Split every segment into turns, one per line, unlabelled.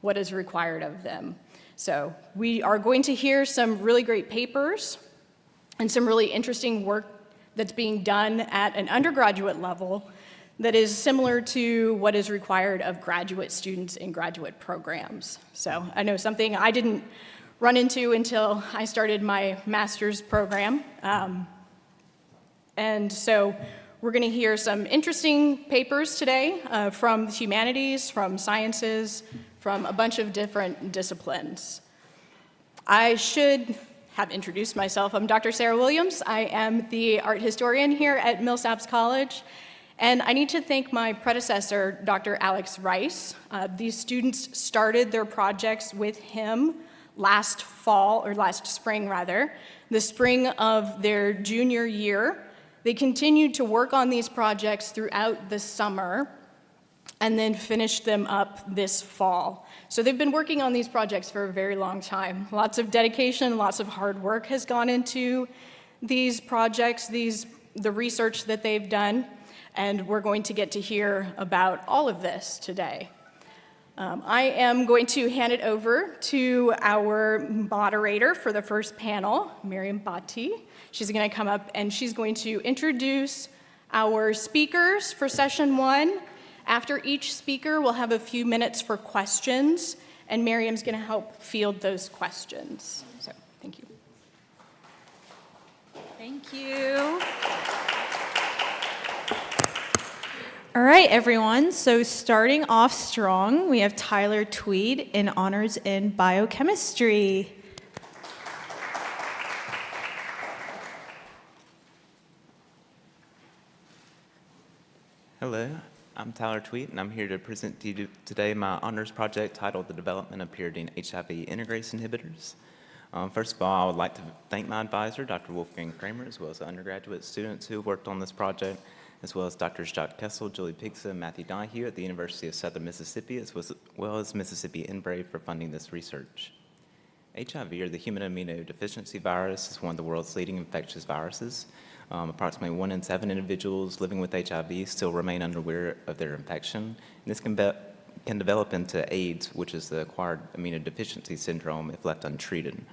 what is required of them. So we are going to hear some really great papers and some really interesting work that's being done at an undergraduate level that is similar to what is required of graduate students in graduate programs. So I know something I didn't run into until I started my master's program. And so we're going to hear some interesting papers today from humanities, from sciences, from a bunch of different disciplines. I should have introduced myself. I'm Dr. Sarah Williams. I am the art historian here at Millsaps College. And I need to thank my predecessor, Dr. Alex Rice. These students started their projects with him last spring, the spring of their junior year. They continued to work on these projects throughout the summer and then finished them up this fall. So they've been working on these projects for a very long time. Lots of dedication, lots of hard work has gone into these projects, the research that they've done. And we're going to get to hear about all of this today. I am going to hand it over to our moderator for the first panel, Miriam Bhatti. She's going to come up and she's going to introduce our speakers for session 1. After each speaker, we'll have a few minutes for questions, and Miriam's going to help field those questions. So, thank you.
Thank you. All right, everyone, so starting off strong, we have Tyler Tweed in honors in biochemistry.
Hello, I'm Tyler Tweed, and I'm here to present to you today my honors project titled The Development of Pyridine HIV Integrase Inhibitors. First of all, I would like to thank my advisor, Dr. Wolfgang Kramer, as well as the undergraduate students who have worked on this project, as well as Drs. Jacques Kessel, Julie Pigsa, and Matthew Donahue at the University of Southern Mississippi, as well as Mississippi InBrave for funding this research. HIV, or the human immunodeficiency virus, is one of the world's leading infectious viruses. Approximately 1 in 7 individuals living with HIV still remain unaware of their infection. And this can develop into AIDS, which is the acquired immunodeficiency syndrome if left untreated.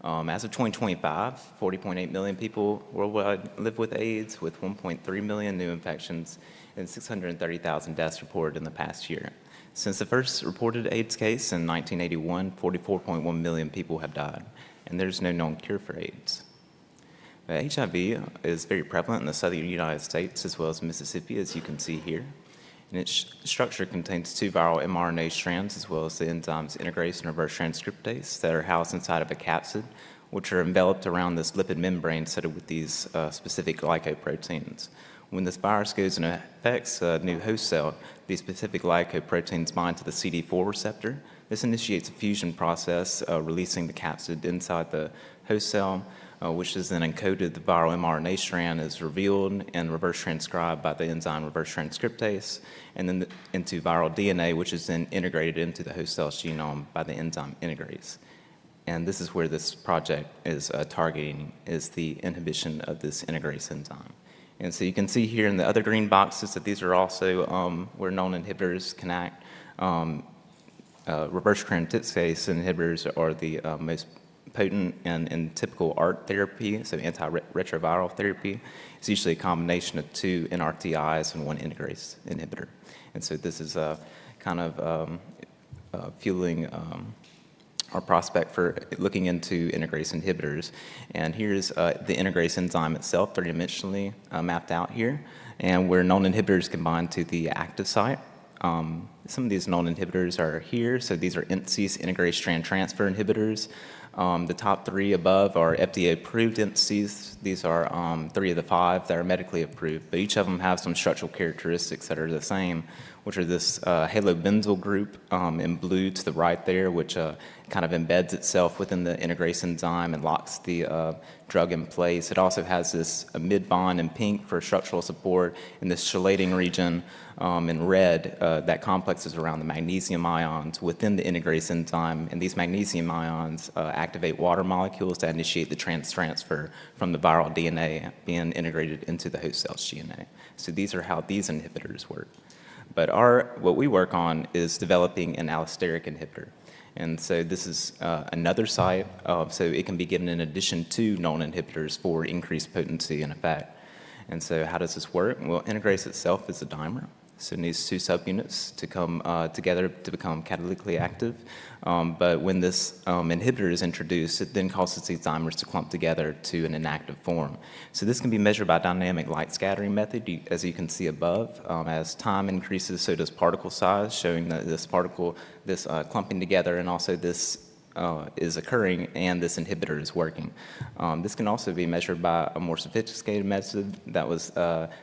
As of 2025, 40.8 million people worldwide live with AIDS, with 1.3 million new infections and 630,000 deaths reported in the past year. Since the first reported AIDS case in 1981, 44.1 million people have died, and there's no known cure for AIDS. HIV is very prevalent in the southern United States as well as Mississippi, as you can see here. And its structure contains 2 viral mRNA strands, as well as the enzymes integrase and reverse transcriptase that are housed inside of a capsid, which are enveloped around this lipid membrane studded with these specific glycoproteins. When this virus goes and affects a new host cell, these specific glycoproteins bind to the CD4 receptor. This initiates a fusion process, releasing the capsid inside the host cell, which is then encoded. The viral mRNA strand is revealed and reverse transcribed by the enzyme reverse transcriptase, and then into viral DNA, which is then integrated into the host cell's genome by the enzyme integrase. And this is where this project is targeting, is the inhibition of this integrase enzyme. And so you can see here in the other green boxes that these are also where known inhibitors can act. Reverse transcriptase inhibitors are the most potent and typical ART therapy, so antiretroviral therapy. It's usually a combination of 2 NRTIs and 1 integrase inhibitor. And so this is kind of fueling our prospect for looking into integrase inhibitors. And here's the integrase enzyme itself, 3-dimensionally mapped out here, and where known inhibitors can bind to the active site. Some of these known inhibitors are here, so these are INTSEs, integrase strand transfer inhibitors. The top 3 above are FDA-approved INTSEs. These are 3 of the 5 that are medically approved, but each of them have some structural characteristics that are the same, which are this halobenzyl group in blue to the right there, which kind of embeds itself within the integrase enzyme and locks the drug in place. It also has this mid-bond in pink for structural support, and this chelating region in red that complexes around the magnesium ions within the integrase enzyme, and these magnesium ions activate water molecules that initiate the transfer from the viral DNA being integrated into the host cell's DNA. So these are how these inhibitors work. But what we work on is developing an allosteric inhibitor. And so this is another site, so it can be given in addition to known inhibitors for increased potency and effect. And so how does this work? Well, integrase itself is a dimer. So it needs two subunits to come together to become catalytically active. But when this inhibitor is introduced, it then causes these dimers to clump together to an inactive form. So this can be measured by dynamic light scattering method, as you can see above. As time increases, so does particle size, showing that this clumping together, and also this is occurring and this inhibitor is working. This can also be measured by a more sophisticated method that was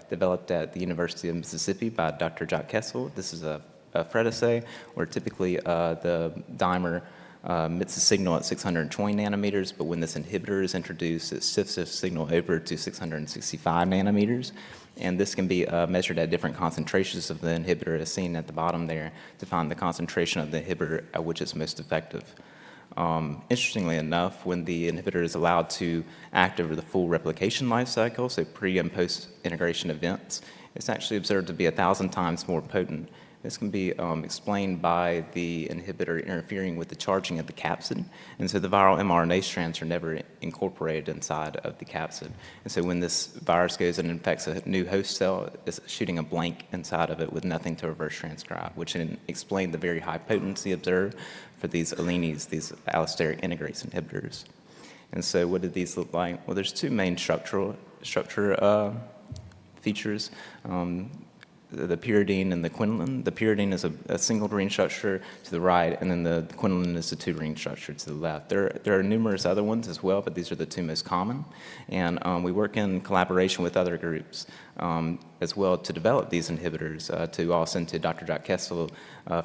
developed at the University of Mississippi by Dr. Jacques Kessel. This is a FRET assay where typically the dimer emits a signal at 620 nanometers, but when this inhibitor is introduced, it shifts the signal over to 665 nanometers. And this can be measured at different concentrations of the inhibitor, as seen at the bottom there, to find the concentration of the inhibitor at which it's most effective. Interestingly enough, when the inhibitor is allowed to act over the full replication life cycle, so pre and post integration events, it's actually observed to be 1,000 times more potent. This can be explained by the inhibitor interfering with the charging of the capsid, and so the viral mRNA strands are never incorporated inside of the capsid. And so when this virus goes and infects a new host cell, it's shooting a blank inside of it with nothing to reverse transcribe, which can explain the very high potency observed for these allines, these allosteric integrase inhibitors. And so what do these look like? Well, there's two main structure features. The pyridine and the quinoline. The pyridine is a single ring structure to the right, and then the quinoline is a two ring structure to the left. There are numerous other ones as well, but these are the two most common. And we work in collaboration with other groups as well to develop these inhibitors to all send to Dr. Jacques Kessel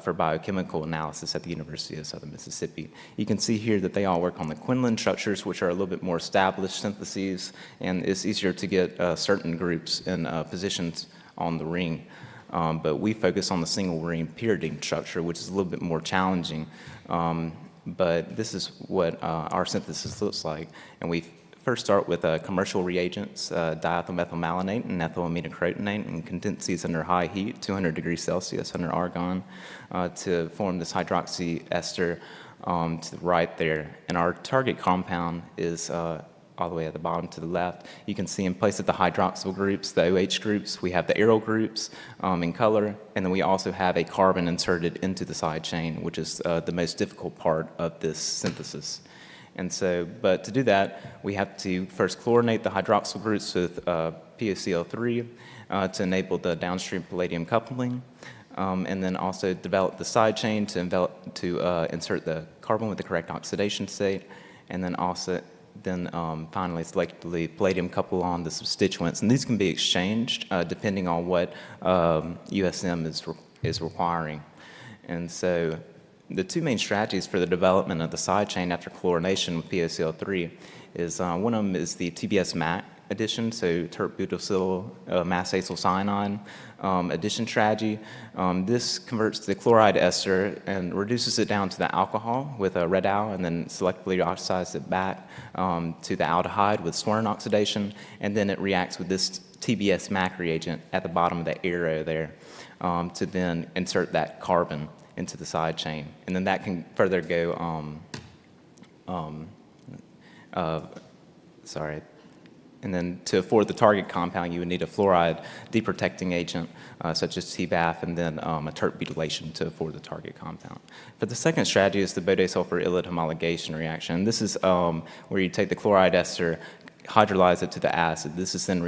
for biochemical analysis at the University of Southern Mississippi. You can see here that they all work on the quinoline structures, which are a little bit more established syntheses, and it's easier to get certain groups in positions on the ring. But we focus on the single ring pyridine structure, which is a little bit more challenging. But this is what our synthesis looks like. And we first start with commercial reagents, diethylmethylmalonate and ethylaminocrotonate, and condense these under high heat, 200 degrees Celsius under argon, to form this hydroxy ester to the right there. And our target compound is all the way at the bottom to the left. You can see in place of the hydroxyl groups, the OH groups, we have the aryl groups in color, and then we also have a carbon inserted into the side chain, which is the most difficult part of this synthesis. And so, but to do that, we have to first chlorinate the hydroxyl groups with POCl3 to enable the downstream palladium coupling, and then also develop the side chain to insert the carbon with the correct oxidation state, and then also finally selectively palladium couple on the substituents. And these can be exchanged depending on what USM is requiring. And so the two main strategies for the development of the side chain after chlorination with POCl3 is one of them is the TBS-MAC addition, so tert-butyl mass acyl cyanide addition strategy. This converts the chloride ester and reduces it down to the alcohol with a red al, and then selectively oxidizes it back to the aldehyde with Swern oxidation, and then it reacts with this TBS-MAC reagent at the bottom of the arrow there to then insert that carbon into the side chain. And then that can further go, and then to afford the target compound, you would need a fluoride deprotecting agent, such as TBAF, and then a tert butylation to afford the target compound. But the second strategy is the bode-sulfur ylide homologation reaction. This is where you take the chloride ester, hydrolyze it to the acid. This is then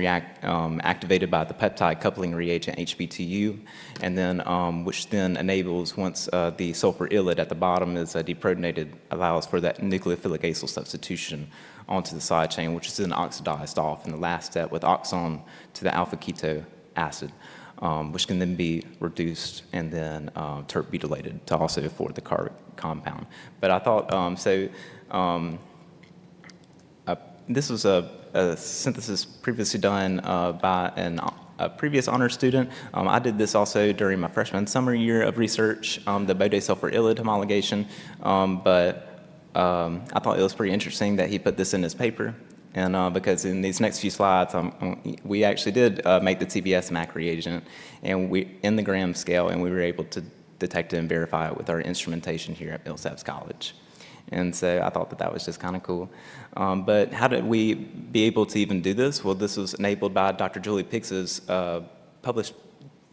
activated by the peptide coupling reagent HBTU, and then which then enables, once the sulfur ylide at the bottom is deprotonated, allows for that nucleophilic acyl substitution onto the side chain, which is then oxidized off in the last step with oxone to the alpha keto acid, which can then be reduced and then tert butylated to also afford the carbon compound. But I thought, this was a synthesis previously done by a previous honors student. I did this also during my freshman summer year of research, the bode-sulfur ylide homologation, but I thought it was pretty interesting that he put this in his paper. And because in these next few slides, we actually did make the TBS MAC reagent, and we in the gram scale, and we were able to detect it and verify it with our instrumentation here at Millsaps College. And so I thought that that was just kind of cool. But how did we be able to even do this? Well, this was enabled by Dr. Julie Pix's published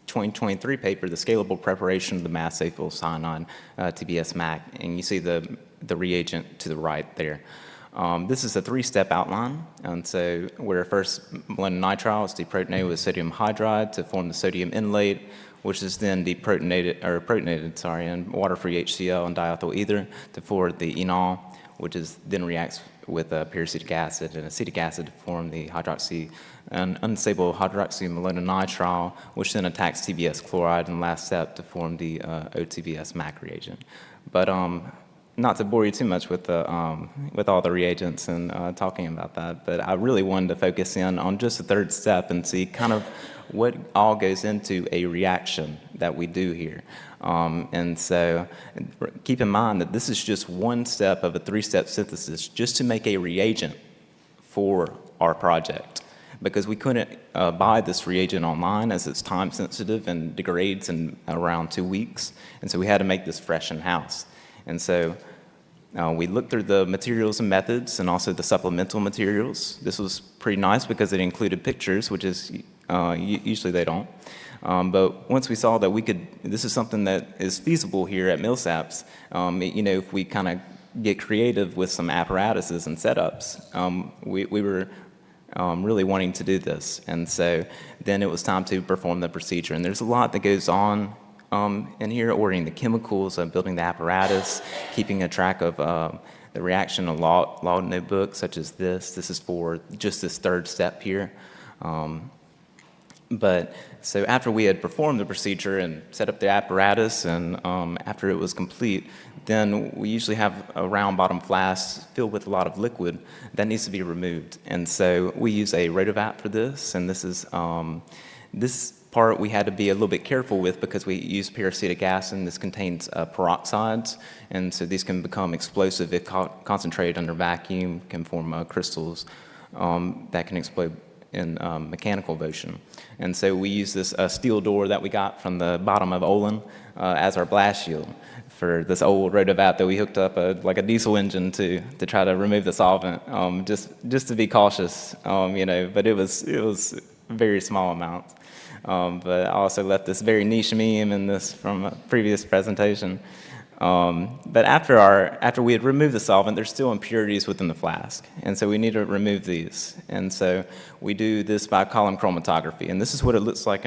2023 paper, The Scalable Preparation of the Mass Acyl Cyanide TBS MAC. And you see the reagent to the right there. This is a three-step outline. And so where first nitrile is deprotonated with sodium hydride to form the sodium enolate, which is then protonated in water-free HCl and diethyl ether to form the enol, which is then reacts with peracetic acid and acetic acid to form the unstable hydroxymelononitrile, which then attacks TBS chloride in the last step to form the OTBS MAC reagent. But not to bore you too much with all the reagents and talking about that, but I really wanted to focus in on just the third step and see kind of what all goes into a reaction that we do here. And so keep in mind that this is just one step of a three-step synthesis just to make a reagent for our project, because we couldn't buy this reagent online as it's time sensitive and degrades in around 2 weeks. And so we had to make this fresh in-house. And so we looked through the materials and methods and also the supplemental materials. This was pretty nice because it included pictures, which is usually they don't. But once we saw that this is something that is feasible here at Millsaps, if we kind of get creative with some apparatuses and setups, we were really wanting to do this. And so then it was time to perform the procedure. And there's a lot that goes on in here, ordering the chemicals, building the apparatus, keeping a track of the reaction, a log notebook such as this. This is for just this third step here. But so after we had performed the procedure and set up the apparatus, and after it was complete, then we usually have a round bottom flask filled with a lot of liquid that needs to be removed. And so we use a rotovac for this, and this is this part we had to be a little bit careful with because we use peracetic acid, and this contains peroxides, and so these can become explosive if concentrated under vacuum, can form crystals that can explode in mechanical motion. And so we use this steel door that we got from the bottom of Olin as our blast shield for this old rotovac that we hooked up like a diesel engine to try to remove the solvent, just to be cautious, but it was very small amounts. But I also left this very niche meme in this from a previous presentation. But after we had removed the solvent, there's still impurities within the flask, and so we need to remove these. And so we do this by column chromatography, and this is what it looks like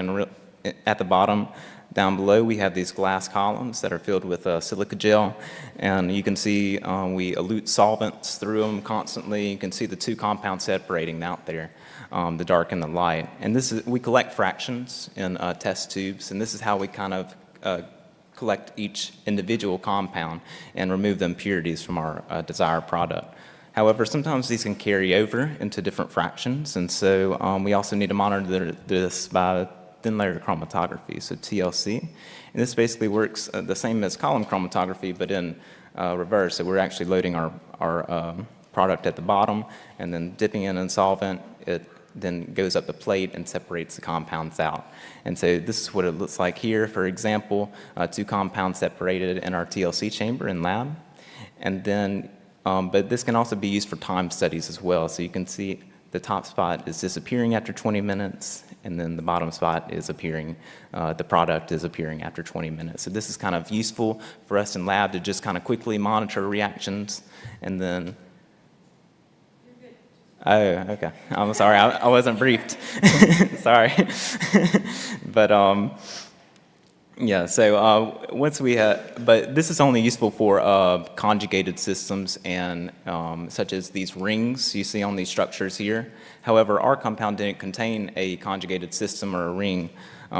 at the bottom. Down below, we have these glass columns that are filled with silica gel, and you can see we elute solvents through them constantly. You can see the two compounds separating out there, the dark and the light. And we collect fractions in test tubes, and this is how we kind of collect each individual compound and remove the impurities from our desired product. However, sometimes these can carry over into different fractions, and so we also need to monitor this by thin layer chromatography, so TLC. And this basically works the same as column chromatography, but in reverse. So we're actually loading our product at the bottom and then dipping it in solvent. It then goes up the plate and separates the compounds out. And so this is what it looks like here. For example, two compounds separated in our TLC chamber in lab. And then, but this can also be used for time studies as well. So you can see the top spot is disappearing after 20 minutes, and then the bottom spot is appearing, the product is appearing after 20 minutes. So this is kind of useful for us in lab to just kind of quickly monitor reactions, and then oh, okay. I'm sorry, I wasn't briefed. Sorry. But yeah, so once we have, but this is only useful for conjugated systems and such as these rings you see on these structures here. However, our compound didn't contain a conjugated system or a ring,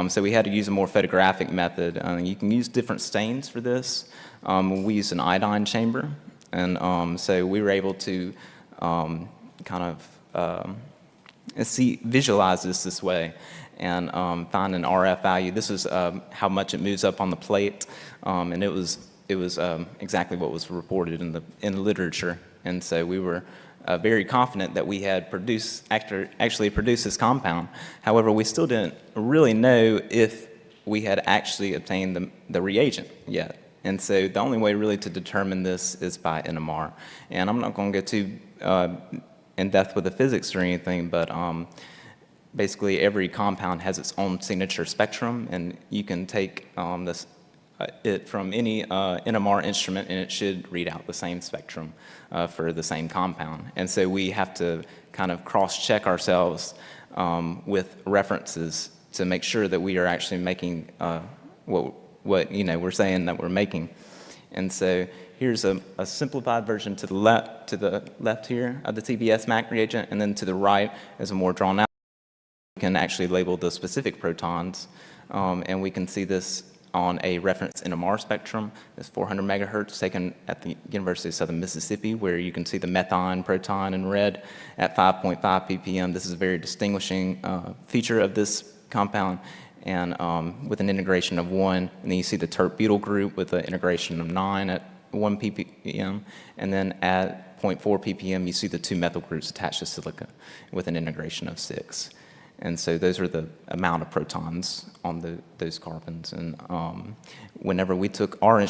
so we had to use a more photographic method. You can use different stains for this. We used an iodine chamber, and so we were able to kind of visualize this way and find an RF value. This is how much it moves up on the plate, and it was exactly what was reported in the literature. And so we were very confident that we had actually produced this compound. However, we still didn't really know if we had actually obtained the reagent yet. And so the only way really to determine this is by NMR. And I'm not going to go too in depth with the physics or anything, but basically every compound has its own signature spectrum, and you can take it from any NMR instrument, and it should read out the same spectrum for the same compound. And so we have to kind of cross-check ourselves with references to make sure that we are actually making what we're saying that we're making. And so here's a simplified version to the left here of the TBS MAC reagent, and then to the right is a more drawn out. We can actually label the specific protons, and we can see this on a reference NMR spectrum. It's 400 megahertz taken at the University of Southern Mississippi, where you can see the methine proton in red at 5.5 ppm. This is a very distinguishing feature of this compound, and with an integration of 1, and then you see the terp-butyl group with an integration of 9 at 1 ppm, and then at 0.4 ppm you see the 2 methyl groups attached to silica with an integration of 6. And so those are the amount of protons on those carbons. And whenever we took our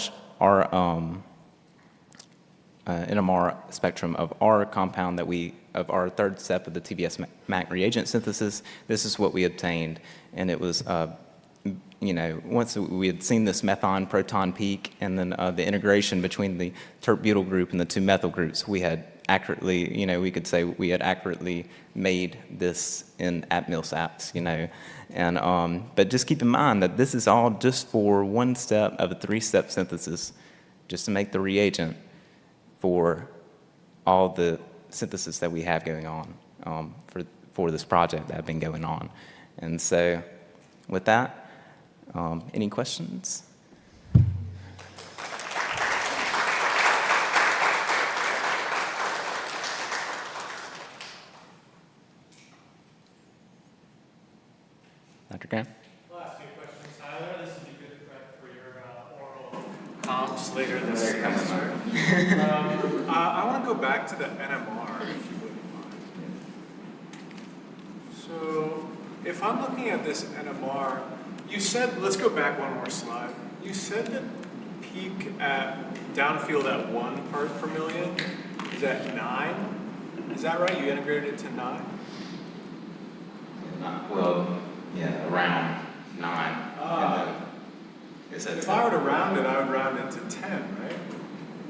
NMR spectrum of our compound of our third step of the TBS MAC reagent synthesis, this is what we obtained. And it was, once we had seen this methine proton peak and then the integration between the terp-butyl group and the 2 methyl groups, we had accurately, we could say we had accurately made this at Millsaps, And, but just keep in mind that this is all just for one step of a 3-step synthesis, just to make the reagent for all the synthesis that we have going on for this project that have been going on. And so with that, any questions? Dr. Graham?
I'll ask you a question, Tyler. This would be good prep for your oral comps later this semester. I want to go back to the NMR, if you wouldn't mind. So, if I'm looking at this NMR, you said, let's go back one more slide. You said that peak at downfield at 1 part per million is at 9. Is that right? You integrated it to 9?
Well, yeah, around 9.
If I were to round it, I would round it to 10, right?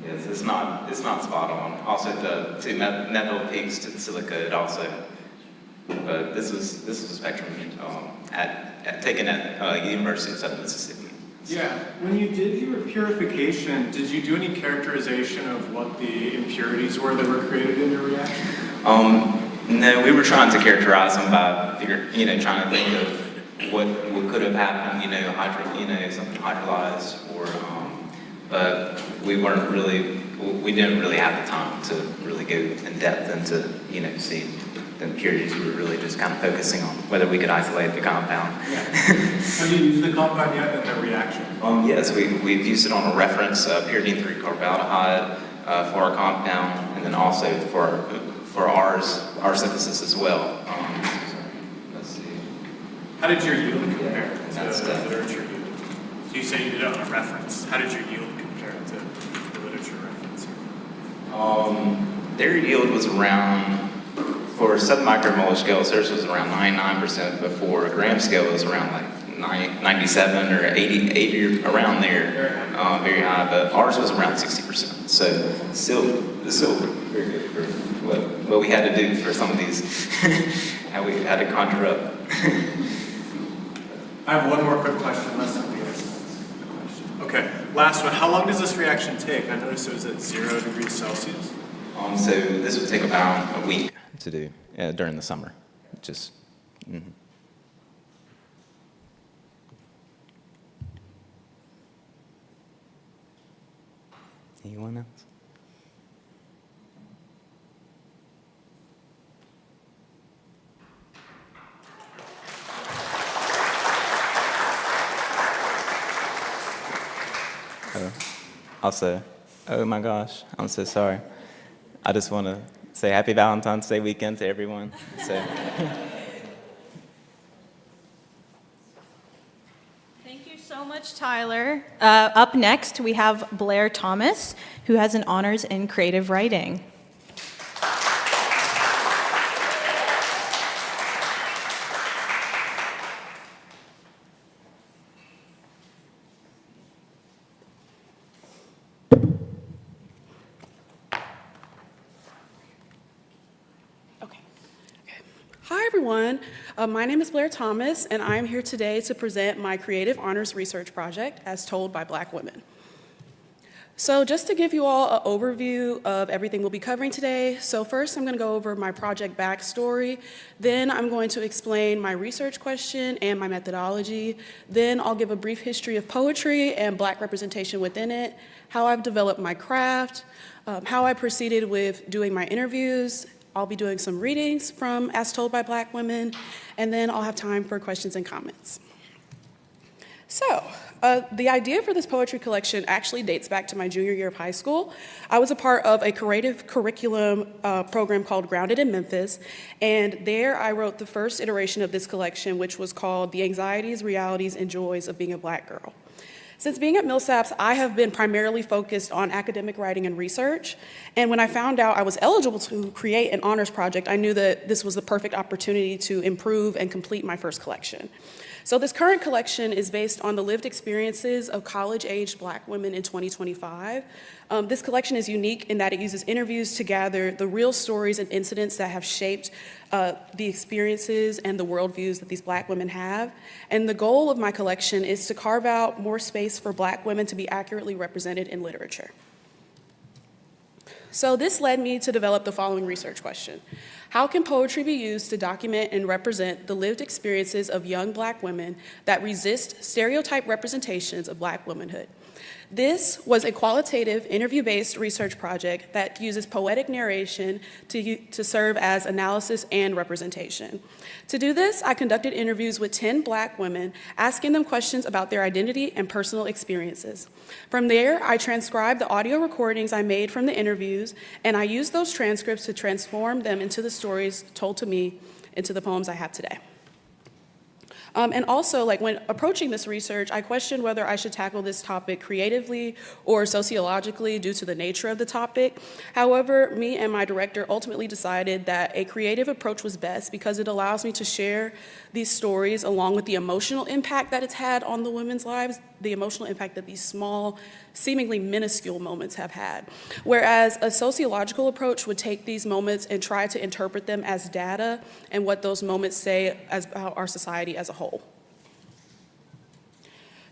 Yes, it's not spot on. Also, the 2 methyl peaks to the silica, it also, but this is a spectrum taken at University of Southern Mississippi.
Yeah. When you did your purification, did you do any characterization of what the impurities were that were created in your reaction?
No, we were trying to characterize them by trying to think of what could have happened, something hydrolyzed, or but we didn't really have the time to really go in depth into see the impurities. We were really just kind of focusing on whether we could isolate the compound.
Yeah. Have you used the compound yet in the reaction?
Yes, we've used it on a reference pyridine 3 carbaldehyde for our compound, and then also for our synthesis as well. Let's see.
How did your yield compare to
That's
the literature yield? So you say you did it on a reference. How did your yield compare to the literature reference?
Their yield was around, for submicromolar scales, theirs was around 99%, but for a gram scale it was around like 97 or 80 around there, very high, but ours was around 60%. So still very good for what we had to do for some of these, how we had to conjure up.
I have one more quick question, unless somebody else has a question. Okay, last one. How long does this reaction take? I noticed it was at 0 degrees Celsius.
So this would take about a week to do during the summer. Just. Mm-hmm. Anyone else? Also, oh my gosh, I'm so sorry. I just want to say happy Valentine's Day weekend to everyone. So.
Thank you so much, Tyler. Up next, we have Blair Thomas, who has an honors in creative writing.
Hi, everyone. My name is Blair Thomas, and I'm here today to present my creative honors research project, As Told by Black Women. So just to give you all an overview of everything we'll be covering today, so first I'm going to go over my project backstory, then I'm going to explain my research question and my methodology, then I'll give a brief history of poetry and Black representation within it, how I've developed my craft, how I proceeded with doing my interviews. I'll be doing some readings from As Told by Black Women, and then I'll have time for questions and comments. So, the idea for this poetry collection actually dates back to my junior year of high school. I was a part of a creative curriculum program called Grounded in Memphis, and there I wrote the first iteration of this collection, which was called The Anxieties, Realities, and Joys of Being a Black Girl. Since being at Millsaps, I have been primarily focused on academic writing and research, and when I found out I was eligible to create an honors project, I knew that this was the perfect opportunity to improve and complete my first collection. So this current collection is based on the lived experiences of college-aged Black women in 2025. This collection is unique in that it uses interviews to gather the real stories and incidents that have shaped the experiences and the worldviews that these Black women have. And the goal of my collection is to carve out more space for Black women to be accurately represented in literature. So this led me to develop the following research question. How can poetry be used to document and represent the lived experiences of young Black women that resist stereotype representations of Black womanhood? This was a qualitative, interview-based research project that uses poetic narration to serve as analysis and representation. To do this, I conducted interviews with 10 Black women, asking them questions about their identity and personal experiences. From there, I transcribed the audio recordings I made from the interviews, and I used those transcripts to transform them into the stories told to me into the poems I have today. And also, when approaching this research, I questioned whether I should tackle this topic creatively or sociologically due to the nature of the topic. However, me and my director ultimately decided that a creative approach was best because it allows me to share these stories along with the emotional impact that it's had on the women's lives, the emotional impact that these small, seemingly minuscule moments have had. Whereas a sociological approach would take these moments and try to interpret them as data and what those moments say about our society as a whole.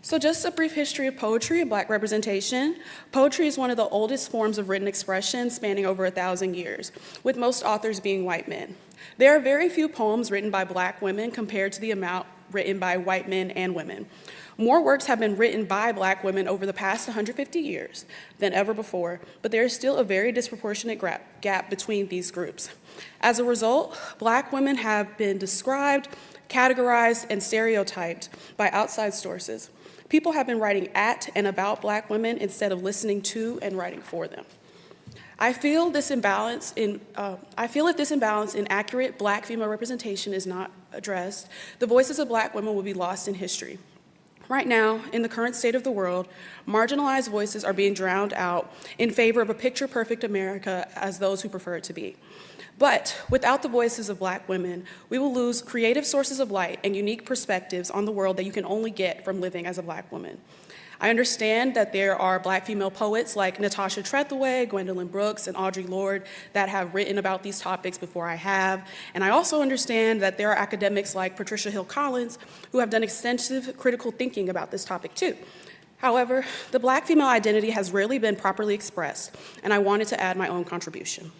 So just a brief history of poetry and Black representation. Poetry is one of the oldest forms of written expression spanning over 1,000 years, with most authors being white men. There are very few poems written by Black women compared to the amount written by white men and women. More works have been written by Black women over the past 150 years than ever before, but there is still a very disproportionate gap between these groups. As a result, Black women have been described, categorized, and stereotyped by outside sources. People have been writing at and about Black women instead of listening to and writing for them. I feel that this imbalance in accurate Black female representation is not addressed, the voices of Black women will be lost in history. Right now, in the current state of the world, marginalized voices are being drowned out in favor of a picture-perfect America as those who prefer it to be. But without the voices of Black women, we will lose creative sources of light and unique perspectives on the world that you can only get from living as a Black woman. I understand that there are Black female poets like Natasha Trethewey, Gwendolyn Brooks, and Audre Lorde that have written about these topics before I have. And I also understand that there are academics like Patricia Hill Collins who have done extensive critical thinking about this topic too. However, the Black female identity has rarely been properly expressed, and I wanted to add my own contribution.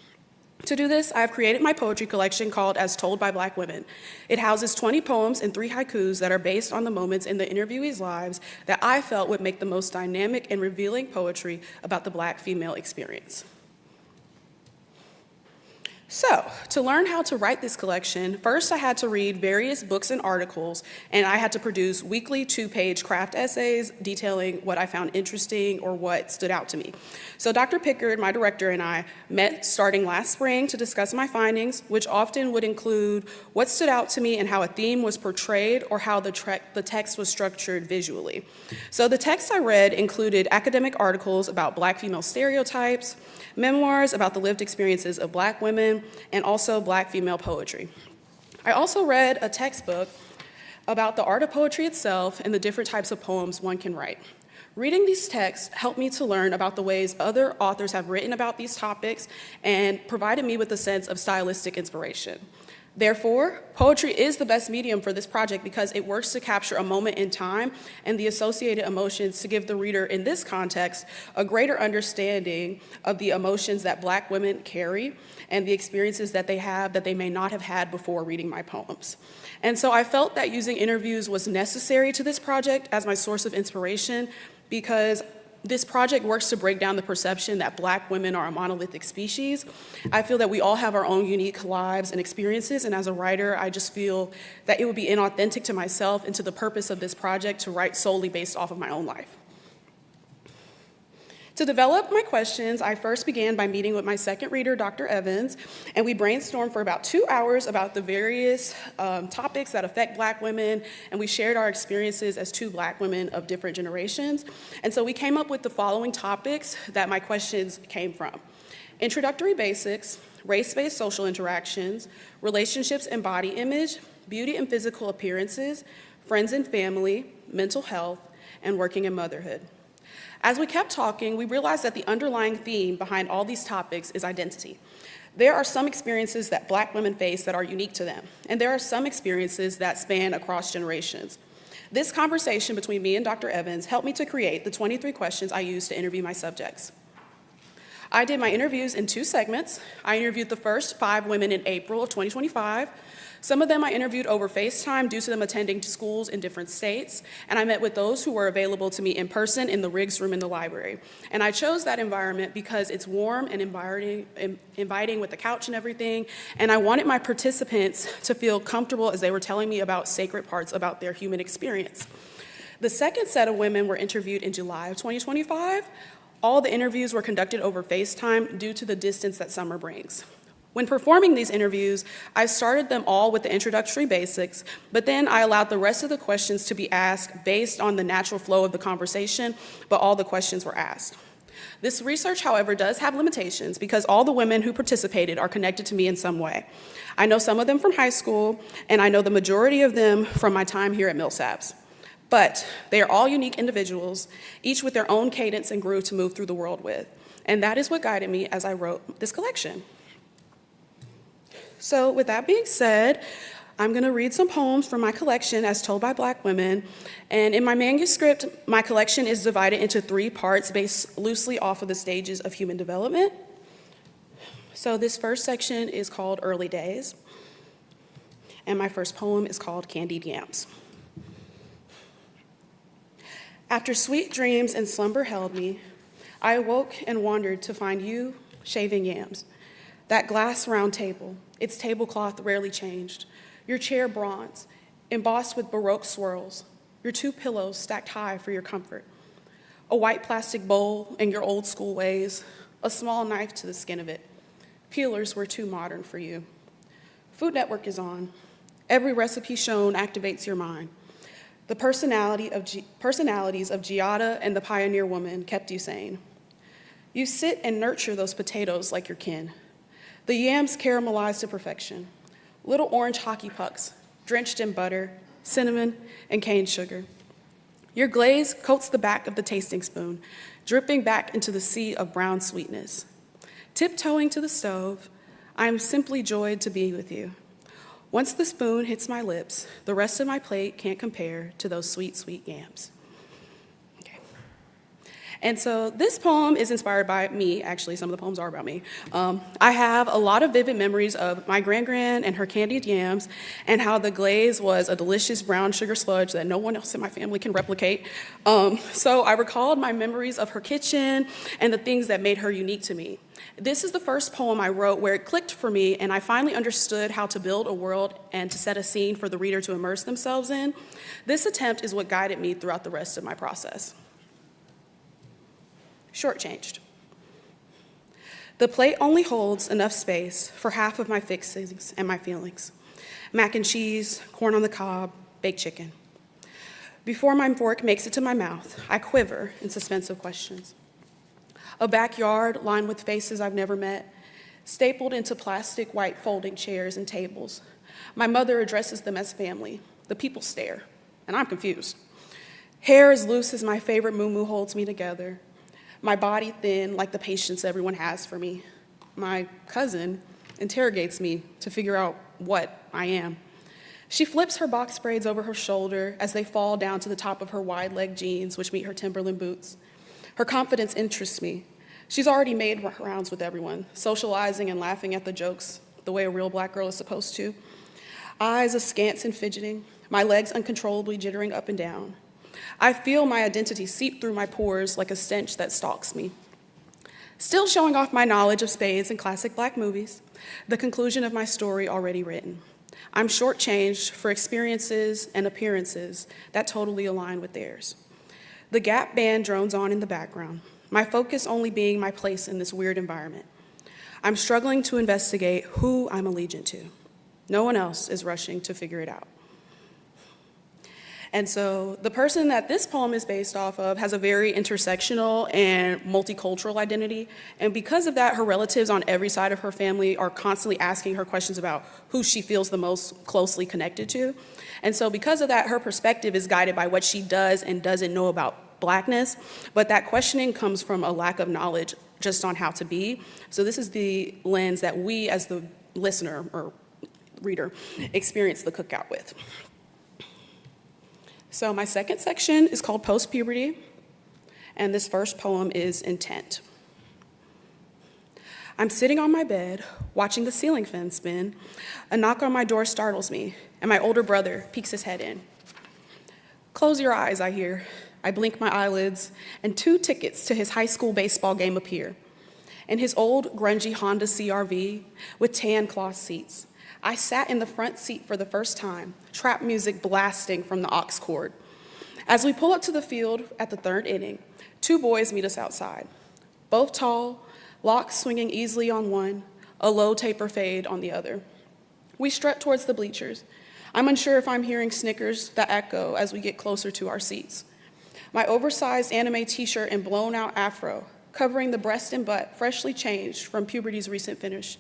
To do this, I have created my poetry collection called As Told by Black Women. It houses 20 poems and 3 haikus that are based on the moments in the interviewees' lives that I felt would make the most dynamic and revealing poetry about the Black female experience. So, to learn how to write this collection, first I had to read various books and articles, and I had to produce weekly 2-page craft essays detailing what I found interesting or what stood out to me. So Dr. Pickard, my director, and I met starting last spring to discuss my findings, which often would include what stood out to me and how a theme was portrayed or how the text was structured visually. So the text I read included academic articles about Black female stereotypes, memoirs about the lived experiences of Black women, and also Black female poetry. I also read a textbook about the art of poetry itself and the different types of poems one can write. Reading these texts helped me to learn about the ways other authors have written about these topics and provided me with a sense of stylistic inspiration. Therefore, poetry is the best medium for this project because it works to capture a moment in time and the associated emotions to give the reader in this context a greater understanding of the emotions that Black women carry and the experiences that they have that they may not have had before reading my poems. And so I felt that using interviews was necessary to this project as my source of inspiration because this project works to break down the perception that Black women are a monolithic species. I feel that we all have our own unique lives and experiences, and as a writer, I just feel that it would be inauthentic to myself and to the purpose of this project to write solely based off of my own life. To develop my questions, I first began by meeting with my second reader, Dr. Evans, and we brainstormed for about 2 hours about the various topics that affect Black women, and we shared our experiences as 2 Black women of different generations. And so we came up with the following topics that my questions came from: introductory basics, race-based social interactions, relationships and body image, beauty and physical appearances, friends and family, mental health, and working and motherhood. As we kept talking, we realized that the underlying theme behind all these topics is identity. There are some experiences that Black women face that are unique to them, and there are some experiences that span across generations. This conversation between me and Dr. Evans helped me to create the 23 questions I used to interview my subjects. I did my interviews in 2 segments. I interviewed the first 5 women in April of 2025. Some of them I interviewed over FaceTime due to them attending schools in different states, and I met with those who were available to me in person in the Riggs room in the library. And I chose that environment because it's warm and inviting with the couch and everything, and I wanted my participants to feel comfortable as they were telling me about sacred parts about their human experience. The second set of women were interviewed in July of 2025. All the interviews were conducted over FaceTime due to the distance that summer brings. When performing these interviews, I started them all with the introductory basics, but then I allowed the rest of the questions to be asked based on the natural flow of the conversation, but all the questions were asked. This research, however, does have limitations because all the women who participated are connected to me in some way. I know some of them from high school, and I know the majority of them from my time here at Millsaps. But they are all unique individuals, each with their own cadence and groove to move through the world with. And that is what guided me as I wrote this collection. So with that being said, I'm going to read some poems from my collection as told by Black women. And in my manuscript, my collection is divided into 3 parts based loosely off of the stages of human development. So this first section is called Early Days. And my first poem is called Candied Yams. After sweet dreams and slumber held me, I awoke and wandered to find you shaving yams. That glass round table, its tablecloth rarely changed, your chair bronze, embossed with Baroque swirls, your 2 pillows stacked high for your comfort, a white plastic bowl in your old school ways, a small knife to the skin of it. Peelers were too modern for you. Food Network is on. Every recipe shown activates your mind. The personalities of Giada and the Pioneer Woman kept you sane. You sit and nurture those potatoes like your kin. The yams caramelized to perfection. Little orange hockey pucks, drenched in butter, cinnamon, and cane sugar. Your glaze coats the back of the tasting spoon, dripping back into the sea of brown sweetness. Tiptoeing to the stove, I am simply joyed to be with you. Once the spoon hits my lips, the rest of my plate can't compare to those sweet, sweet yams. Okay. And so this poem is inspired by me. Actually, some of the poems are about me. I have a lot of vivid memories of my gran and her candied yams and how the glaze was a delicious brown sugar sludge that no one else in my family can replicate. So I recalled my memories of her kitchen and the things that made her unique to me. This is the first poem I wrote where it clicked for me and I finally understood how to build a world and to set a scene for the reader to immerse themselves in. This attempt is what guided me throughout the rest of my process. Shortchanged. The plate only holds enough space for half of my fixings and my feelings. Mac and cheese, corn on the cob, baked chicken. Before my fork makes it to my mouth, I quiver in suspense of questions. A backyard lined with faces I've never met, stapled into plastic white folding chairs and tables. My mother addresses them as family. The people stare, and I'm confused. Hair as loose as my favorite muumuu holds me together. My body thin like the patience everyone has for me. My cousin interrogates me to figure out what I am. She flips her box braids over her shoulder as they fall down to the top of her wide-leg jeans, which meet her Timberland boots. Her confidence interests me. She's already made rounds with everyone, socializing and laughing at the jokes the way a real black girl is supposed to. Eyes askance and fidgeting, my legs uncontrollably jittering up and down. I feel my identity seep through my pores like a stench that stalks me. Still showing off my knowledge of spades and classic black movies, the conclusion of my story already written. I'm shortchanged for experiences and appearances that totally align with theirs. The Gap band drones on in the background, my focus only being my place in this weird environment. I'm struggling to investigate who I'm allegiant to. No one else is rushing to figure it out. And so the person that this poem is based off of has a very intersectional and multicultural identity. And because of that, her relatives on every side of her family are constantly asking her questions about who she feels the most closely connected to. And so because of that, her perspective is guided by what she does and doesn't know about Blackness. But that questioning comes from a lack of knowledge just on how to be. So this is the lens that we as the listener or reader experience the cookout with. So my second section is called Post-Puberty, and this first poem is Intent. I'm sitting on my bed, watching the ceiling fan spin. A knock on my door startles me, and my older brother peeks his head in. Close your eyes, I hear. I blink my eyelids, and 2 tickets to his high school baseball game appear. In his old, grungy Honda CR-V with tan cloth seats, I sat in the front seat for the first time, trap music blasting from the aux cord. As we pull up to the field at the 3rd inning, 2 boys meet us outside. Both tall, locks swinging easily on one, a low taper fade on the other. We strut towards the bleachers. I'm unsure if I'm hearing snickers that echo as we get closer to our seats. My oversized anime t-shirt and blown out afro, covering the breast and butt freshly changed from puberty's recent finish.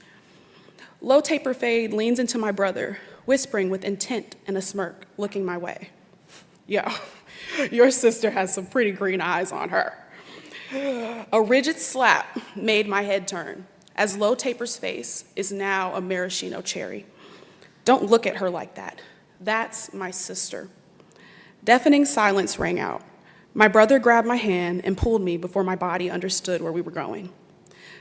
Low taper fade leans into my brother, whispering with intent and a smirk, looking my way. Yo, your sister has some pretty green eyes on her. A rigid slap made my head turn, as Low Taper's face is now a maraschino cherry. Don't look at her like that. That's my sister. Deafening silence rang out. My brother grabbed my hand and pulled me before my body understood where we were going.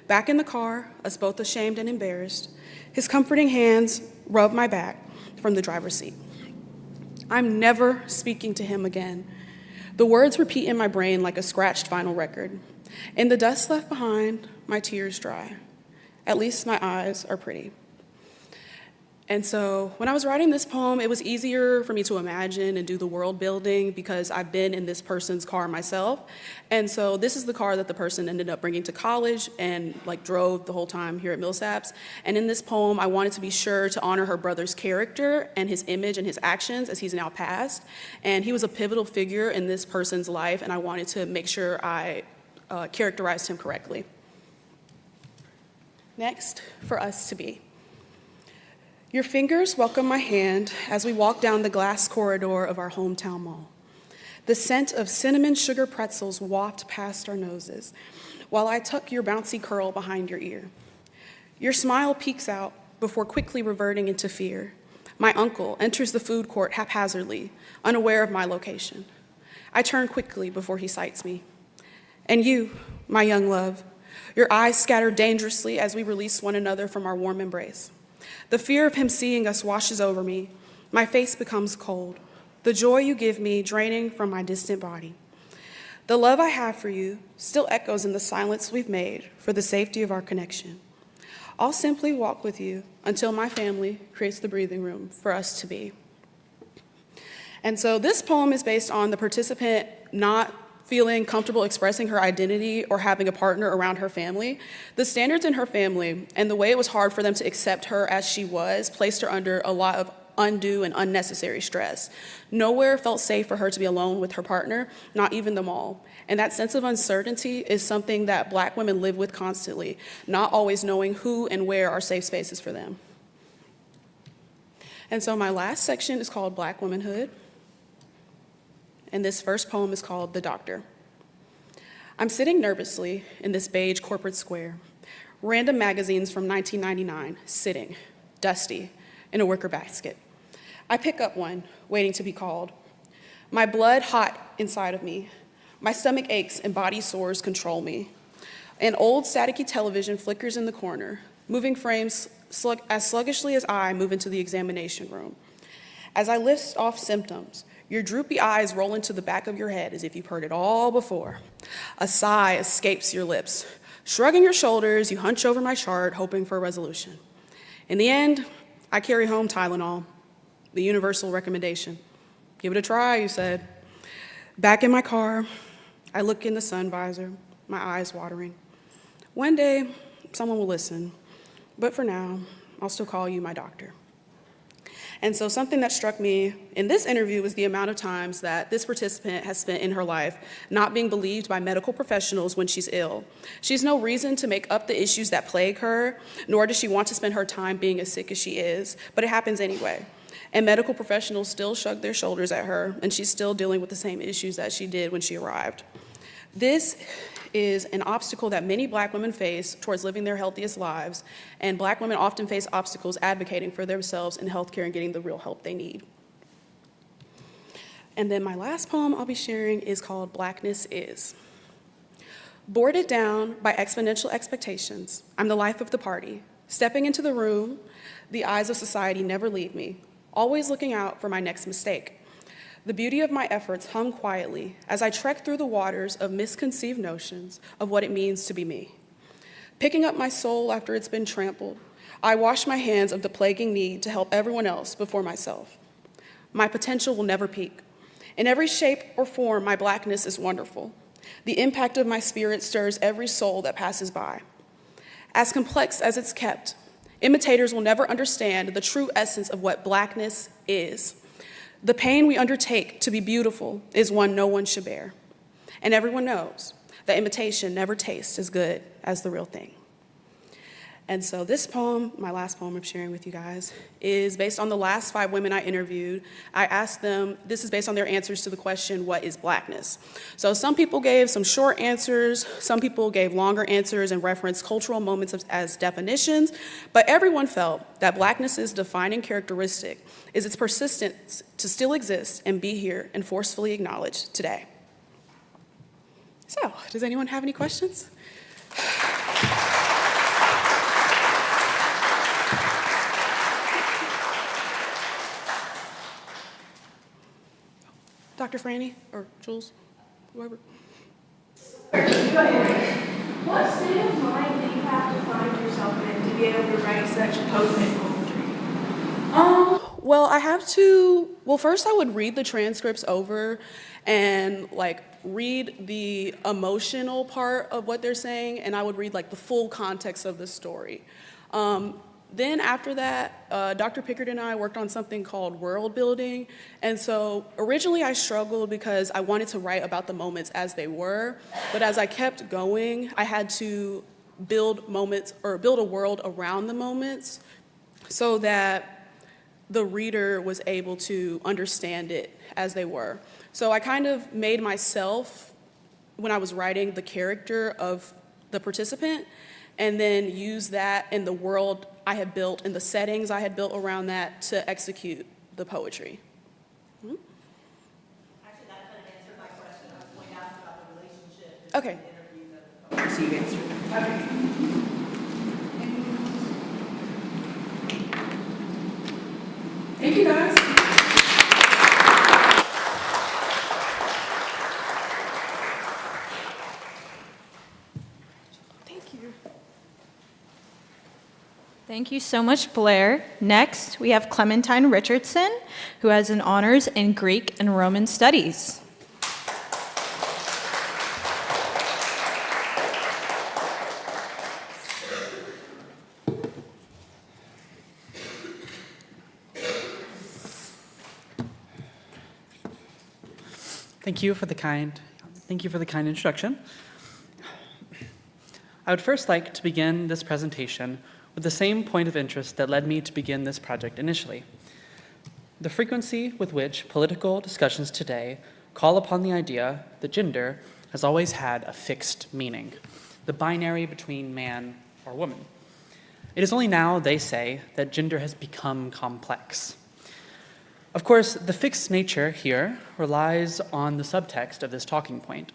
Back in the car, us both ashamed and embarrassed, his comforting hands rubbed my back from the driver's seat. I'm never speaking to him again. The words repeat in my brain like a scratched vinyl record. In the dust left behind, my tears dry. At least my eyes are pretty. And so when I was writing this poem, it was easier for me to imagine and do the world building because I've been in this person's car myself. And so this is the car that the person ended up bringing to college and drove the whole time here at Millsaps. And in this poem, I wanted to be sure to honor her brother's character and his image and his actions as he's now passed. And he was a pivotal figure in this person's life, and I wanted to make sure I characterized him correctly. Next, for us to be. Your fingers welcome my hand as we walk down the glass corridor of our hometown mall. The scent of cinnamon sugar pretzels waft past our noses, while I tuck your bouncy curl behind your ear. Your smile peeks out before quickly reverting into fear. My uncle enters the food court haphazardly, unaware of my location. I turn quickly before he sights me. And you, my young love, your eyes scatter dangerously as we release one another from our warm embrace. The fear of him seeing us washes over me. My face becomes cold. The joy you give me draining from my distant body. The love I have for you still echoes in the silence we've made for the safety of our connection. I'll simply walk with you until my family creates the breathing room for us to be. And so this poem is based on the participant not feeling comfortable expressing her identity or having a partner around her family. The standards in her family and the way it was hard for them to accept her as she was placed her under a lot of undue and unnecessary stress. Nowhere felt safe for her to be alone with her partner, not even the mall. And that sense of uncertainty is something that Black women live with constantly, not always knowing who and where are safe spaces for them. And so my last section is called Black Womanhood. And this first poem is called The Doctor. I'm sitting nervously in this beige corporate square. Random magazines from 1999, sitting, dusty, in a wicker basket. I pick up one, waiting to be called. My blood hot inside of me. My stomach aches and body sores control me. An old staticky television flickers in the corner, moving frames as sluggishly as I move into the examination room. As I list off symptoms, your droopy eyes roll into the back of your head as if you've heard it all before. A sigh escapes your lips. Shrugging your shoulders, you hunch over my chart, hoping for a resolution. In the end, I carry home Tylenol, the universal recommendation. Give it a try, you said. Back in my car, I look in the sun visor, my eyes watering. One day, someone will listen, but for now, I'll still call you my doctor. And so something that struck me in this interview was the amount of times that this participant has spent in her life not being believed by medical professionals when she's ill. She's no reason to make up the issues that plague her, nor does she want to spend her time being as sick as she is, but it happens anyway. And medical professionals still shrug their shoulders at her, and she's still dealing with the same issues that she did when she arrived. This is an obstacle that many Black women face towards living their healthiest lives, and Black women often face obstacles advocating for themselves in healthcare and getting the real help they need. And then my last poem I'll be sharing is called Blackness Is. Boarded down by exponential expectations, I'm the life of the party. Stepping into the room, the eyes of society never leave me, always looking out for my next mistake. The beauty of my efforts hum quietly as I trek through the waters of misconceived notions of what it means to be me. Picking up my soul after it's been trampled, I wash my hands of the plaguing need to help everyone else before myself. My potential will never peak. In every shape or form, my Blackness is wonderful. The impact of my spirit stirs every soul that passes by. As complex as it's kept, imitators will never understand the true essence of what Blackness is. The pain we undertake to be beautiful is one no one should bear. And everyone knows that imitation never tastes as good as the real thing. And so this poem, my last poem I'm sharing with you guys, is based on the last 5 women I interviewed. I asked them, this is based on their answers to the question, what is Blackness? So some people gave some short answers, some people gave longer answers and referenced cultural moments as definitions, but everyone felt that Blackness's defining characteristic is its persistence to still exist and be here and forcefully acknowledged today. So, does anyone have any questions? Dr. Franny or Jules, whoever.
What state of mind do you have to find yourself in to be able to write such potent poetry?
Well, first I would read the transcripts over and read the emotional part of what they're saying, and I would read the full context of the story. Then after that, Dr. Pickard and I worked on something called world building. And so originally I struggled because I wanted to write about the moments as they were. But as I kept going, I had to build a world around the moments so that the reader was able to understand it as they were. So I kind of made myself, when I was writing, the character of the participant, and then use that in the world I had built and the settings I had built around that to execute the poetry.
Actually, that kind of answered my question. I was going to ask about the relationship
Okay.
between the
so you answer.
Okay.
Thank you, guys.
Thank you so much, Blair. Next, we have Clementine Richardson, who has an honors in Greek and Roman studies.
Thank you for the kind introduction. I would first like to begin this presentation with the same point of interest that led me to begin this project initially. The frequency with which political discussions today call upon the idea that gender has always had a fixed meaning, the binary between man or woman. It is only now, they say, that gender has become complex. Of course, the fixed nature here relies on the subtext of this talking point,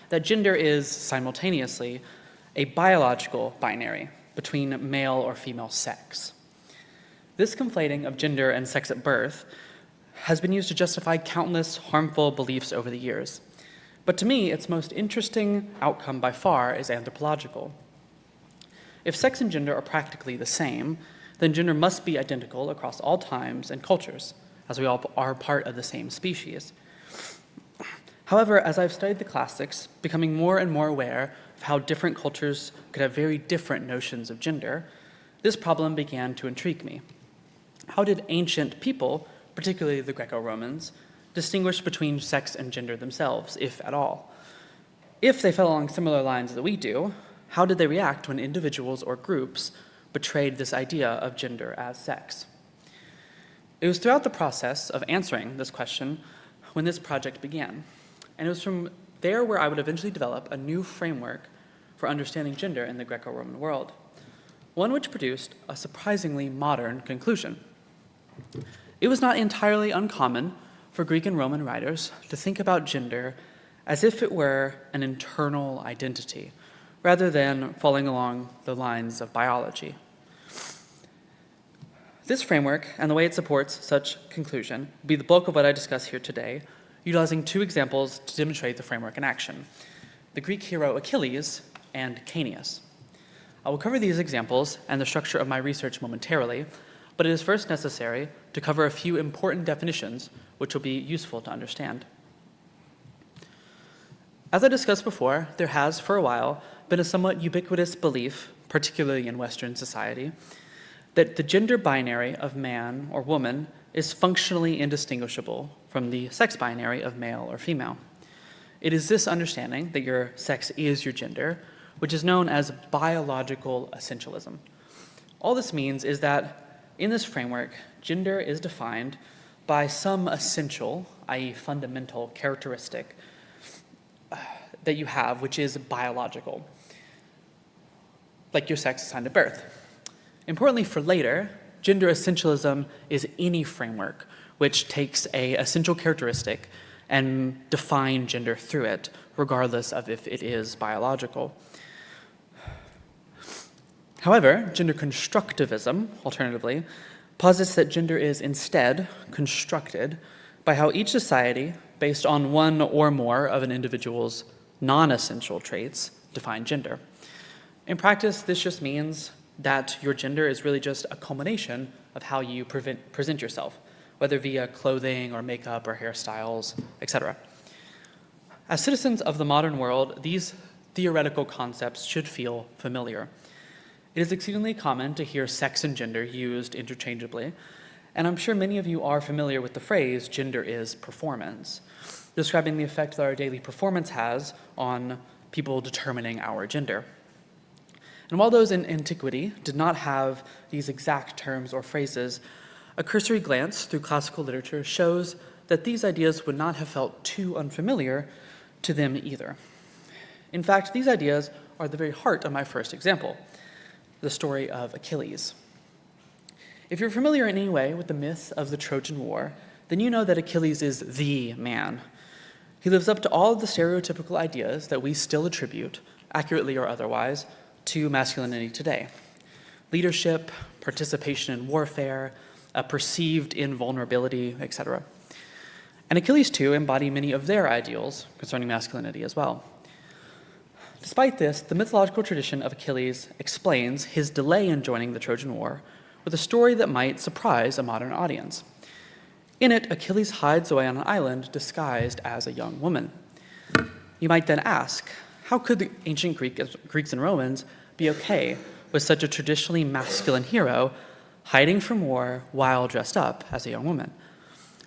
that gender is simultaneously a biological binary between male or female sex. This conflating of gender and sex at birth has been used to justify countless harmful beliefs over the years. But to me, its most interesting outcome by far is anthropological. If sex and gender are practically the same, then gender must be identical across all times and cultures, as we all are part of the same species. However, as I've studied the classics, becoming more and more aware of how different cultures could have very different notions of gender, this problem began to intrigue me. How did ancient people, particularly the Greco-Romans, distinguish between sex and gender themselves, if at all? If they fell along similar lines that we do, how did they react when individuals or groups betrayed this idea of gender as sex? It was throughout the process of answering this question when this project began, and it was from there where I would eventually develop a new framework for understanding gender in the Greco-Roman world, one which produced a surprisingly modern conclusion. It was not entirely uncommon for Greek and Roman writers to think about gender as if it were an internal identity, rather than falling along the lines of biology. This framework and the way it supports such conclusion will be the bulk of what I discuss here today, utilizing two examples to demonstrate the framework in action: the Greek hero Achilles and Caeneus. I will cover these examples and the structure of my research momentarily, but it is first necessary to cover a few important definitions which will be useful to understand. As I discussed before, there has, for a while, been a somewhat ubiquitous belief, particularly in Western society, that the gender binary of man or woman is functionally indistinguishable from the sex binary of male or female. It is this understanding that your sex is your gender, which is known as biological essentialism. All this means is that in this framework, gender is defined by some essential, i.e. fundamental characteristic that you have, which is biological, like your sex assigned at birth. Importantly for later, gender essentialism is any framework which takes an essential characteristic and define gender through it, regardless of if it is biological. However, gender constructivism, alternatively, posits that gender is instead constructed by how each society, based on one or more of an individual's non-essential traits, define gender. In practice, this just means that your gender is really just a culmination of how you present yourself, whether via clothing or makeup or hairstyles, etc. As citizens of the modern world, these theoretical concepts should feel familiar. It is exceedingly common to hear sex and gender used interchangeably, and I'm sure many of you are familiar with the phrase gender is performance, describing the effect that our daily performance has on people determining our gender. And while those in antiquity did not have these exact terms or phrases, a cursory glance through classical literature shows that these ideas would not have felt too unfamiliar to them either. In fact, these ideas are the very heart of my first example, the story of Achilles. If you're familiar in any way with the myth of the Trojan War, then you know that Achilles is the man. He lives up to all of the stereotypical ideas that we still attribute accurately or otherwise, to masculinity today. Leadership, participation in warfare, a perceived invulnerability, etc. And Achilles too embody many of their ideals concerning masculinity as well. Despite this, the mythological tradition of Achilles explains his delay in joining the Trojan War with a story that might surprise a modern audience. In it, Achilles hides away on an island disguised as a young woman. You might then ask, how could the ancient Greeks and Romans be okay with such a traditionally masculine hero hiding from war while dressed up as a young woman?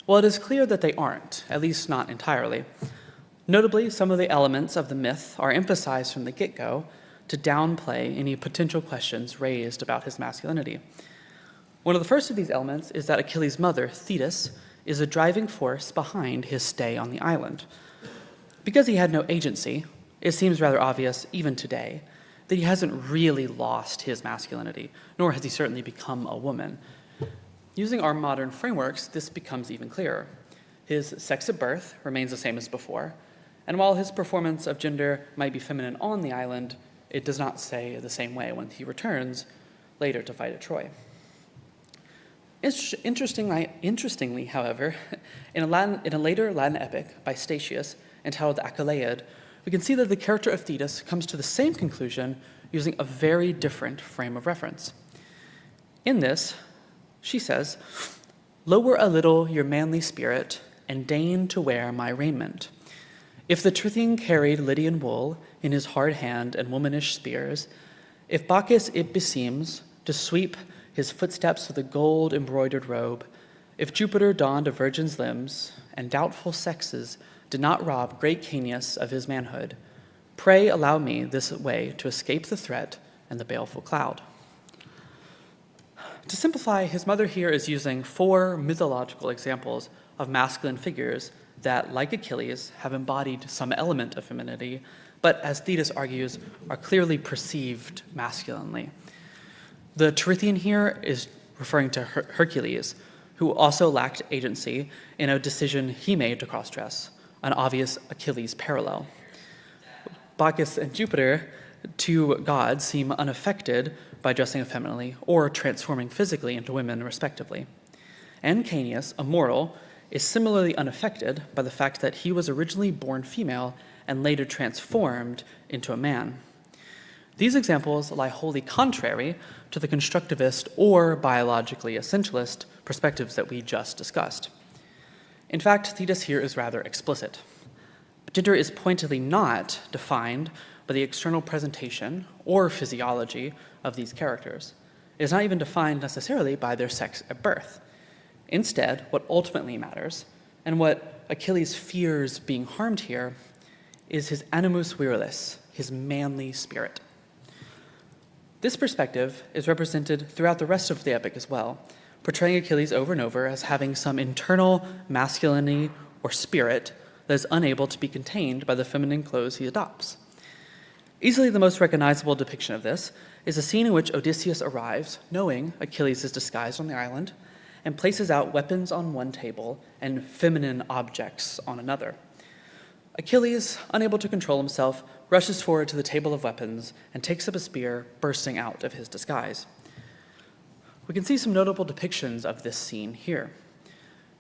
Well, it is clear that they aren't, at least not entirely. Notably, some of the elements of the myth are emphasized from the get-go to downplay any potential questions raised about his masculinity. One of the first of these elements is that Achilles' mother, Thetis, is a driving force behind his stay on the island. Because he had no agency, it seems rather obvious, even today, that he hasn't really lost his masculinity, nor has he certainly become a woman. Using our modern frameworks, this becomes even clearer. His sex at birth remains the same as before, and while his performance of gender might be feminine on the island, it does not stay the same way when he returns later to fight at Troy. Interestingly, however, in a later Latin epic by Statius entitled the Achaeid, we can see that the character of Thetis comes to the same conclusion using a very different frame of reference. In this, she says, "Lower a little your manly spirit, and deign to wear my raiment. If the Trithing carried Lydian wool in his hard hand and womanish spears, if Bacchus it beseems to sweep his footsteps with a gold-embroidered robe, if Jupiter donned a virgin's limbs, and doubtful sexes did not rob great Caeneus of his manhood, pray allow me this way to escape the threat and the baleful cloud." To simplify, his mother here is using 4 mythological examples of masculine figures that, like Achilles, have embodied some element of femininity, but as Thetis argues, are clearly perceived masculinely. The Tirythian here is referring to Hercules, who also lacked agency in a decision he made to cross-dress, an obvious Achilles parallel. Bacchus and Jupiter, 2 gods, seem unaffected by dressing effeminately or transforming physically into women, respectively. And Caeneus, a mortal, is similarly unaffected by the fact that he was originally born female and later transformed into a man. These examples lie wholly contrary to the constructivist or biologically essentialist perspectives that we just discussed. In fact, Thetis here is rather explicit. Gender is pointedly not defined by the external presentation or physiology of these characters. It is not even defined necessarily by their sex at birth. Instead, what ultimately matters, and what Achilles fears being harmed here, is his animus virilis, his manly spirit. This perspective is represented throughout the rest of the epic as well, portraying Achilles over and over as having some internal masculinity or spirit that is unable to be contained by the feminine clothes he adopts. Easily the most recognizable depiction of this is a scene in which Odysseus arrives, knowing Achilles is disguised on the island, and places out weapons on one table and feminine objects on another. Achilles, unable to control himself, rushes forward to the table of weapons and takes up a spear, bursting out of his disguise. We can see some notable depictions of this scene here.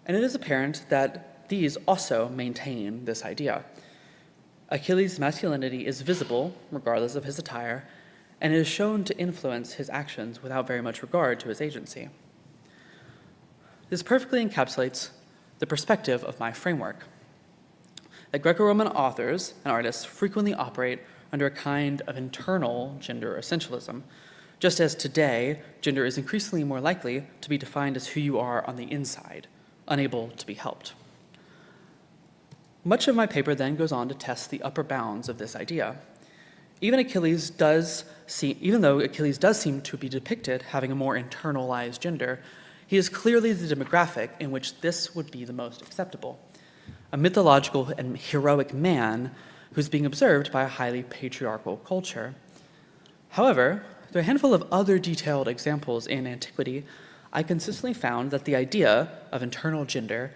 And it is apparent that these also maintain this idea. Achilles' masculinity is visible, regardless of his attire, and is shown to influence his actions without very much regard to his agency. This perfectly encapsulates the perspective of my framework, that Greco-Roman authors and artists frequently operate under a kind of internal gender essentialism, just as today, gender is increasingly more likely to be defined as who you are on the inside, unable to be helped. Much of my paper then goes on to test the upper bounds of this idea. Even though Achilles does seem to be depicted having a more internalized gender, he is clearly the demographic in which this would be the most acceptable. A mythological and heroic man who's being observed by a highly patriarchal culture. However, through a handful of other detailed examples in antiquity, I consistently found that the idea of internal gender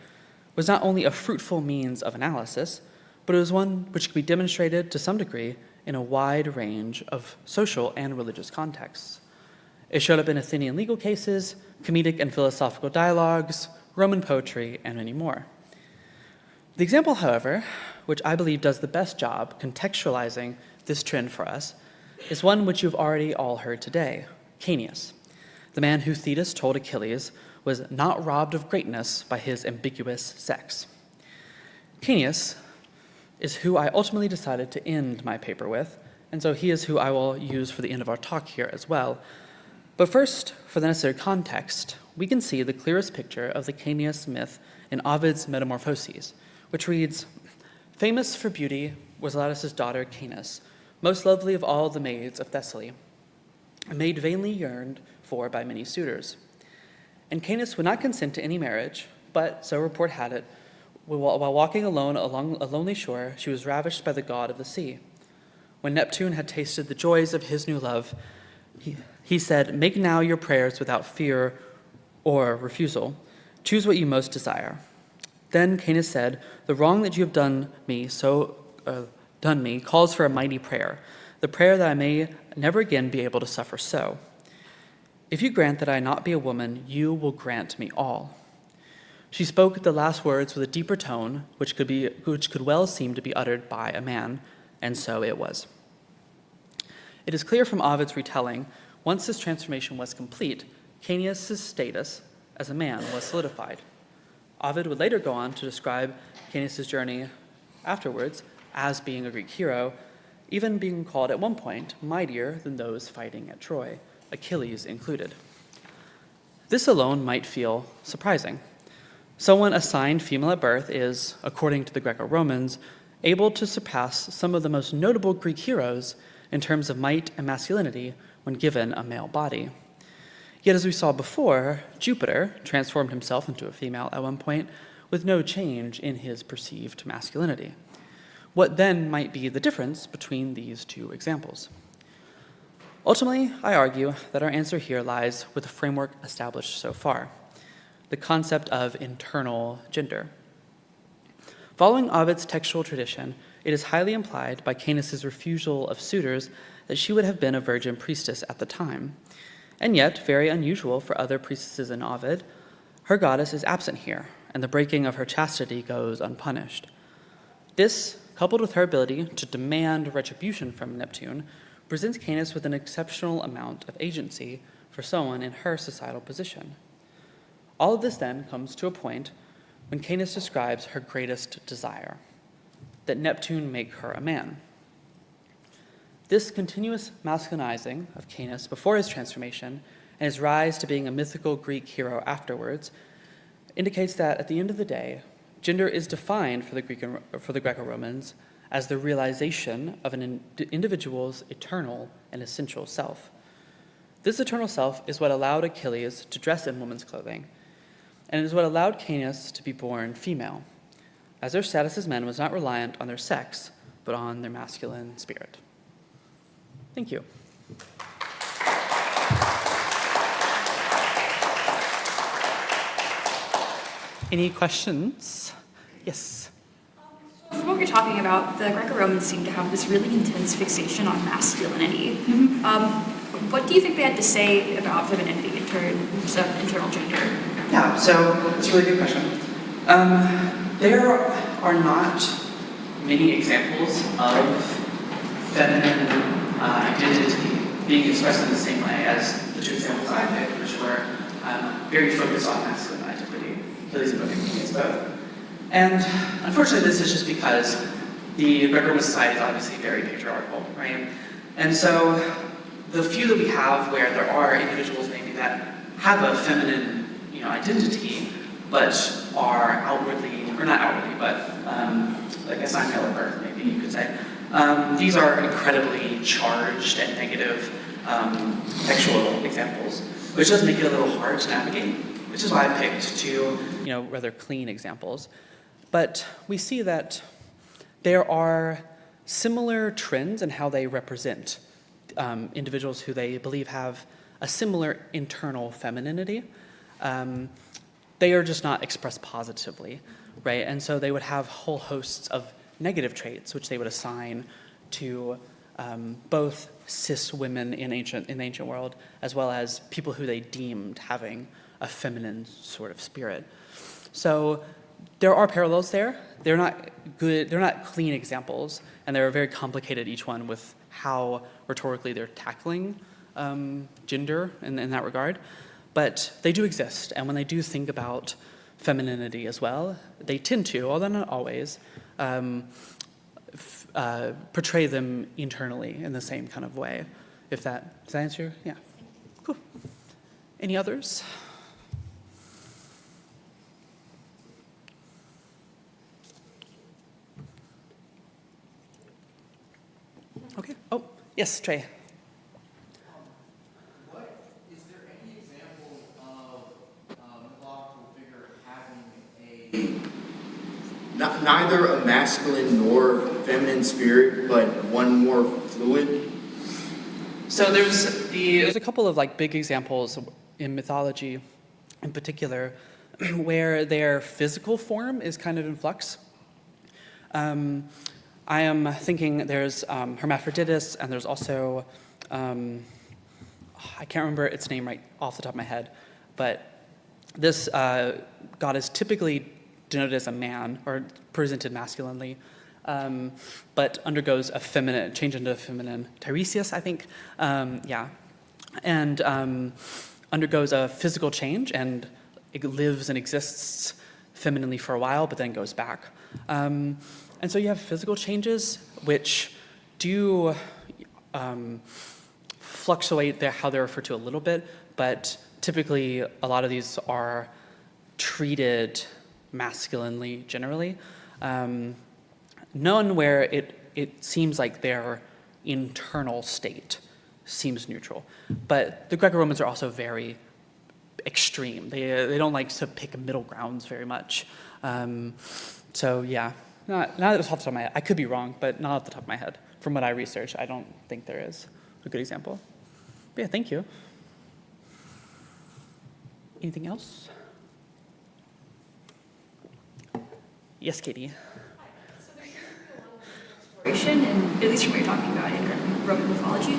was not only a fruitful means of analysis, but it was one which could be demonstrated to some degree in a wide range of social and religious contexts. It showed up in Athenian legal cases, comedic and philosophical dialogues, Roman poetry, and many more. The example, however, which I believe does the best job contextualizing this trend for us, is one which you've already all heard today, Caeneus, the man who Thetis told Achilles was not robbed of greatness by his ambiguous sex. Caeneus is who I ultimately decided to end my paper with, and so he is who I will use for the end of our talk here as well. But first, for the necessary context, we can see the clearest picture of the Caeneus myth in Ovid's Metamorphoses, which reads, "Famous for beauty was Laodice's daughter Caeneus, most lovely of all the maids of Thessaly, a maid vainly yearned for by many suitors. And Caeneus would not consent to any marriage, but, so report had it, while walking alone along a lonely shore, she was ravished by the god of the sea. When Neptune had tasted the joys of his new love, he said, 'Make now your prayers without fear or refusal. Choose what you most desire.' Then Caeneus said, 'The wrong that you have done me calls for a mighty prayer, the prayer that I may never again be able to suffer so. If you grant that I not be a woman, you will grant me all.' She spoke the last words with a deeper tone, which could well seem to be uttered by a man, and so it was." It is clear from Ovid's retelling, once this transformation was complete, Caeneus' status as a man was solidified. Ovid would later go on to describe Caeneus' journey afterwards as being a Greek hero, even being called at one point mightier than those fighting at Troy, Achilles included. This alone might feel surprising. Someone assigned female at birth is, according to the Greco-Romans, able to surpass some of the most notable Greek heroes in terms of might and masculinity when given a male body. Yet, as we saw before, Jupiter transformed himself into a female at one point with no change in his perceived masculinity. What then might be the difference between these two examples? Ultimately, I argue that our answer here lies with the framework established so far, the concept of internal gender. Following Ovid's textual tradition, it is highly implied by Caeneus' refusal of suitors that she would have been a virgin priestess at the time. And yet, very unusual for other priestesses in Ovid, her goddess is absent here, and the breaking of her chastity goes unpunished. This, coupled with her ability to demand retribution from Neptune, presents Caeneus with an exceptional amount of agency for someone in her societal position. All of this then comes to a point when Caeneus describes her greatest desire, that Neptune make her a man. This continuous masculinizing of Caeneus before his transformation and his rise to being a mythical Greek hero afterwards indicates that at the end of the day, gender is defined for the Greco-Romans as the realization of an individual's eternal and essential self. This eternal self is what allowed Achilles to dress in woman's clothing, and it is what allowed Caeneus to be born female, as their status as men was not reliant on their sex, but on their masculine spirit. Thank you. Any questions? Yes.
From what you're talking about, the Greco-Romans seem to have this really intense fixation on masculinity. What do you think they had to say about femininity in terms of internal gender?
Yeah, so that's a really good question. There are not many examples of feminine identity being expressed in the same way as the two examples I picked, which were very focused on masculine identity. Achilles and Caeneus both. And unfortunately, this is just because the Greco-Roman society is obviously very patriarchal, right? And so the few that we have where there are individuals maybe that have a feminine, identity, but are outwardly, or not outwardly, but like assigned male at birth, maybe you could say. These are incredibly charged and negative textual examples, which does make it a little hard to navigate, which is why I picked two, rather clean examples. But we see that there are similar trends in how they represent individuals who they believe have a similar internal femininity. They are just not expressed positively, right? And so they would have whole hosts of negative traits which they would assign to both cis women in the ancient world, as well as people who they deemed having a feminine sort of spirit. So there are parallels there. They're not good, they're not clean examples, and they're very complicated, each one, with how rhetorically they're tackling gender in that regard. But they do exist, and when they do think about femininity as well, they tend to, although not always, portray them internally in the same kind of way. Does that answer? Yeah. Cool. Any others? Okay. Oh, yes, Trey.
Is there any example of a mythological figure having neither a masculine nor feminine spirit, but one more fluid?
So there's a couple of like big examples in mythology, in particular, where their physical form is kind of in flux. I am thinking there's Hermaphroditus, and there's also, I can't remember its name right off the top of my head, but this god is typically denoted as a man, or presented masculinely, but undergoes a feminine, change into a feminine, Tiresias, I think, yeah, and undergoes a physical change, and it lives and exists femininely for a while, but then goes back. And so you have physical changes, which do fluctuate how they're referred to a little bit, but typically a lot of these are treated masculinely generally. None where it seems like their internal state seems neutral. But the Greco-Romans are also very extreme. They don't like to pick middle grounds very much. So yeah. Not off the top of my head. I could be wrong, but not off the top of my head. From what I researched, I don't think there is a good example. But yeah, thank you. Anything else? Yes, Katie.
Exploration, and at least from what you're talking about in Roman mythology.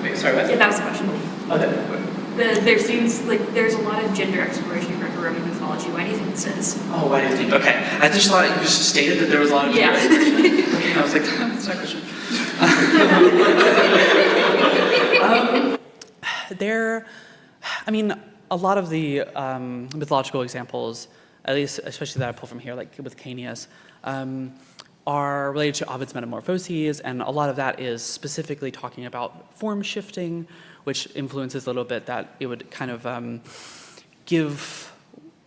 Wait, sorry, what?
Yeah, that was the question.
Okay.
There seems like there's a lot of gender exploration in Greco-Roman mythology. Why do you think this is?
Oh, why do you think? Okay, I just thought you just stated that there was a lot of
Yeah.
Okay, I was like, that's not a question. A lot of the mythological examples, at least especially that I pull from here, like with Caeneus, are related to Ovid's Metamorphoses, and a lot of that is specifically talking about form shifting, which influences a little bit that it would kind of give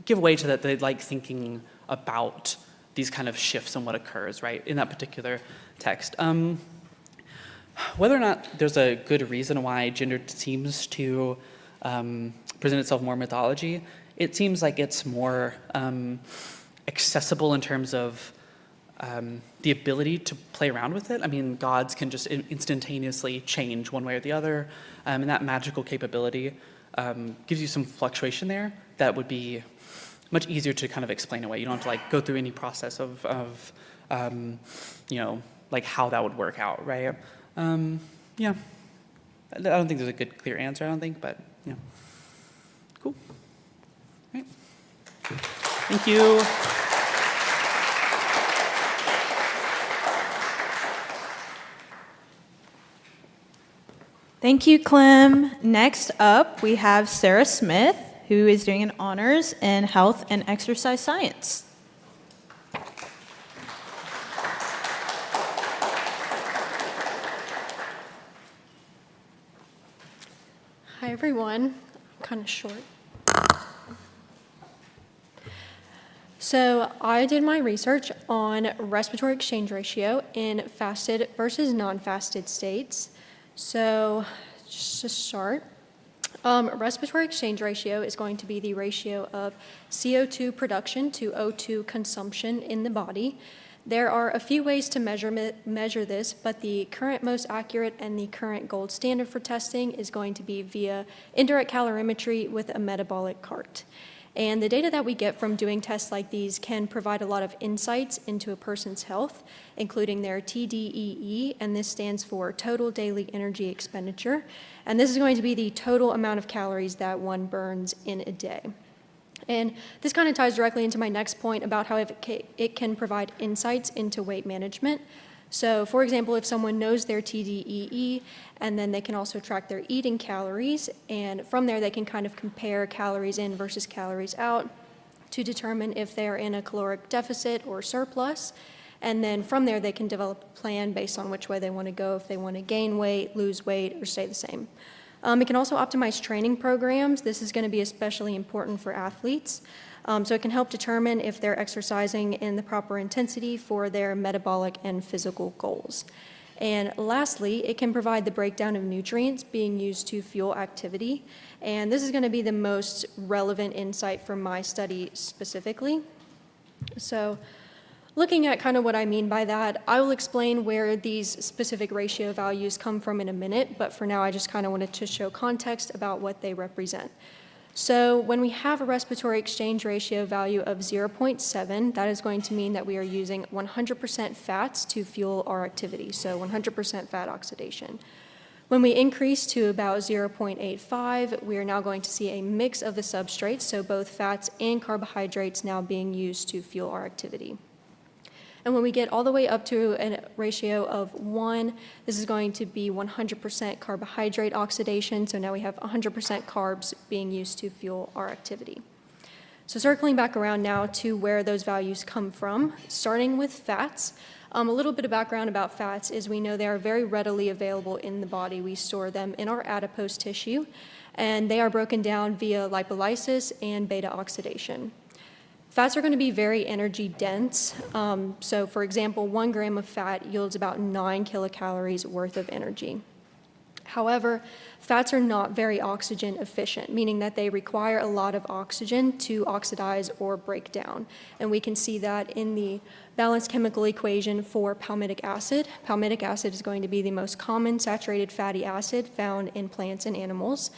way to that they like thinking about these kind of shifts and what occurs, right, in that particular text. Whether or not there's a good reason why gender seems to present itself more in mythology, it seems like it's more accessible in terms of the ability to play around with it. I mean, gods can just instantaneously change one way or the other, and that magical capability gives you some fluctuation there that would be much easier to kind of explain away. You don't have to like go through any process of like how that would work out, right? Yeah. I don't think there's a good, clear answer, I don't think, but yeah. Cool. All right. Thank you.
Thank you, Clem. Next up, we have Sarah Smith, who is doing an honors in health and exercise science.
Hi, everyone. I'm kind of short. So I did my research on respiratory exchange ratio in fasted versus non-fasted states. So just to start, respiratory exchange ratio is going to be the ratio of CO2 production to O2 consumption in the body. There are a few ways to measure this, but the current most accurate and the current gold standard for testing is going to be via indirect calorimetry with a metabolic cart. And the data that we get from doing tests like these can provide a lot of insights into a person's health, including their TDEE, and this stands for Total Daily Energy Expenditure. And this is going to be the total amount of calories that one burns in a day. And this kind of ties directly into my next point about how it can provide insights into weight management. So for example, if someone knows their TDEE, and then they can also track their eating calories, and from there they can kind of compare calories in versus calories out to determine if they're in a caloric deficit or surplus. And then from there they can develop a plan based on which way they want to go, if they want to gain weight, lose weight, or stay the same. It can also optimize training programs. This is going to be especially important for athletes. So it can help determine if they're exercising in the proper intensity for their metabolic and physical goals. And lastly, it can provide the breakdown of nutrients being used to fuel activity. And this is going to be the most relevant insight from my study specifically. So looking at kind of what I mean by that, I will explain where these specific ratio values come from in a minute, but for now I just kind of wanted to show context about what they represent. So when we have a respiratory exchange ratio value of 0.7, that is going to mean that we are using 100% fats to fuel our activity, so 100% fat oxidation. When we increase to about 0.85, we are now going to see a mix of the substrates, so both fats and carbohydrates now being used to fuel our activity. And when we get all the way up to a ratio of 1, this is going to be 100% carbohydrate oxidation. So now we have 100% carbs being used to fuel our activity. So circling back around now to where those values come from, starting with fats. A little bit of background about fats is we know they are very readily available in the body. We store them in our adipose tissue, and they are broken down via lipolysis and beta oxidation. Fats are going to be very energy dense. So for example, 1 gram of fat yields about 9 kilocalories worth of energy. However, fats are not very oxygen efficient, meaning that they require a lot of oxygen to oxidize or break down. And we can see that in the balanced chemical equation for palmitic acid. Palmitic acid is going to be the most common saturated fatty acid found in plants and animals.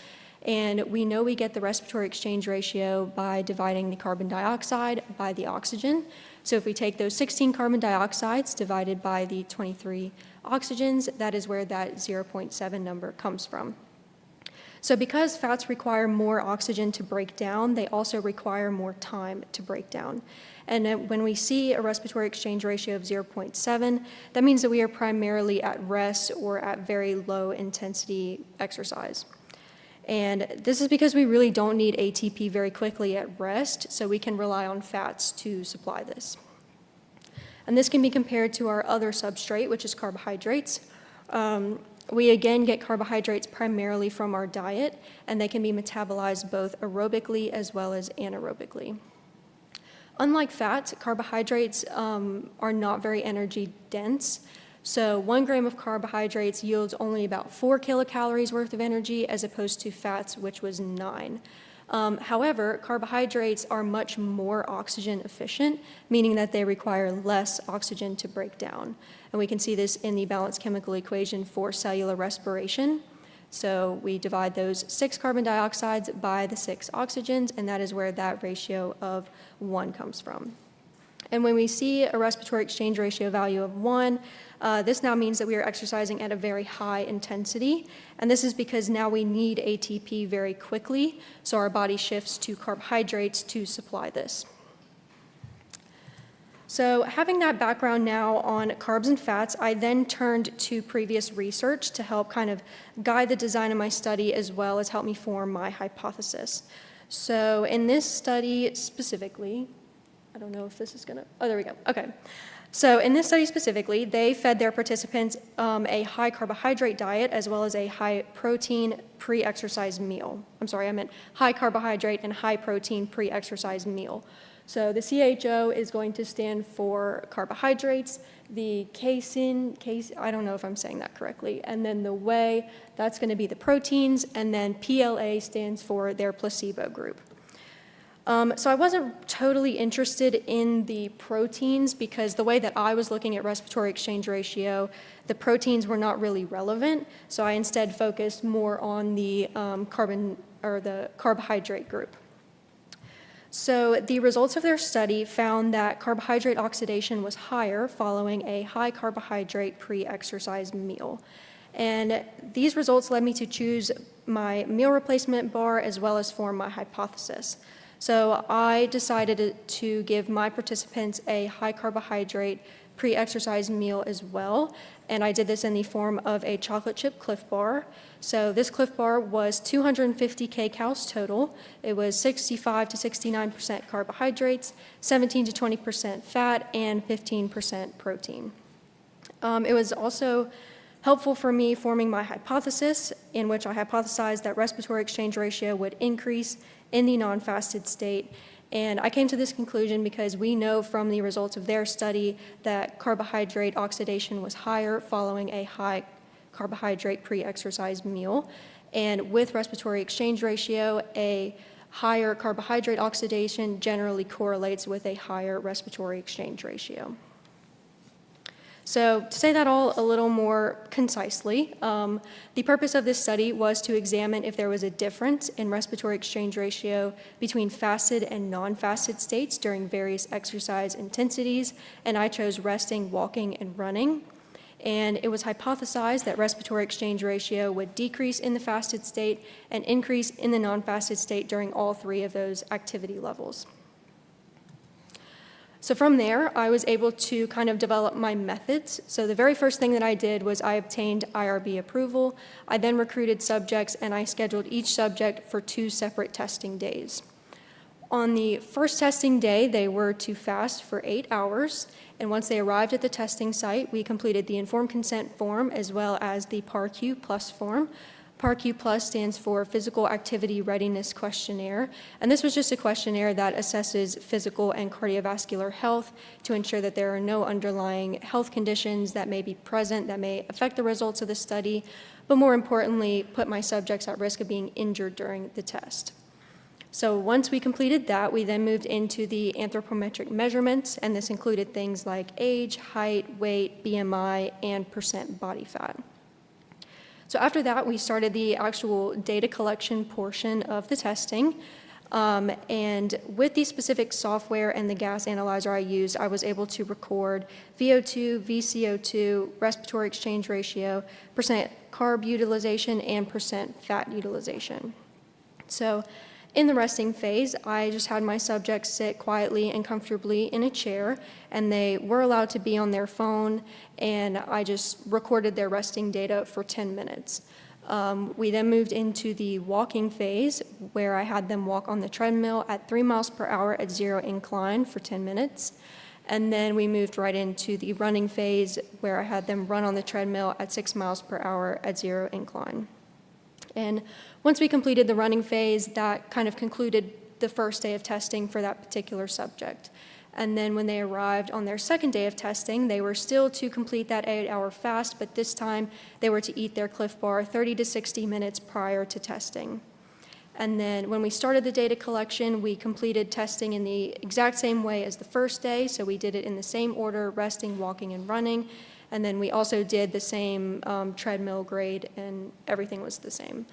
And we know we get the respiratory exchange ratio by dividing the carbon dioxide by the oxygen. So if we take those 16 carbon dioxides divided by the 23 oxygens, that is where that 0.7 number comes from. So because fats require more oxygen to break down, they also require more time to break down. And when we see a respiratory exchange ratio of 0.7, that means that we are primarily at rest or at very low intensity exercise. And this is because we really don't need ATP very quickly at rest, so we can rely on fats to supply this. And this can be compared to our other substrate, which is carbohydrates. We again get carbohydrates primarily from our diet, and they can be metabolized both aerobically as well as anaerobically. Unlike fats, carbohydrates are not very energy dense. So 1 gram of carbohydrates yields only about 4 kilocalories worth of energy as opposed to fats, which was 9. However, carbohydrates are much more oxygen efficient, meaning that they require less oxygen to break down. And we can see this in the balanced chemical equation for cellular respiration. So we divide those 6 carbon dioxides by the 6 oxygens, and that is where that ratio of 1 comes from. And when we see a respiratory exchange ratio value of 1, this now means that we are exercising at a very high intensity. And this is because now we need ATP very quickly, so our body shifts to carbohydrates to supply this. So having that background now on carbs and fats, I then turned to previous research to help kind of guide the design of my study as well as help me form my hypothesis. So in this study specifically, I don't know if this is oh, there we go, okay. So in this study specifically, they fed their participants a high carbohydrate diet as well as a high protein pre-exercise meal. I'm sorry, I meant high carbohydrate and high protein pre-exercise meal. So the CHO is going to stand for carbohydrates, the casein, I don't know if I'm saying that correctly, and then the whey, that's going to be the proteins, and then PLA stands for their placebo group. So I wasn't totally interested in the proteins because the way that I was looking at respiratory exchange ratio, the proteins were not really relevant. So I instead focused more on the the carbohydrate group. So the results of their study found that carbohydrate oxidation was higher following a high carbohydrate pre-exercise meal. And these results led me to choose my meal replacement bar as well as form my hypothesis. So I decided to give my participants a high carbohydrate pre-exercise meal as well, and I did this in the form of a chocolate chip Cliff Bar. So this Cliff Bar was 250 kcals total. It was 65 to 69% carbohydrates, 17 to 20% fat, and 15% protein. It was also helpful for me forming my hypothesis, in which I hypothesized that respiratory exchange ratio would increase in the non-fasted state. And I came to this conclusion because we know from the results of their study that carbohydrate oxidation was higher following a high carbohydrate pre-exercise meal. And with respiratory exchange ratio, a higher carbohydrate oxidation generally correlates with a higher respiratory exchange ratio. So to say that all a little more concisely, the purpose of this study was to examine if there was a difference in respiratory exchange ratio between fasted and non-fasted states during various exercise intensities, and I chose resting, walking, and running. And it was hypothesized that respiratory exchange ratio would decrease in the fasted state and increase in the non-fasted state during all three of those activity levels. So from there, I was able to kind of develop my methods. So the very first thing that I did was I obtained IRB approval. I then recruited subjects, and I scheduled each subject for 2 separate testing days. On the first testing day, they were to fast for 8 hours, and once they arrived at the testing site, we completed the informed consent form as well as the PAR-Q Plus form. PAR-Q Plus stands for Physical Activity Readiness Questionnaire, and this was just a questionnaire that assesses physical and cardiovascular health to ensure that there are no underlying health conditions that may be present that may affect the results of the study, but more importantly, put my subjects at risk of being injured during the test. So once we completed that, we then moved into the anthropometric measurements, and this included things like age, height, weight, BMI, and percent body fat. So after that, we started the actual data collection portion of the testing. And with the specific software and the gas analyzer I used, I was able to record VO2, VCO2, respiratory exchange ratio, percent carb utilization, and percent fat utilization. So in the resting phase, I just had my subjects sit quietly and comfortably in a chair, and they were allowed to be on their phone, and I just recorded their resting data for 10 minutes. We then moved into the walking phase, where I had them walk on the treadmill at 3 miles per hour at 0 incline for 10 minutes. And then we moved right into the running phase, where I had them run on the treadmill at 6 miles per hour at 0 incline. And once we completed the running phase, that kind of concluded the first day of testing for that particular subject. And then when they arrived on their second day of testing, they were still to complete that 8-hour fast, but this time they were to eat their Cliff Bar 30 to 60 minutes prior to testing. And then when we started the data collection, we completed testing in the exact same way as the first day, so we did it in the same order, resting, walking, and running. And then we also did the same treadmill grade, and everything was the same.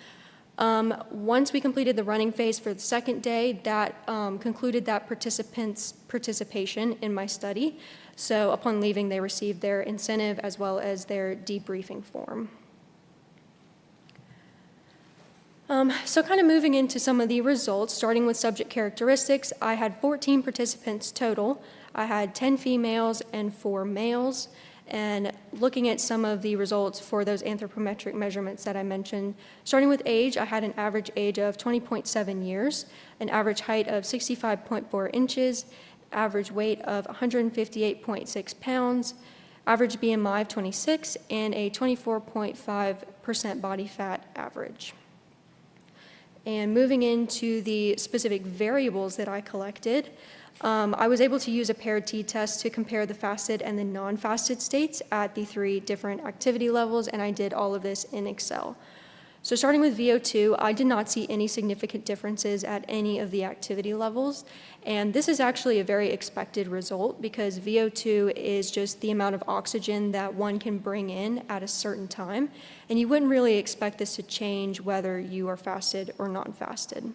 Once we completed the running phase for the second day, that concluded that participants' participation in my study. So upon leaving, they received their incentive as well as their debriefing form. So kind of moving into some of the results, starting with subject characteristics, I had 14 participants total. I had 10 females and 4 males. And looking at some of the results for those anthropometric measurements that I mentioned, starting with age, I had an average age of 20.7 years, an average height of 65.4 inches, average weight of 158.6 pounds, average BMI of 26, and a 24.5% body fat average. And moving into the specific variables that I collected, I was able to use a paired t-test to compare the fasted and the non-fasted states at the 3 different activity levels, and I did all of this in Excel. So starting with VO2, I did not see any significant differences at any of the activity levels, and this is actually a very expected result because VO2 is just the amount of oxygen that one can bring in at a certain time, and you wouldn't really expect this to change whether you are fasted or non-fasted.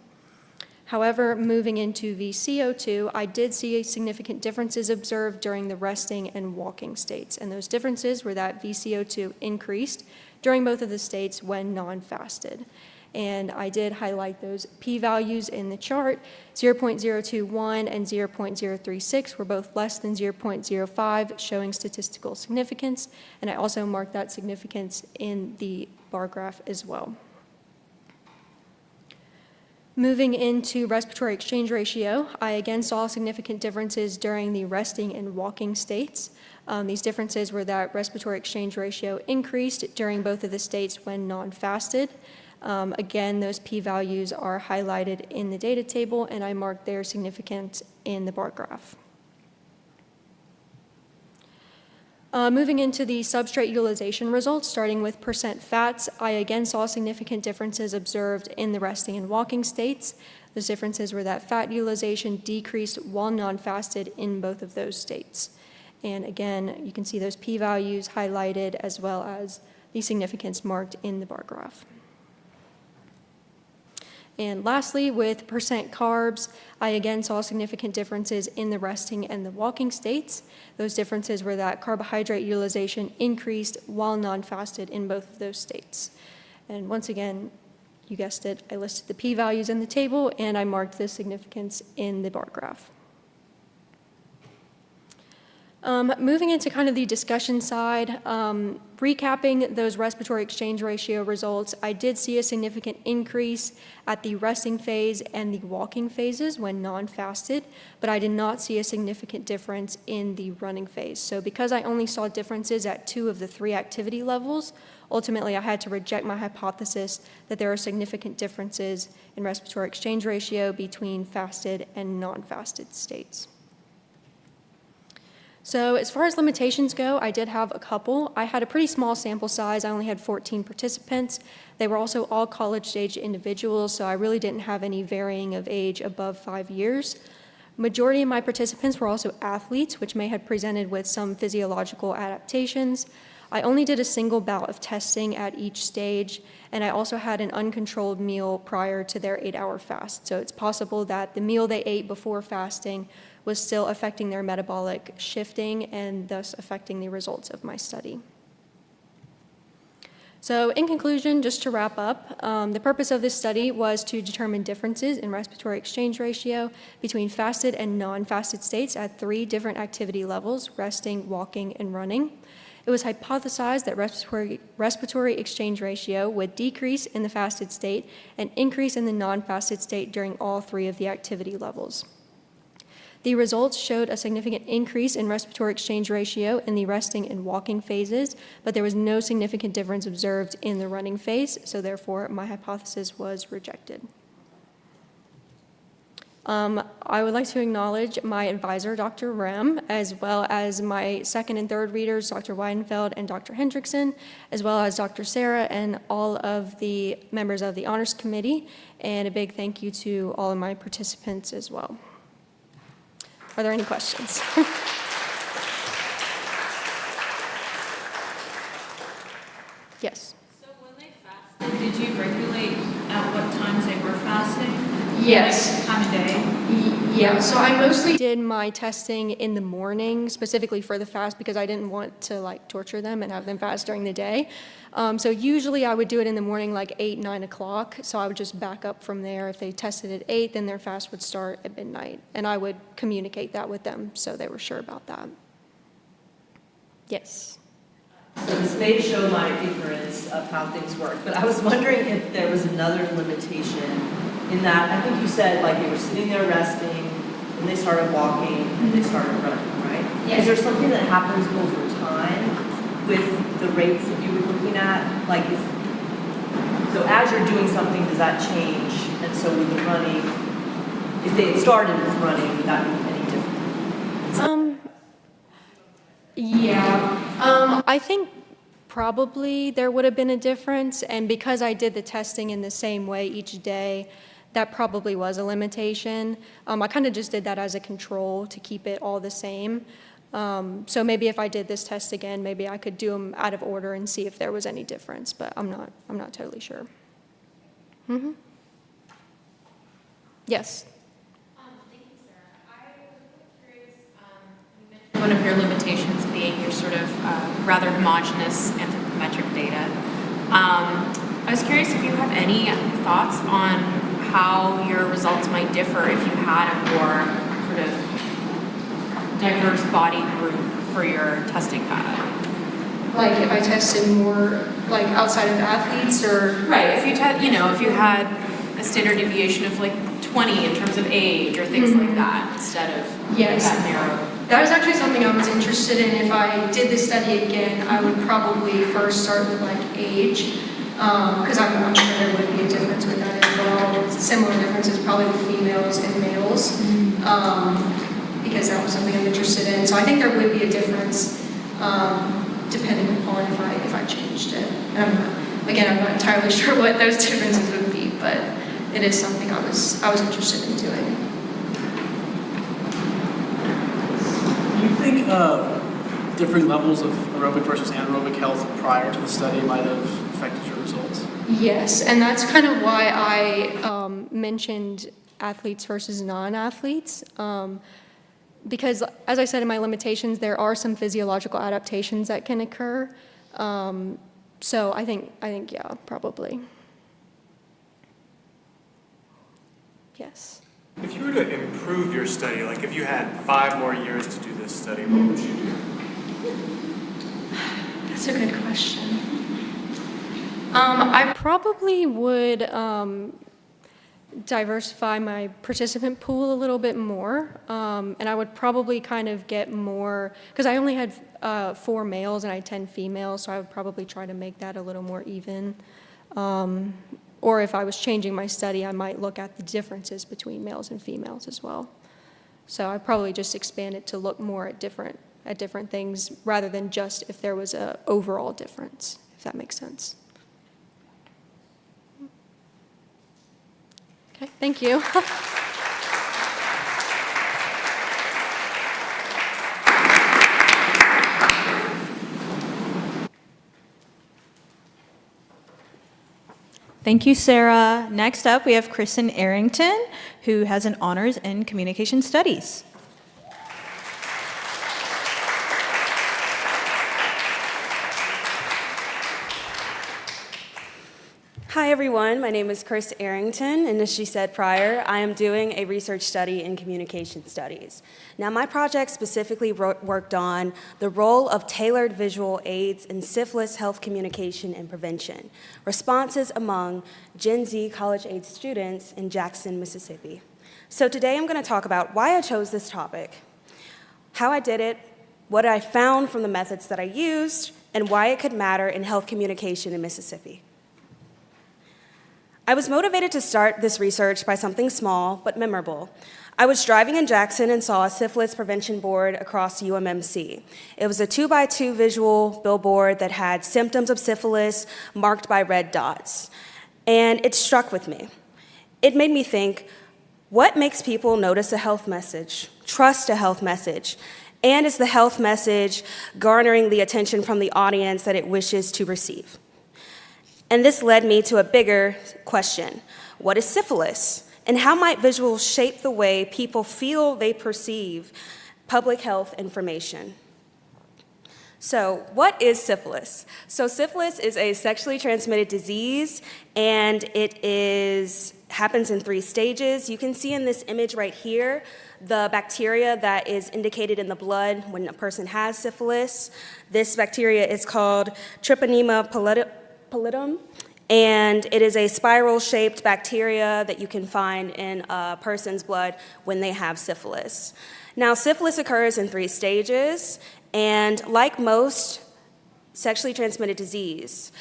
However, moving into VCO2, I did see significant differences observed during the resting and walking states. And those differences were that VCO2 increased during both of the states when non-fasted. And I did highlight those p-values in the chart. 0.021 and 0.036 were both less than 0.05, showing statistical significance. And I also marked that significance in the bar graph as well. Moving into respiratory exchange ratio, I again saw significant differences during the resting and walking states. These differences were that respiratory exchange ratio increased during both of the states when non-fasted. Again, those p-values are highlighted in the data table, and I marked their significance in the bar graph. Moving into the substrate utilization results, starting with percent fats, I again saw significant differences observed in the resting and walking states. Those differences were that fat utilization decreased while non-fasted in both of those states. And again, you can see those p-values highlighted as well as the significance marked in the bar graph. And lastly, with percent carbs, I again saw significant differences in the resting and the walking states. Those differences were that carbohydrate utilization increased while non-fasted in both of those states. And once again, you guessed it, I listed the p-values in the table and I marked the significance in the bar graph. Moving into kind of the discussion side, recapping those respiratory exchange ratio results, I did see a significant increase at the resting phase and the walking phases when non-fasted, but I did not see a significant difference in the running phase. So because I only saw differences at 2 of the 3 activity levels, ultimately I had to reject my hypothesis that there are significant differences in respiratory exchange ratio between fasted and non-fasted states. So as far as limitations go, I did have a couple. I had a pretty small sample size. I only had 14 participants. They were also all college-age individuals, so I really didn't have any varying of age above 5 years. Majority of my participants were also athletes, which may have presented with some physiological adaptations. I only did a single bout of testing at each stage, and I also had an uncontrolled meal prior to their 8-hour fast. So it's possible that the meal they ate before fasting was still affecting their metabolic shifting and thus affecting the results of my study. So in conclusion, just to wrap up, the purpose of this study was to determine differences in respiratory exchange ratio between fasted and non-fasted states at 3 different activity levels: resting, walking, and running. It was hypothesized that respiratory exchange ratio would decrease in the fasted state and increase in the non-fasted state during all 3 of the activity levels. The results showed a significant increase in respiratory exchange ratio in the resting and walking phases, but there was no significant difference observed in the running phase, so therefore my hypothesis was rejected. I would like to acknowledge my advisor, Dr. Rem, as well as my second and third readers, Dr. Weidenfeld and Dr. Hendrickson, as well as Dr. Sarah and all of the members of the Honors Committee, and a big thank you to all of my participants as well. Are there any questions? Yes.
So when they fasted, did you regulate at what times they were fasting?
Yes.
Like time of day?
Yeah, so I mostly did my testing in the morning, specifically for the fast, because I didn't want to torture them and have them fast during the day. So usually I would do it in the morning, like 8, 9 o'clock. So I would just back up from there. If they tested at 8, then their fast would start at midnight. And I would communicate that with them so they were sure about that. Yes.
So this may show my ignorance of how things work, but I was wondering if there was another limitation in that. I think you said they were sitting there resting, and they started walking, and they started running, right?
Yes.
Is there something that happens over time with the rates that you were looking at? So as you're doing something, does that change? And so with the running, if they had started with running, would that be any different?
Yeah. I think probably there would have been a difference, and because I did the testing in the same way each day, that probably was a limitation. I kind of just did that as a control to keep it all the same. So maybe if I did this test again, maybe I could do them out of order and see if there was any difference, but I'm not totally sure. Mm-hmm. Yes.
Thank you, Sarah. I was curious, you mentioned one of your limitations being your sort of rather homogeneous anthropometric data. I was curious if you have any thoughts on how your results might differ if you had a more sort of diverse body group for your testing pad.
Like if I tested more like outside of athletes or?
Right, if you if you had a standard deviation of like 20 in terms of age or things like that instead of
Yes.
that narrow.
That was actually something I was interested in. If I did this study again, I would probably first start with like age, because I'm sure there would be a difference with that as well. Similar differences probably with females and males, because that was something I'm interested in. So I think there would be a difference depending upon if I changed it. And I'm not entirely sure what those differences would be, but it is something I was interested in doing.
Do you think different levels of aerobic versus anaerobic health prior to the study might have affected your results?
Yes, and that's kind of why I mentioned athletes versus non-athletes, because as I said in my limitations, there are some physiological adaptations that can occur. So I think yeah, probably. Yes.
If you were to improve your study, like if you had 5 more years to do this study, what would you do?
That's a good question. I probably would diversify my participant pool a little bit more, and I would probably kind of get more, because I only had 4 males and I had 10 females, so I would probably try to make that a little more even. Or if I was changing my study, I might look at the differences between males and females as well. So I'd probably just expand it to look more at different things rather than just if there was an overall difference, if that makes sense. Okay, thank you.
Thank you, Sarah. Next up, we have Kristen Arrington, who has an honors in communication studies.
Hi everyone, my name is Chris Arrington, and as she said prior, I am doing a research study in communication studies. Now my project specifically worked on the role of tailored visual aids in syphilis health communication and prevention, responses among Gen Z college-age students in Jackson, Mississippi. So today I'm going to talk about why I chose this topic, how I did it, what I found from the methods that I used, and why it could matter in health communication in Mississippi. I was motivated to start this research by something small but memorable. I was driving in Jackson and saw a syphilis prevention board across UMMC. It was a 2x2 visual billboard that had symptoms of syphilis marked by red dots. And it struck with me. It made me think, what makes people notice a health message, trust a health message, and is the health message garnering the attention from the audience that it wishes to receive? And this led me to a bigger question. What is syphilis? And how might visuals shape the way people feel they perceive public health information? So what is syphilis? So syphilis is a sexually transmitted disease, and it happens in 3 stages. You can see in this image right here the bacteria that is indicated in the blood when a person has syphilis. This bacteria is called Treponema pallidum, and it is a spiral-shaped bacteria that you can find in a person's blood when they have syphilis. Now, syphilis occurs in 3 stages, and like most sexually transmitted diseases,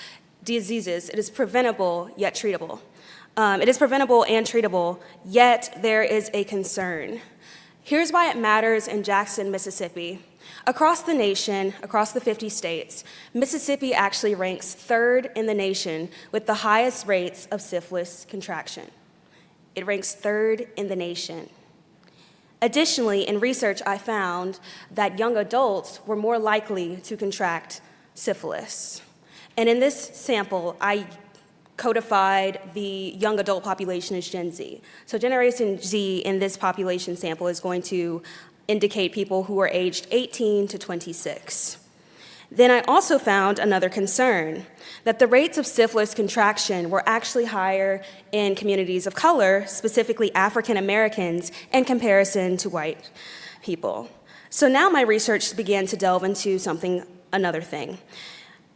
it is preventable yet treatable. It is preventable and treatable, yet there is a concern. Here's why it matters in Jackson, Mississippi. Across the nation, across the 50 states, Mississippi actually ranks 3rd in the nation with the highest rates of syphilis contraction. It ranks 3rd in the nation. Additionally, in research, I found that young adults were more likely to contract syphilis. And in this sample, I codified the young adult population as Gen Z. So Generation Z in this population sample is going to indicate people who are aged 18 to 26. Then I also found another concern, that the rates of syphilis contraction were actually higher in communities of color, specifically African Americans, in comparison to white people. So now my research began to delve into another thing.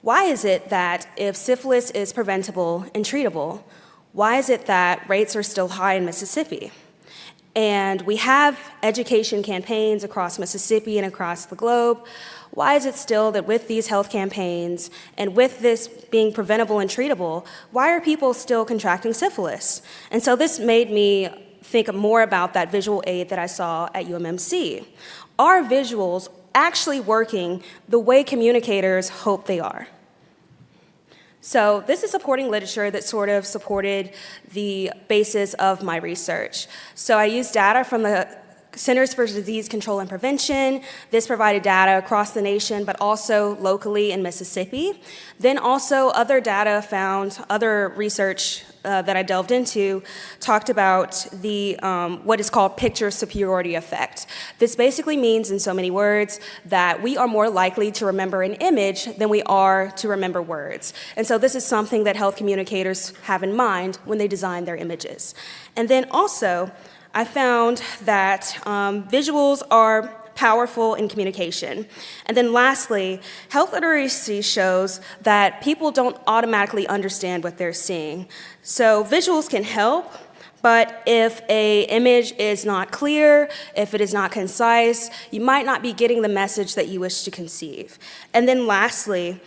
Why is it that if syphilis is preventable and treatable, why is it that rates are still high in Mississippi? And we have education campaigns across Mississippi and across the globe. Why is it still that with these health campaigns and with this being preventable and treatable, why are people still contracting syphilis? And so this made me think more about that visual aid that I saw at UMMC. Are visuals actually working the way communicators hope they are? So this is supporting literature that sort of supported the basis of my research. So I used data from the Centers for Disease Control and Prevention. This provided data across the nation, but also locally in Mississippi. Then also other data found, other research that I delved into talked about the what is called picture superiority effect. This basically means, in so many words, that we are more likely to remember an image than we are to remember words. And so this is something that health communicators have in mind when they design their images. And then also, I found that visuals are powerful in communication. And then lastly, health literacy shows that people don't automatically understand what they're seeing. So visuals can help, but if an image is not clear, if it is not concise, you might not be getting the message that you wish to conceive. And then lastly,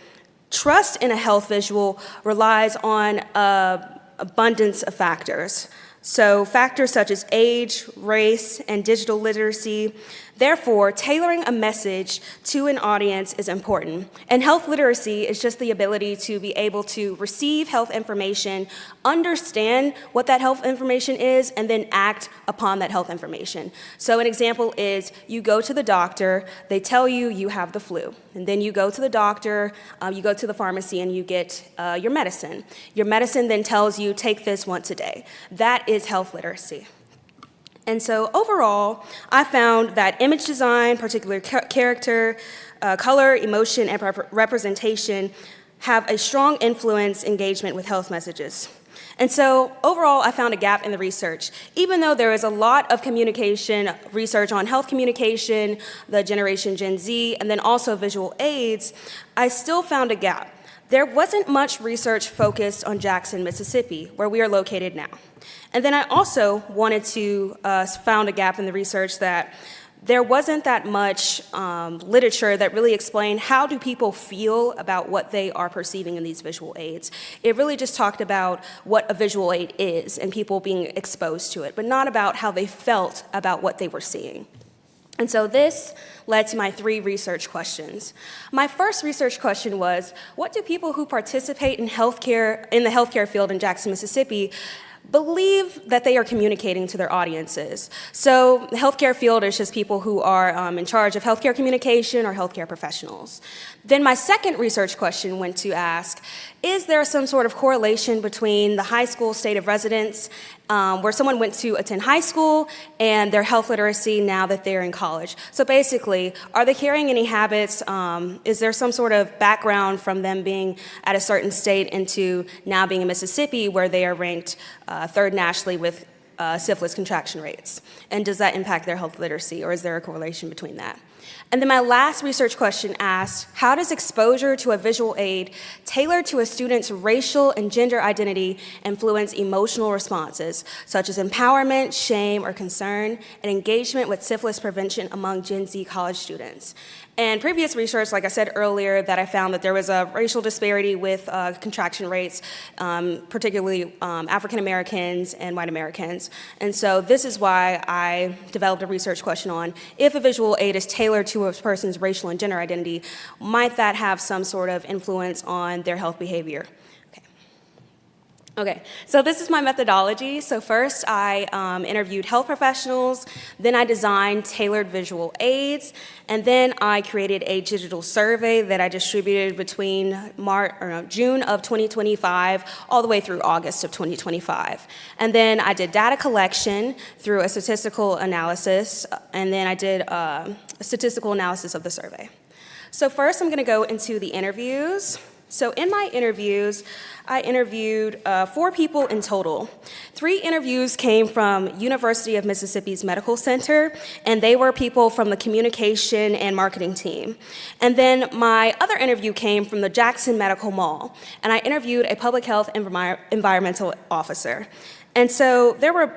trust in a health visual relies on an abundance of factors. So factors such as age, race, and digital literacy. Therefore, tailoring a message to an audience is important. And health literacy is just the ability to be able to receive health information, understand what that health information is, and then act upon that health information. So an example is you go to the doctor, they tell you you have the flu. And then you go to the doctor, you go to the pharmacy, and you get your medicine. Your medicine then tells you, take this once a day. That is health literacy. And so overall, I found that image design, particular character, color, emotion, and representation have a strong influence engagement with health messages. And so overall, I found a gap in the research. Even though there is a lot of communication research on health communication, the generation Gen Z, and then also visual aids, I still found a gap. There wasn't much research focused on Jackson, Mississippi, where we are located now. And then I also wanted to found a gap in the research that there wasn't that much literature that really explained how do people feel about what they are perceiving in these visual aids. It really just talked about what a visual aid is and people being exposed to it, but not about how they felt about what they were seeing. And so this led to my 3 research questions. My first research question was, what do people who participate in the healthcare field in Jackson, Mississippi, believe that they are communicating to their audiences? So the healthcare field is just people who are in charge of healthcare communication or healthcare professionals. Then my second research question went to ask, is there some sort of correlation between the high school state of residence, where someone went to attend high school, and their health literacy now that they're in college? So basically, are they carrying any habits? Is there some sort of background from them being at a certain state into now being in Mississippi, where they are ranked 3rd nationally with syphilis contraction rates? And does that impact their health literacy, or is there a correlation between that? And then my last research question asked, how does exposure to a visual aid tailored to a student's racial and gender identity influence emotional responses, such as empowerment, shame, or concern, and engagement with syphilis prevention among Gen Z college students? And previous research, like I said earlier, that I found that there was a racial disparity with contraction rates, particularly African Americans and white Americans. And so this is why I developed a research question on, if a visual aid is tailored to a person's racial and gender identity, might that have some sort of influence on their health behavior? Okay. Okay, so this is my methodology. So first I interviewed health professionals, then I designed tailored visual aids, and then I created a digital survey that I distributed between June of 2025 all the way through August of 2025. And then I did data collection through a statistical analysis, and then I did a statistical analysis of the survey. So first I'm gonna go into the interviews. So in my interviews, I interviewed 4 people in total. 3 interviews came from University of Mississippi's Medical Center, and they were people from the communication and marketing team. And then my other interview came from the Jackson Medical Mall, and I interviewed a public health environmental officer. And so there were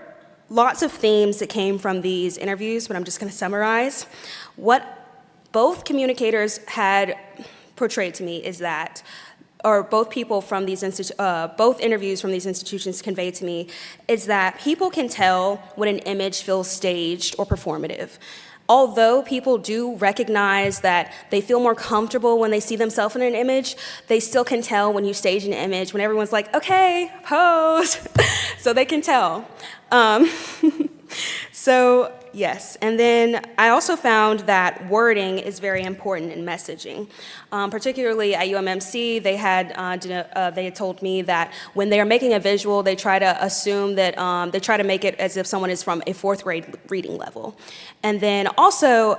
lots of themes that came from these interviews, but I'm just gonna summarize. What both communicators had portrayed to me is that, or both people from these both interviews from these institutions conveyed to me, is that people can tell when an image feels staged or performative. Although people do recognize that they feel more comfortable when they see themselves in an image, they still can tell when you stage an image, when everyone's like, okay, pose. So they can tell. So yes, and then I also found that wording is very important in messaging. Particularly at UMMC, they had told me that when they are making a visual, they try to assume that, they try to make it as if someone is from a 4th grade reading level. And then also,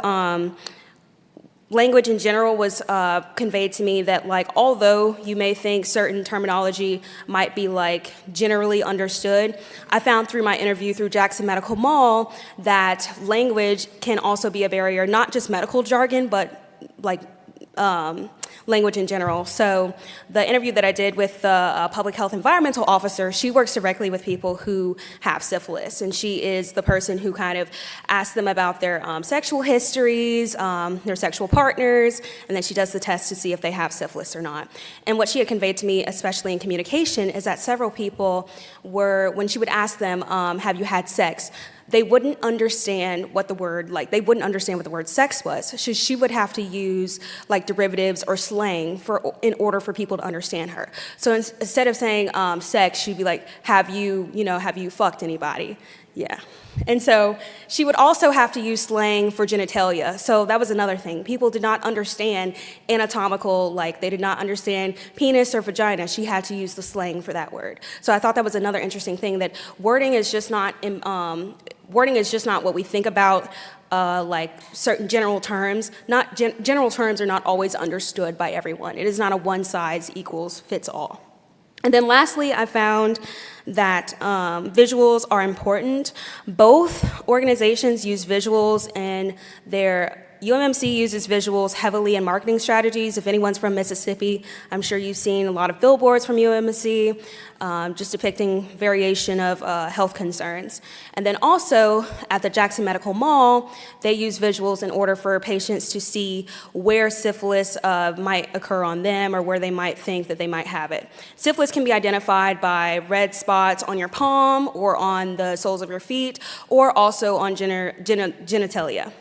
language in general was conveyed to me that, like, although you may think certain terminology might be like generally understood, I found through my interview through Jackson Medical Mall that language can also be a barrier, not just medical jargon, but like language in general. So the interview that I did with the public health environmental officer, she works directly with people who have syphilis, and she is the person who kind of asks them about their sexual histories, their sexual partners, and then she does the test to see if they have syphilis or not. And what she had conveyed to me, especially in communication, is that several people were, when she would ask them, have you had sex, they wouldn't understand what the word, they wouldn't understand what the word sex was. So she would have to use like derivatives or slang in order for people to understand her. So instead of saying sex, she'd be like, have you fucked anybody? Yeah. And so she would also have to use slang for genitalia. So that was another thing. People did not understand anatomical, they did not understand penis or vagina. She had to use the slang for that word. So I thought that was another interesting thing, that wording is just not what we think about, like certain general terms. General terms are not always understood by everyone. It is not a one size equals fits all. And then lastly, I found that visuals are important. Both organizations use visuals in their UMMC uses visuals heavily in marketing strategies. If anyone's from Mississippi, I'm sure you've seen a lot of billboards from UMMC, just depicting variation of health concerns. And then also at the Jackson Medical Mall, they use visuals in order for patients to see where syphilis might occur on them, or where they might think that they might have it. Syphilis can be identified by red spots on your palm or on the soles of your feet, or also on genitalia.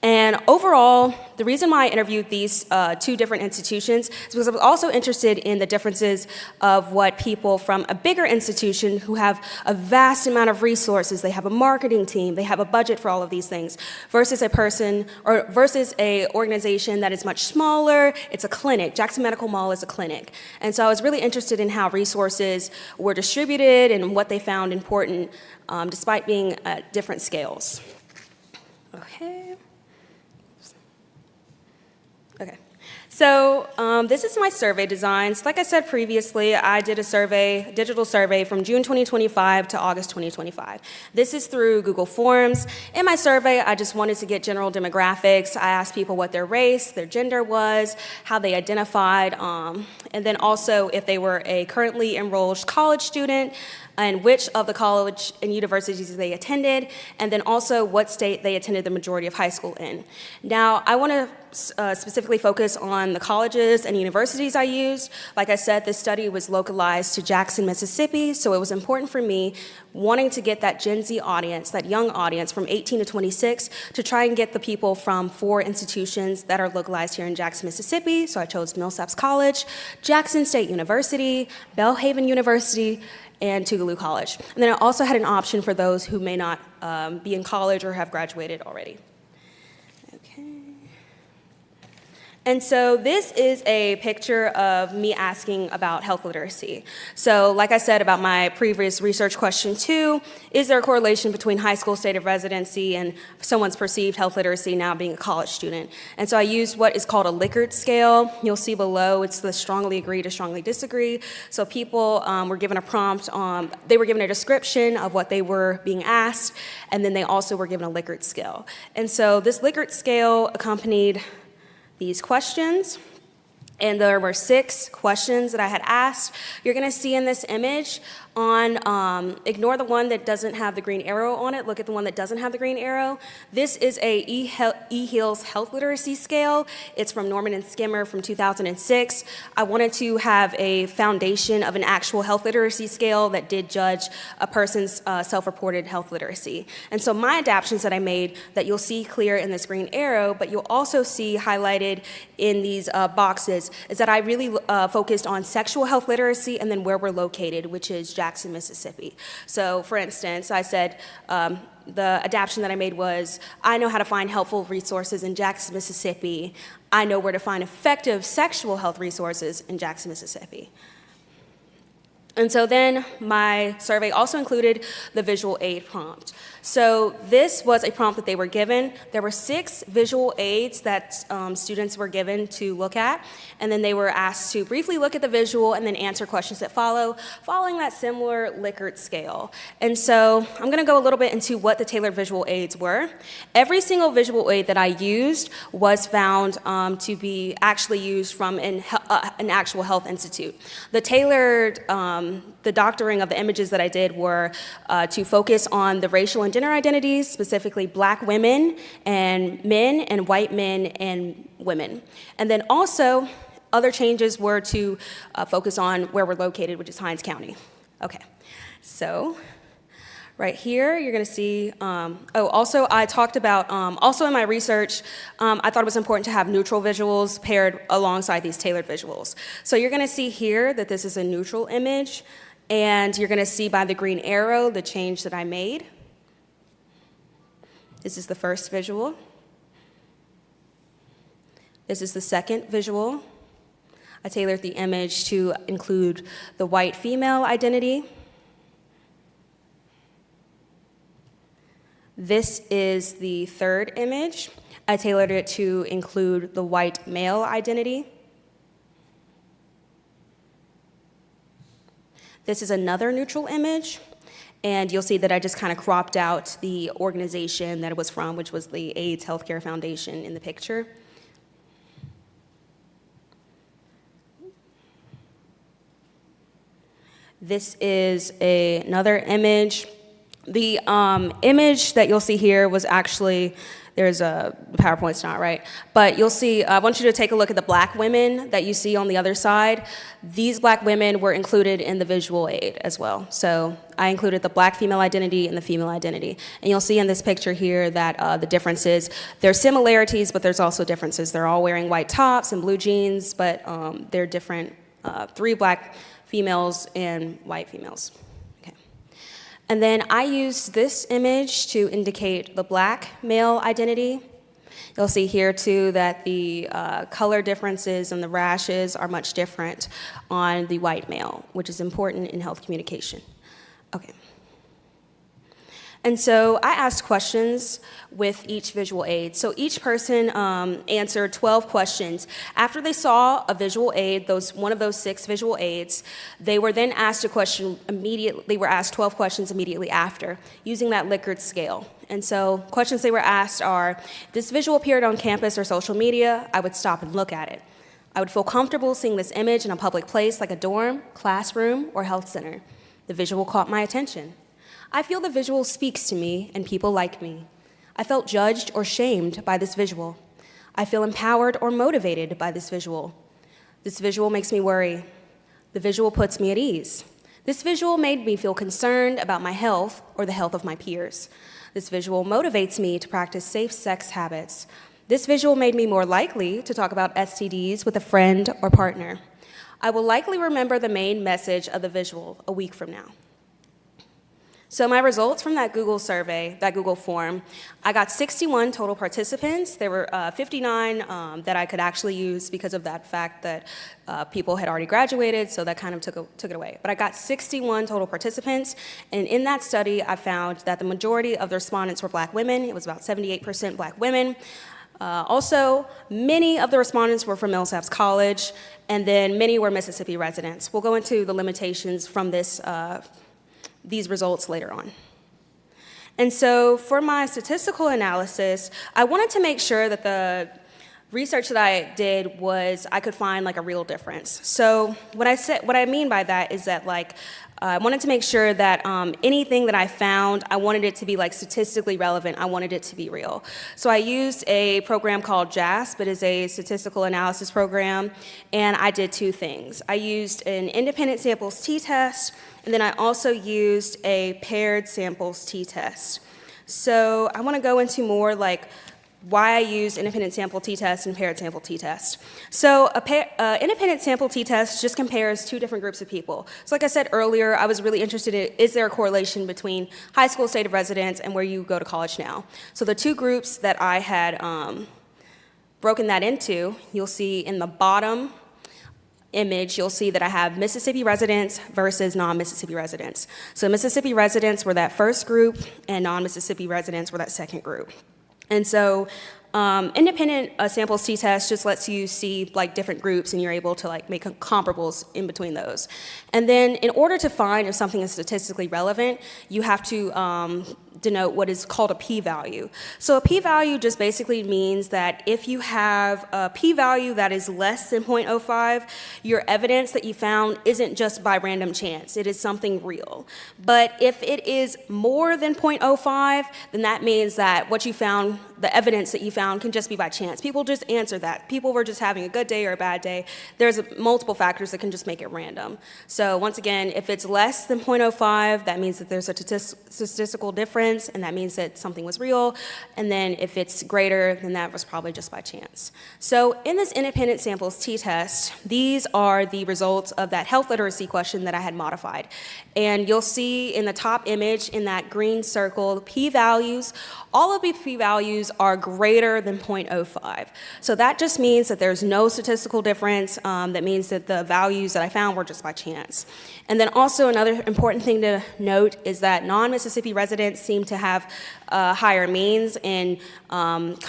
And overall, the reason why I interviewed these 2 different institutions is because I was also interested in the differences of what people from a bigger institution who have a vast amount of resources, they have a marketing team, they have a budget for all of these things, versus versus a organization that is much smaller. It's a clinic. Jackson Medical Mall is a clinic. And so I was really interested in how resources were distributed and what they found important, despite being at different scales. Okay. Okay, so this is my survey designs. Like I said previously, I did a digital survey from June 2025 to August 2025. This is through Google Forms. In my survey, I just wanted to get general demographics. I asked people what their race, their gender was, how they identified, and then also if they were a currently enrolled college student, and which of the college and universities they attended, and then also what state they attended the majority of high school in. Now, I want to specifically focus on the colleges and universities I used. Like I said, this study was localized to Jackson, Mississippi, so it was important for me, wanting to get that Gen Z audience, that young audience from 18 to 26, to try and get the people from 4 institutions that are localized here in Jackson, Mississippi. So I chose Millsaps College, Jackson State University, Belhaven University, and Tougaloo College. And then I also had an option for those who may not be in college or have graduated already. And so this is a picture of me asking about health literacy. So like I said about my previous research question 2, is there a correlation between high school state of residency and someone's perceived health literacy now being a college student? And so I used what is called a Likert scale. You'll see below, it's the strongly agree to strongly disagree. So people were given a prompt, they were given a description of what they were being asked, and then they also were given a Likert scale. And so this Likert scale accompanied these questions, and there were 6 questions that I had asked. You're gonna see in this image ignore the one that doesn't have the green arrow on it, look at the one that doesn't have the green arrow. This is a eHealth health literacy scale. It's from Norman and Skimmer from 2006. I wanted to have a foundation of an actual health literacy scale that did judge a person's self-reported health literacy. And so my adaptations that I made that you'll see clear in this green arrow, but you'll also see highlighted in these boxes, is that I really focused on sexual health literacy and then where we're located, which is Jackson, Mississippi. So for instance, I said the adaptation that I made was, I know how to find helpful resources in Jackson, Mississippi. I know where to find effective sexual health resources in Jackson, Mississippi. And so then my survey also included the visual aid prompt. So this was a prompt that they were given. There were 6 visual aids that students were given to look at, and then they were asked to briefly look at the visual and then answer questions that following that similar Likert scale. And so I'm gonna go a little bit into what the tailored visual aids were. Every single visual aid that I used was found to be actually used from an actual health institute. The tailored, the doctoring of the images that I did were to focus on the racial and gender identities, specifically black women and men and white men and women. And then also, other changes were to focus on where we're located, which is Hinds County. Okay, so right here, you're gonna see, also I talked about, also in my research, I thought it was important to have neutral visuals paired alongside these tailored visuals. So you're gonna see here that this is a neutral image, and you're gonna see by the green arrow the change that I made. This is the first visual. This is the second visual. I tailored the image to include the white female identity. This is the third image. I tailored it to include the white male identity. This is another neutral image, and you'll see that I just kind of cropped out the organization that it was from, which was the AIDS Healthcare Foundation in the picture. This is another image. The image that you'll see here was actually, there's the PowerPoint's not right, but you'll see, I want you to take a look at the black women that you see on the other side. These black women were included in the visual aid as well. So I included the black female identity and the female identity. And you'll see in this picture here that the differences, there's similarities, but there's also differences. They're all wearing white tops and blue jeans, but they're different, 3 black females and white females. And then I used this image to indicate the black male identity. You'll see here too that the color differences and the rashes are much different on the white male, which is important in health communication. Okay. And so I asked questions with each visual aid. So each person answered 12 questions. After they saw a visual aid, one of those 6 visual aids, they were then asked a question immediately. They were asked 12 questions immediately after, using that Likert scale. And so questions they were asked are, if this visual appeared on campus or social media, I would stop and look at it. I would feel comfortable seeing this image in a public place like a dorm, classroom, or health center. The visual caught my attention. I feel the visual speaks to me and people like me. I felt judged or shamed by this visual. I feel empowered or motivated by this visual. This visual makes me worry. The visual puts me at ease. This visual made me feel concerned about my health or the health of my peers. This visual motivates me to practice safe sex habits. This visual made me more likely to talk about STDs with a friend or partner. I will likely remember the main message of the visual a week from now. So my results from that Google survey, that Google form, I got 61 total participants. There were 59 that I could actually use because of that fact that people had already graduated, so that kind of took it away. But I got 61 total participants, and in that study, I found that the majority of the respondents were Black women. It was about 78% Black women. Also, many of the respondents were from Millsaps College, and then many were Mississippi residents. We'll go into the limitations from these results later on. And so for my statistical analysis, I wanted to make sure that the research that I did was I could find like a real difference. So what I mean by that is that like I wanted to make sure that anything that I found, I wanted it to be like statistically relevant. I wanted it to be real. So I used a program called JASP. It is a statistical analysis program, and I did two things. I used an independent samples t-test, and then I also used a paired samples t-test. So I want to go into more like why I used independent sample t-test and paired sample t-test. So independent sample t-test just compares two different groups of people. So like I said earlier, I was really interested in, is there a correlation between high school state of residence and where you go to college now? So the two groups that I had broken that into, you'll see in the bottom image, you'll see that I have Mississippi residents versus non-Mississippi residents. So Mississippi residents were that first group, and non-Mississippi residents were that second group. And so independent samples t-test just lets you see like different groups, and you're able to like make comparables in between those. And then in order to find if something is statistically relevant, you have to denote what is called a p-value. So a p-value just basically means that if you have a p-value that is less than 0.05, your evidence that you found isn't just by random chance, it is something real. But if it is more than 0.05, then that means that what you found, the evidence that you found can just be by chance. People just answer that. People were just having a good day or a bad day. There's multiple factors that can just make it random. So once again, if it's less than 0.05, that means that there's a statistical difference, and that means that something was real. And then if it's greater, then that was probably just by chance. So in this independent samples t-test, these are the results of that health literacy question that I had modified. And you'll see in the top image, in that green circle, p-values. All of the p-values are greater than 0.05. So that just means that there's no statistical difference. That means that the values that I found were just by chance. And then also another important thing to note is that non-Mississippi residents seem to have higher means in not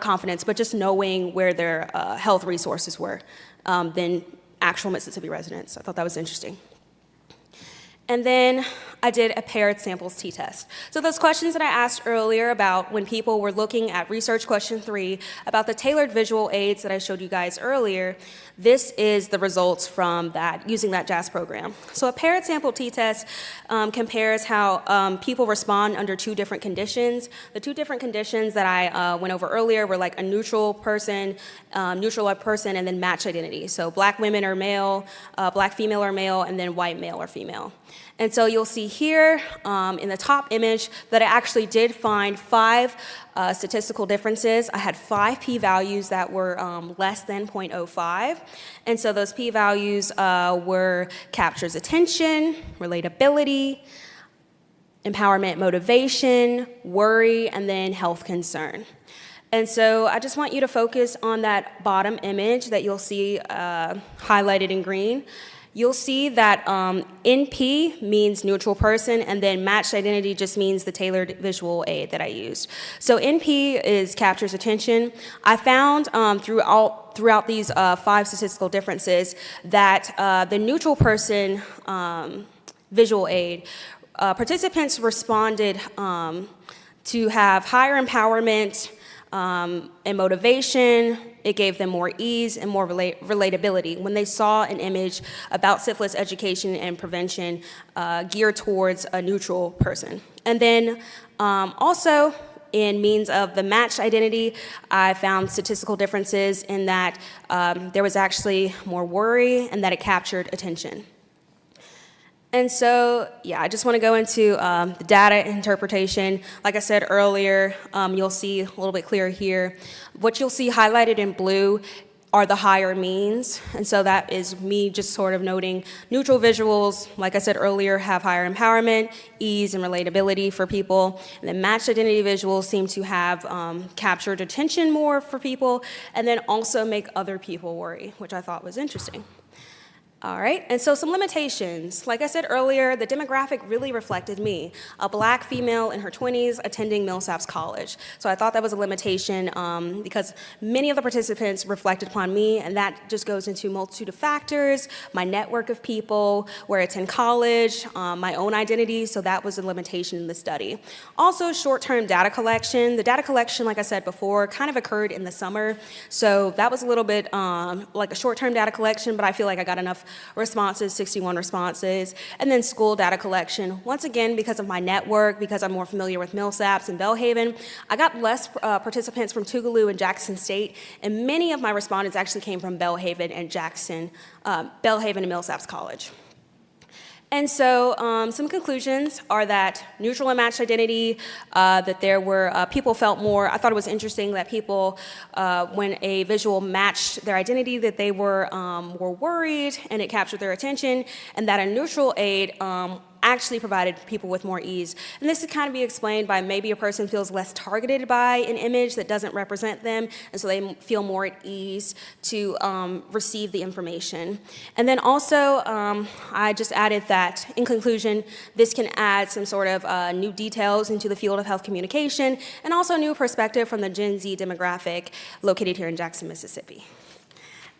confidence, but just knowing where their health resources were than actual Mississippi residents. I thought that was interesting. And then I did a paired samples t-test. So those questions that I asked earlier about when people were looking at research question 3, about the tailored visual aids that I showed you guys earlier, this is the results from that, using that JASP program. So a paired sample t-test compares how people respond under two different conditions. The two different conditions that I went over earlier were like a neutral person, and then match identity. So Black women are male, Black female are male, and then white male or female. And so you'll see here in the top image that I actually did find 5 statistical differences. I had 5 p-values that were less than 0.05. And so those p-values were captures attention, relatability, empowerment, motivation, worry, and then health concern. And so I just want you to focus on that bottom image that you'll see highlighted in green. You'll see that NP means neutral person, and then matched identity just means the tailored visual aid that I used. So NP captures attention. I found throughout these 5 statistical differences that the neutral person visual aid, participants responded to have higher empowerment and motivation. It gave them more ease and more relatability when they saw an image about syphilis education and prevention geared towards a neutral person. And then also in means of the matched identity, I found statistical differences in that there was actually more worry and that it captured attention. And so, yeah, I just want to go into the data interpretation. Like I said earlier, you'll see a little bit clearer here. What you'll see highlighted in blue are the higher means. And so that is me just sort of noting neutral visuals, like I said earlier, have higher empowerment, ease, and relatability for people. And then matched identity visuals seem to have captured attention more for people, and then also make other people worry, which I thought was interesting. All right, and so some limitations. Like I said earlier, the demographic really reflected me, a Black female in her 20s attending Millsaps College. So I thought that was a limitation because many of the participants reflected upon me, and that just goes into a multitude of factors, my network of people, where it's in college, my own identity, so that was a limitation in the study. Also, short-term data collection. The data collection, like I said before, kind of occurred in the summer, so that was a little bit like a short-term data collection, but I feel like I got enough responses, 61 responses, and then school data collection. Once again, because of my network, because I'm more familiar with Millsaps and Belhaven, I got less participants from Tougaloo and Jackson State, and many of my respondents actually came from Belhaven and Belhaven and Millsaps College. And so some conclusions are that neutral and matched identity, that there were, people felt more, I thought it was interesting that people, when a visual matched their identity, that they were worried and it captured their attention, and that a neutral aid actually provided people with more ease. And this can kind of be explained by maybe a person feels less targeted by an image that doesn't represent them, and so they feel more at ease to receive the information. And then also, I just added that, in conclusion, this can add some sort of new details into the field of health communication, and also a new perspective from the Gen Z demographic located here in Jackson, Mississippi.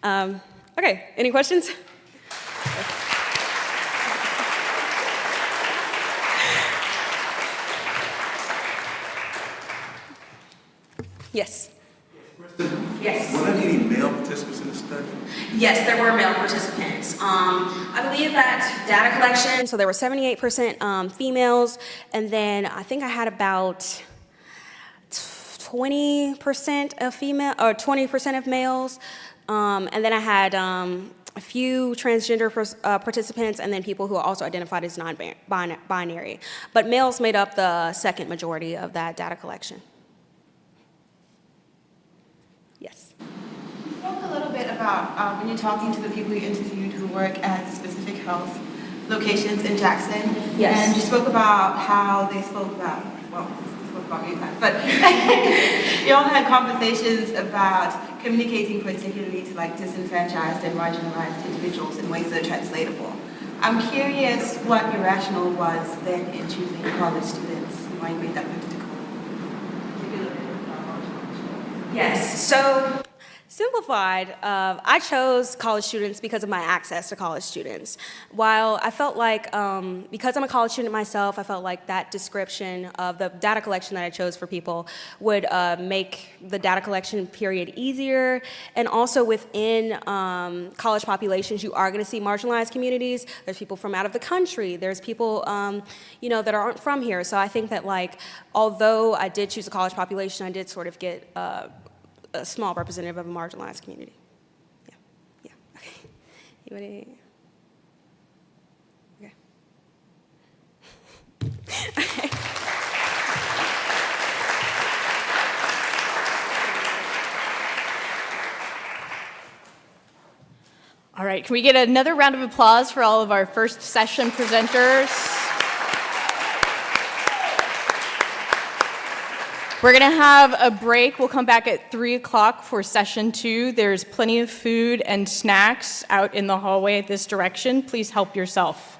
Okay, any questions? Yes. Yes.
Were there any male participants in the study?
Yes, there were male participants. I believe that data collection, so there were 78% females, and then I think I had about 20% of female, or 20% of males, and then I had a few transgender participants, and then people who are also identified as non-binary. But males made up the second majority of that data collection. Yes.
You spoke a little bit about when you're talking to the people you interviewed who work at specific health locations in Jackson.
Yes.
And you spoke about how they spoke about, well, spoke about you guys, but you all had conversations about communicating particularly to like disenfranchised and marginalized individuals in ways that are translatable. I'm curious what your rationale was then in choosing college students and why you made that particular.
Yes, so simplified, I chose college students because of my access to college students. While I felt like, because I'm a college student myself, I felt like that description of the data collection that I chose for people would make the data collection period easier. And also within college populations, you are gonna see marginalized communities. There's people from out of the country. There's people, that aren't from here. So I think that although I did choose a college population, I did sort of get a small representative of a marginalized community. Yeah, okay. Anybody? Okay. Okay.
All right, can we get another round of applause for all of our first session presenters? We're going to have a break. We'll come back at 3 o'clock for session 2. There's plenty of food and snacks out in the hallway this direction. Please help yourself.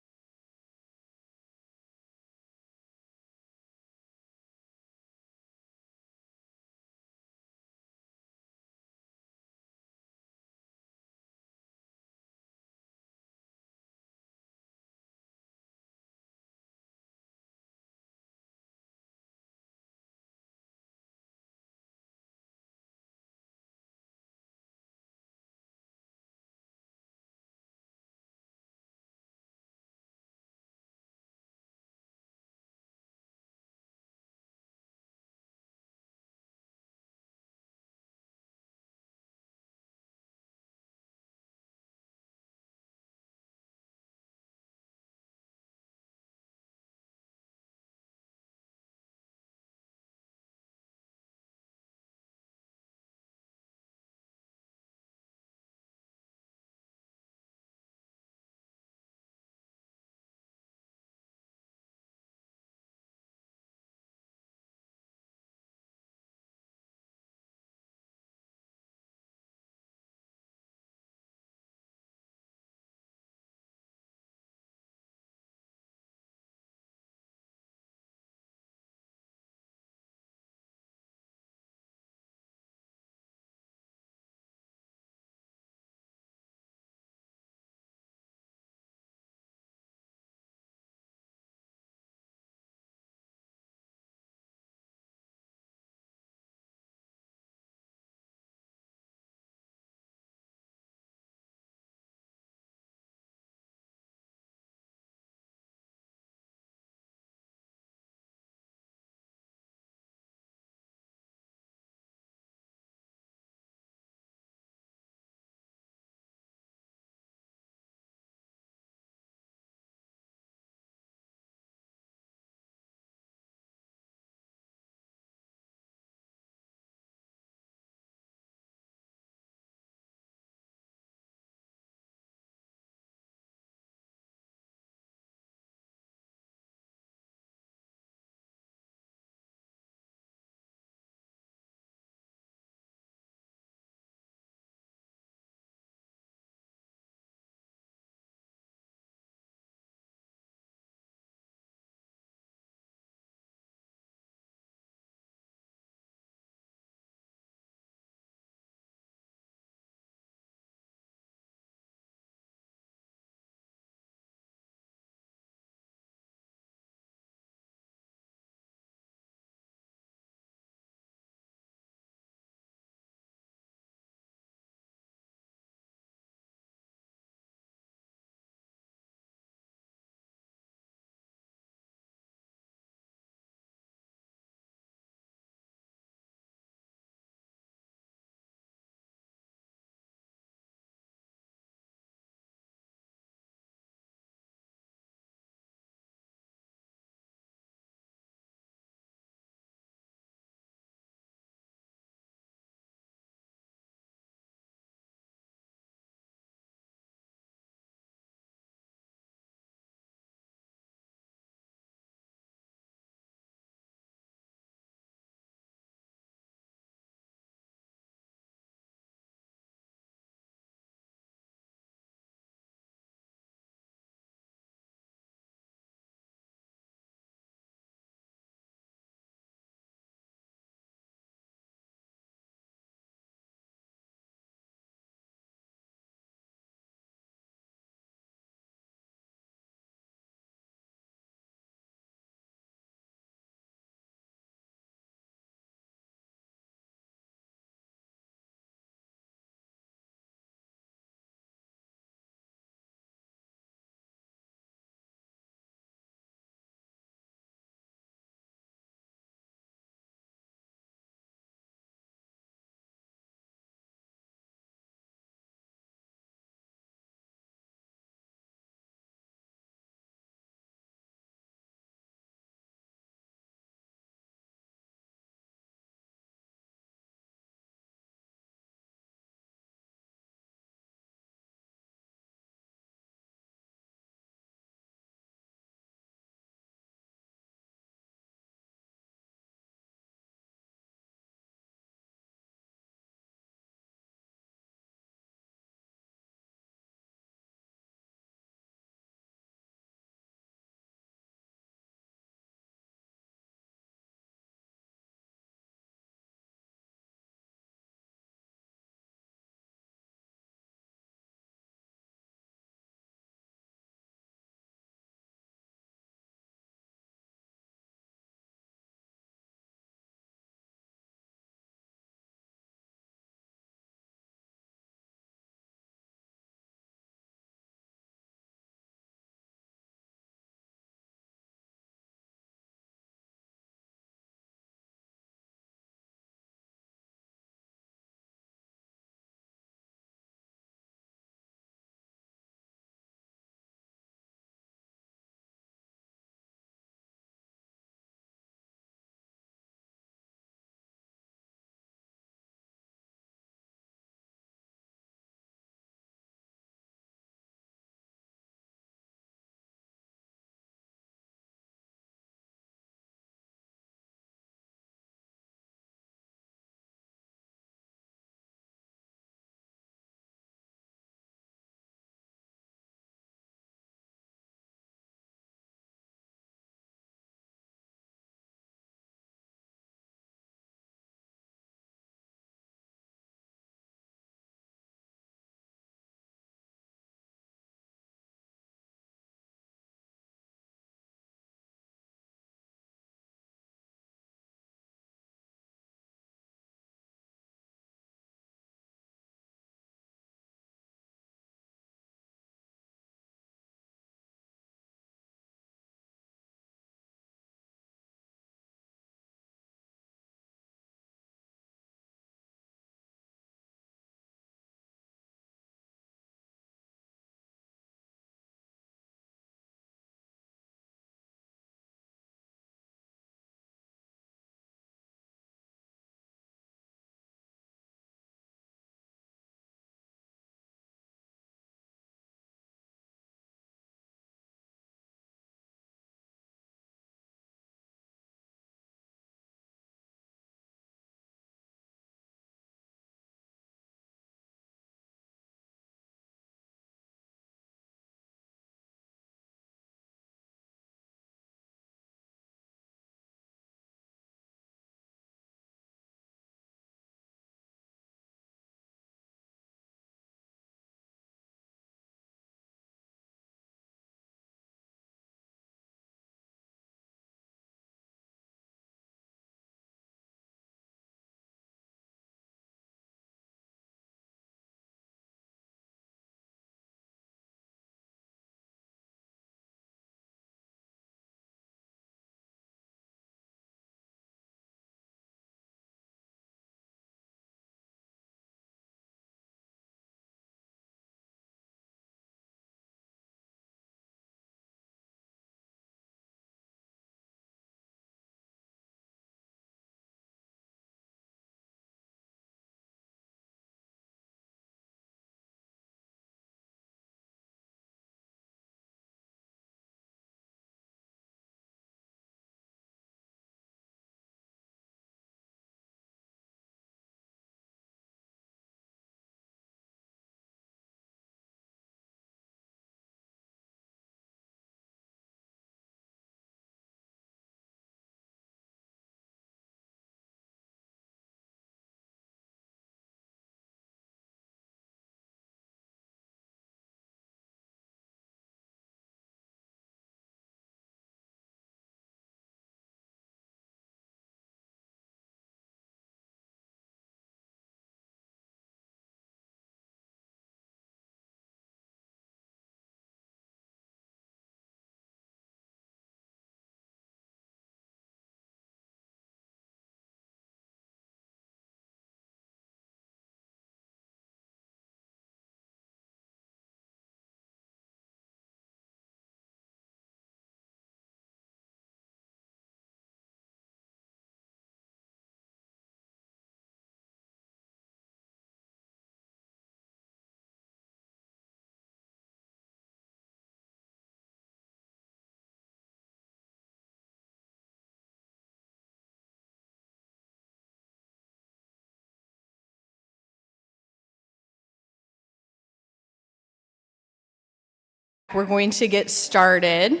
We're going to get started.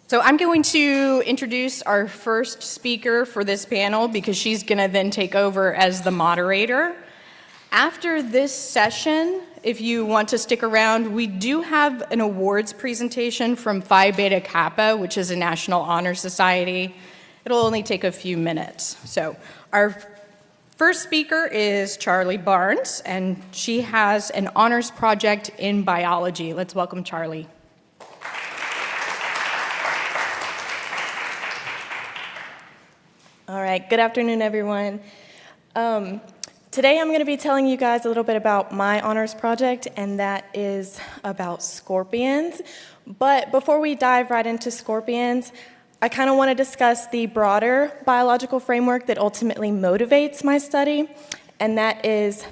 So I'm going to introduce our first speaker for this panel because she's going to then take over as the moderator. After this session, if you want to stick around, we do have an awards presentation from Phi Beta Kappa, which is a National Honor Society. It'll only take a few minutes. So our first speaker is Charlie Barnes, and she has an honors project in biology. Let's welcome Charlie.
All right, good afternoon, everyone. Today I'm going to be telling you guys a little bit about my honors project, and that is about scorpions. But before we dive right into scorpions, I kind of want to discuss the broader biological framework that ultimately motivates my study, and that is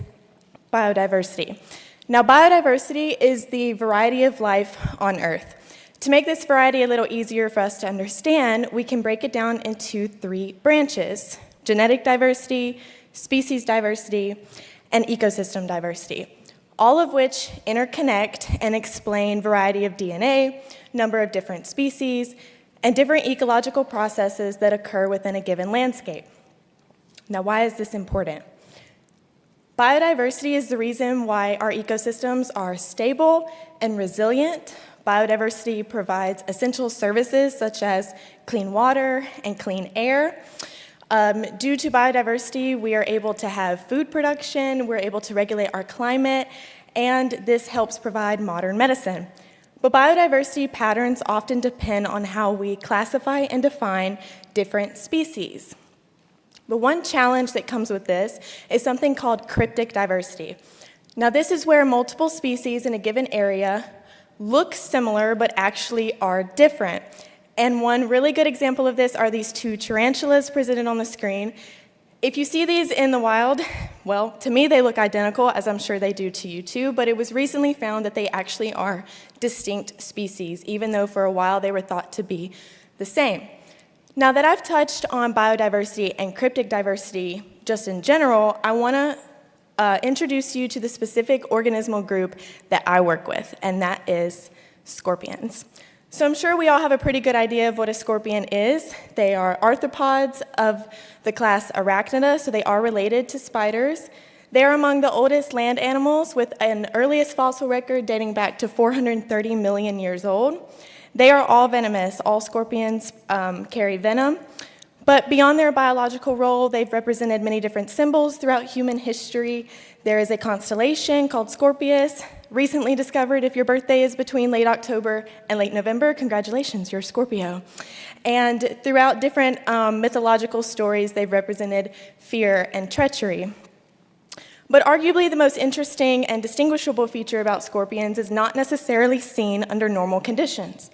biodiversity. Now, biodiversity is the variety of life on Earth. To make this variety a little easier for us to understand, we can break it down into 3 branches: genetic diversity, species diversity, and ecosystem diversity, all of which interconnect and explain variety of DNA, number of different species, and different ecological processes that occur within a given landscape. Now, why is this important? Biodiversity is the reason why our ecosystems are stable and resilient. Biodiversity provides essential services such as clean water and clean air. Due to biodiversity, we are able to have food production, we're able to regulate our climate, and this helps provide modern medicine. But biodiversity patterns often depend on how we classify and define different species. The one challenge that comes with this is something called cryptic diversity. Now, this is where multiple species in a given area look similar but actually are different. And one really good example of this are these 2 tarantulas presented on the screen. If you see these in the wild, well, to me they look identical, as I'm sure they do to you too, but it was recently found that they actually are distinct species, even though for a while they were thought to be the same. Now that I've touched on biodiversity and cryptic diversity just in general, I want to introduce you to the specific organismal group that I work with, and that is scorpions. So I'm sure we all have a pretty good idea of what a scorpion is. They are arthropods of the class Arachnida, so they are related to spiders. They are among the oldest land animals with an earliest fossil record dating back to 430 million years old. They are all venomous. All scorpions carry venom. But beyond their biological role, they've represented many different symbols throughout human history. There is a constellation called Scorpius, recently discovered. If your birthday is between late October and late November, congratulations, you're a Scorpio. And throughout different mythological stories, they've represented fear and treachery. But arguably the most interesting and distinguishable feature about scorpions is not necessarily seen under normal conditions.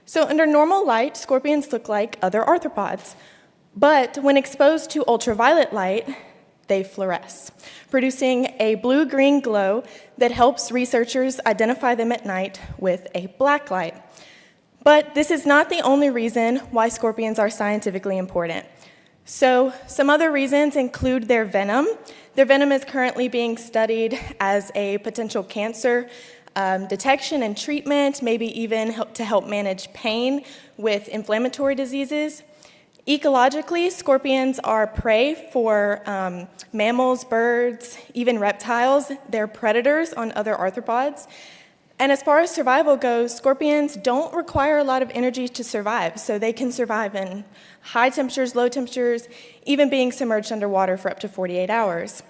So under normal light, scorpions look like other arthropods. But when exposed to ultraviolet light, they fluoresce, producing a blue-green glow that helps researchers identify them at night with a black light. But this is not the only reason why scorpions are scientifically important. So some other reasons include their venom. Their venom is currently being studied as a potential cancer detection and treatment, maybe even to help manage pain with inflammatory diseases. Ecologically, scorpions are prey for mammals, birds, even reptiles. They're predators on other arthropods. And as far as survival goes, scorpions don't require a lot of energy to survive, so they can survive in high temperatures, low temperatures, even being submerged underwater for up to 48 hours.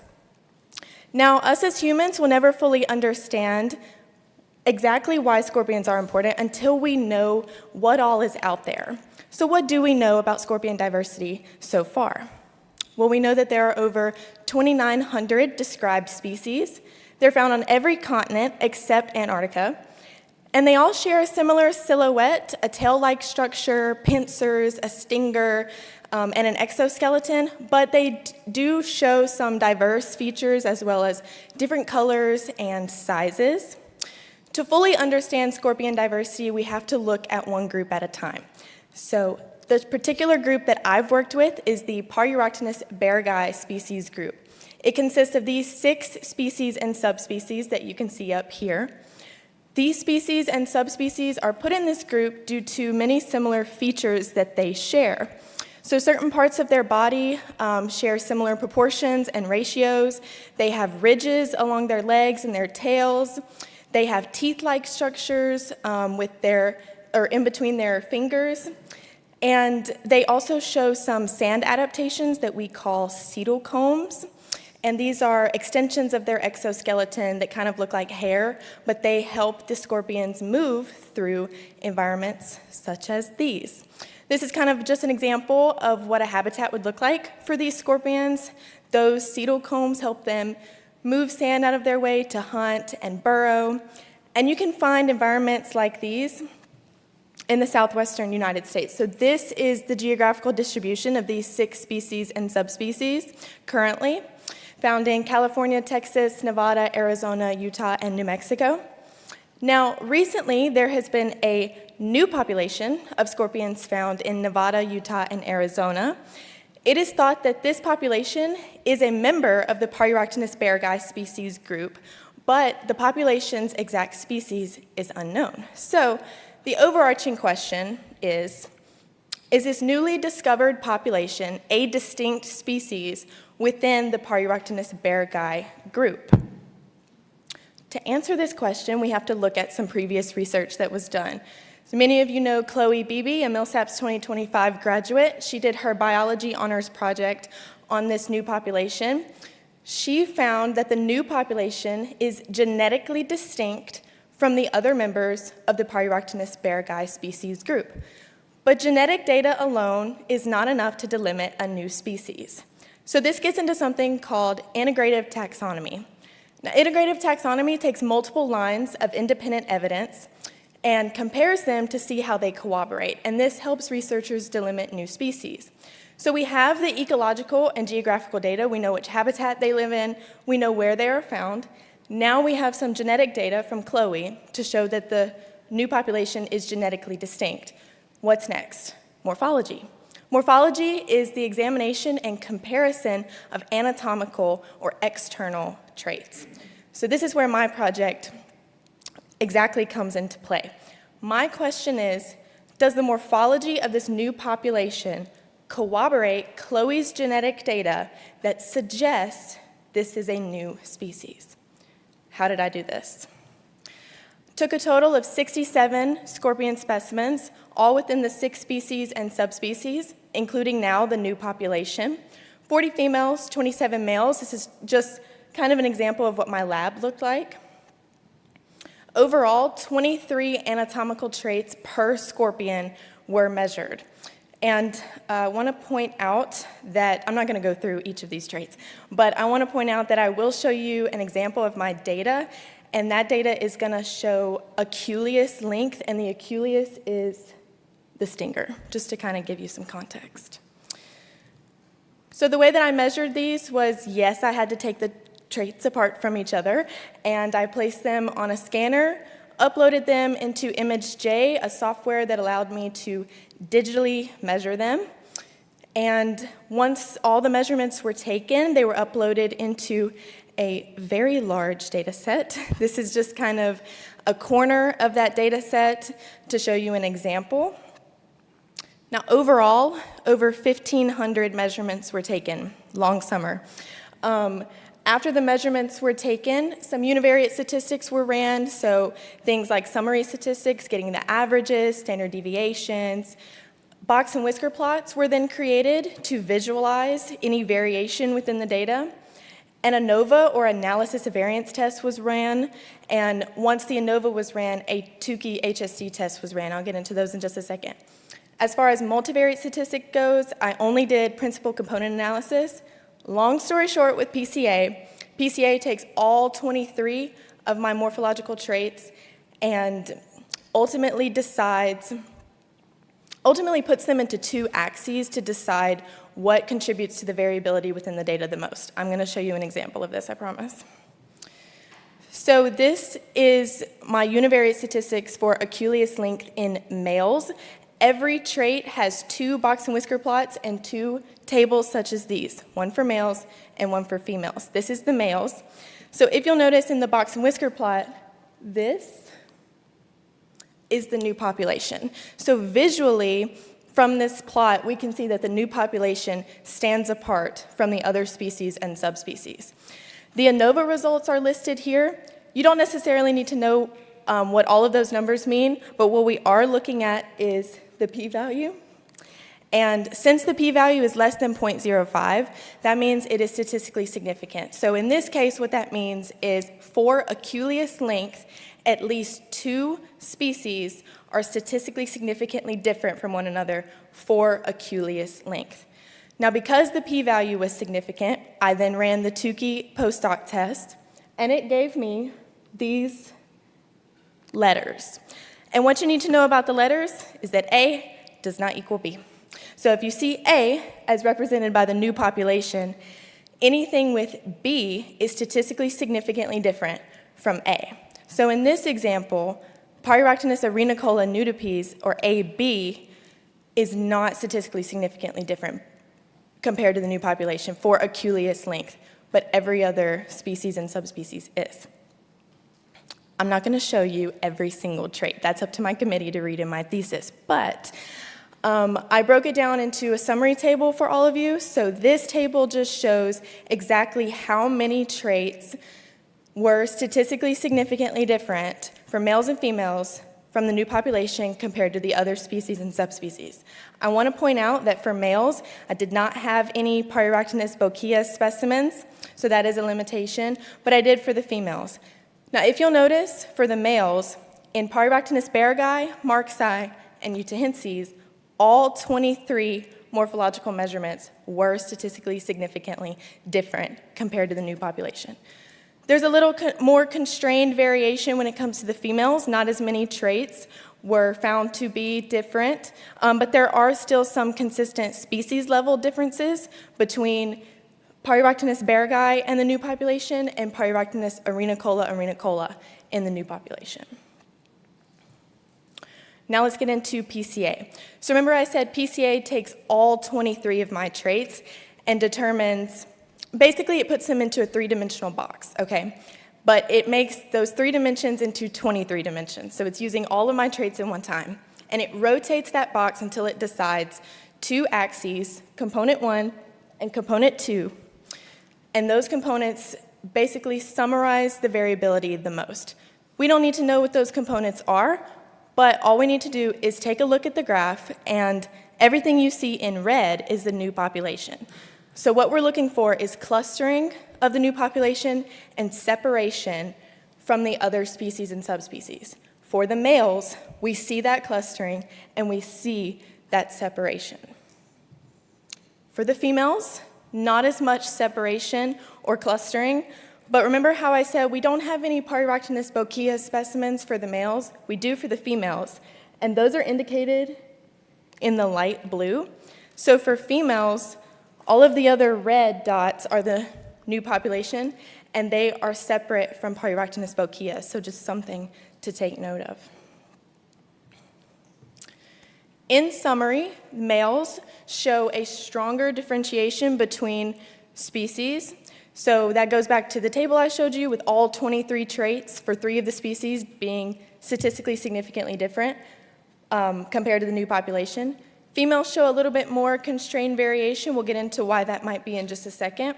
Now, us as humans will never fully understand exactly why scorpions are important until we know what all is out there. So what do we know about scorpion diversity so far? Well, we know that there are over 2,900 described species. They're found on every continent except Antarctica. And they all share a similar silhouette, a tail-like structure, pincers, a stinger, and an exoskeleton, but they do show some diverse features as well as different colors and sizes. To fully understand scorpion diversity, we have to look at one group at a time. So the particular group that I've worked with is the Pareuroctonus bergi species group. It consists of these 6 species and subspecies that you can see up here. These species and subspecies are put in this group due to many similar features that they share. So certain parts of their body share similar proportions and ratios. They have ridges along their legs and their tails. They have teeth-like structures in between their fingers. And they also show some sand adaptations that we call cedal combs. And these are extensions of their exoskeleton that kind of look like hair, but they help the scorpions move through environments such as these. This is kind of just an example of what a habitat would look like for these scorpions. Those cedal combs help them move sand out of their way to hunt and burrow. And you can find environments like these in the southwestern United States. So this is the geographical distribution of these 6 species and subspecies currently, found in California, Texas, Nevada, Arizona, Utah, and New Mexico. Now, recently, there has been a new population of scorpions found in Nevada, Utah, and Arizona. It is thought that this population is a member of the Pyroctonus beargai species group, but the population's exact species is unknown. So the overarching question is this newly discovered population a distinct species within the Pyroctonus beargai group? To answer this question, we have to look at some previous research that was done. So many of you know Chloe Beebe, a Millsaps 2025 graduate. She did her biology honors project on this new population. She found that the new population is genetically distinct from the other members of the Pyroctonus beargai species group. But genetic data alone is not enough to delimit a new species. So this gets into something called integrative taxonomy. Now, integrative taxonomy takes multiple lines of independent evidence and compares them to see how they cooperate, and this helps researchers delimit new species. So we have the ecological and geographical data. We know which habitat they live in. We know where they are found. Now we have some genetic data from Chloe to show that the new population is genetically distinct. What's next? Morphology. Morphology is the examination and comparison of anatomical or external traits. So this is where my project exactly comes into play. My question is, does the morphology of this new population corroborate Chloe's genetic data that suggests this is a new species? How did I do this? Took a total of 67 scorpion specimens, all within the 6 species and subspecies, including now the new population. 40 females, 27 males. This is just kind of an example of what my lab looked like. Overall, 23 anatomical traits per scorpion were measured. And I want to point out that, I'm not going to go through each of these traits, but I want to point out that I will show you an example of my data, and that data is going to show Aculeus length, and the Aculeus is the stinger, just to kind of give you some context. So the way that I measured these was, yes, I had to take the traits apart from each other, and I placed them on a scanner, uploaded them into ImageJ, a software that allowed me to digitally measure them. And once all the measurements were taken, they were uploaded into a very large data set. This is just kind of a corner of that data set to show you an example. Now, overall, over 1,500 measurements were taken, long summer. After the measurements were taken, some univariate statistics were ran, so things like summary statistics, getting the averages, standard deviations. Box and whisker plots were then created to visualize any variation within the data. An ANOVA, or analysis of variance test, was ran, and once the ANOVA was ran, a Tukey HSD test was ran. I'll get into those in just a second. As far as multivariate statistic goes, I only did principal component analysis. Long story short, with PCA, PCA takes all 23 of my morphological traits and ultimately puts them into 2 axes to decide what contributes to the variability within the data the most. I'm going to show you an example of this, I promise. So this is my univariate statistics for Aculeus length in males, every trait has 2 box and whisker plots and 2 tables such as these, one for males and one for females. This is the males. So if you'll notice in the box and whisker plot, this is the new population. So visually, from this plot, we can see that the new population stands apart from the other species and subspecies. The ANOVA results are listed here. You don't necessarily need to know what all of those numbers mean, but what we are looking at is the p-value. And since the p-value is less than 0.05, that means it is statistically significant. So in this case, what that means is for Aculeus length, at least 2 species are statistically significantly different from one another for Aculeus length. Now, because the p-value was significant, I then ran the Tukey post-hoc test, and it gave me these letters. And what you need to know about the letters is that A does not equal B. So if you see A as represented by the new population, anything with B is statistically significantly different from A. So in this example, Pyroctonus arenicola nudipes, or AB, is not statistically significantly different compared to the new population for Aculeus length, but every other species and subspecies is. I'm not going to show you every single trait. That's up to my committee to read in my thesis, but I broke it down into a summary table for all of you. So this table just shows exactly how many traits were statistically significantly different for males and females from the new population compared to the other species and subspecies. I want to point out that for males, I did not have any Pyroctonus bochia specimens, so that is a limitation, but I did for the females. Now, if you'll notice, for the males, in Pyroctonus bergi, marxi, and utahenses, all 23 morphological measurements were statistically significantly different compared to the new population. There's a little more constrained variation when it comes to the females. Not as many traits were found to be different, but there are still some consistent species-level differences between Pyroctonus bergi and the new population and Pyroctonus arenicola in the new population. Now let's get into PCA. So remember I said PCA takes all 23 of my traits and determines, basically it puts them into a 3-dimensional box, okay? But it makes those 3 dimensions into 23 dimensions. So it's using all of my traits in one time. And it rotates that box until it decides 2 axes, component 1 and component 2. And those components basically summarize the variability the most. We don't need to know what those components are, but all we need to do is take a look at the graph, and everything you see in red is the new population. So what we're looking for is clustering of the new population and separation from the other species and subspecies. For the males, we see that clustering and we see that separation. For the females, not as much separation or clustering, but remember how I said we don't have any Pyroctonus bochia specimens for the males? We do for the females, and those are indicated in the light blue. So for females, all of the other red dots are the new population, and they are separate from Pyroctonus bochia, so just something to take note of. In summary, males show a stronger differentiation between species. So that goes back to the table I showed you with all 23 traits for 3 of the species being statistically significantly different compared to the new population. Females show a little bit more constrained variation. We'll get into why that might be in just a second.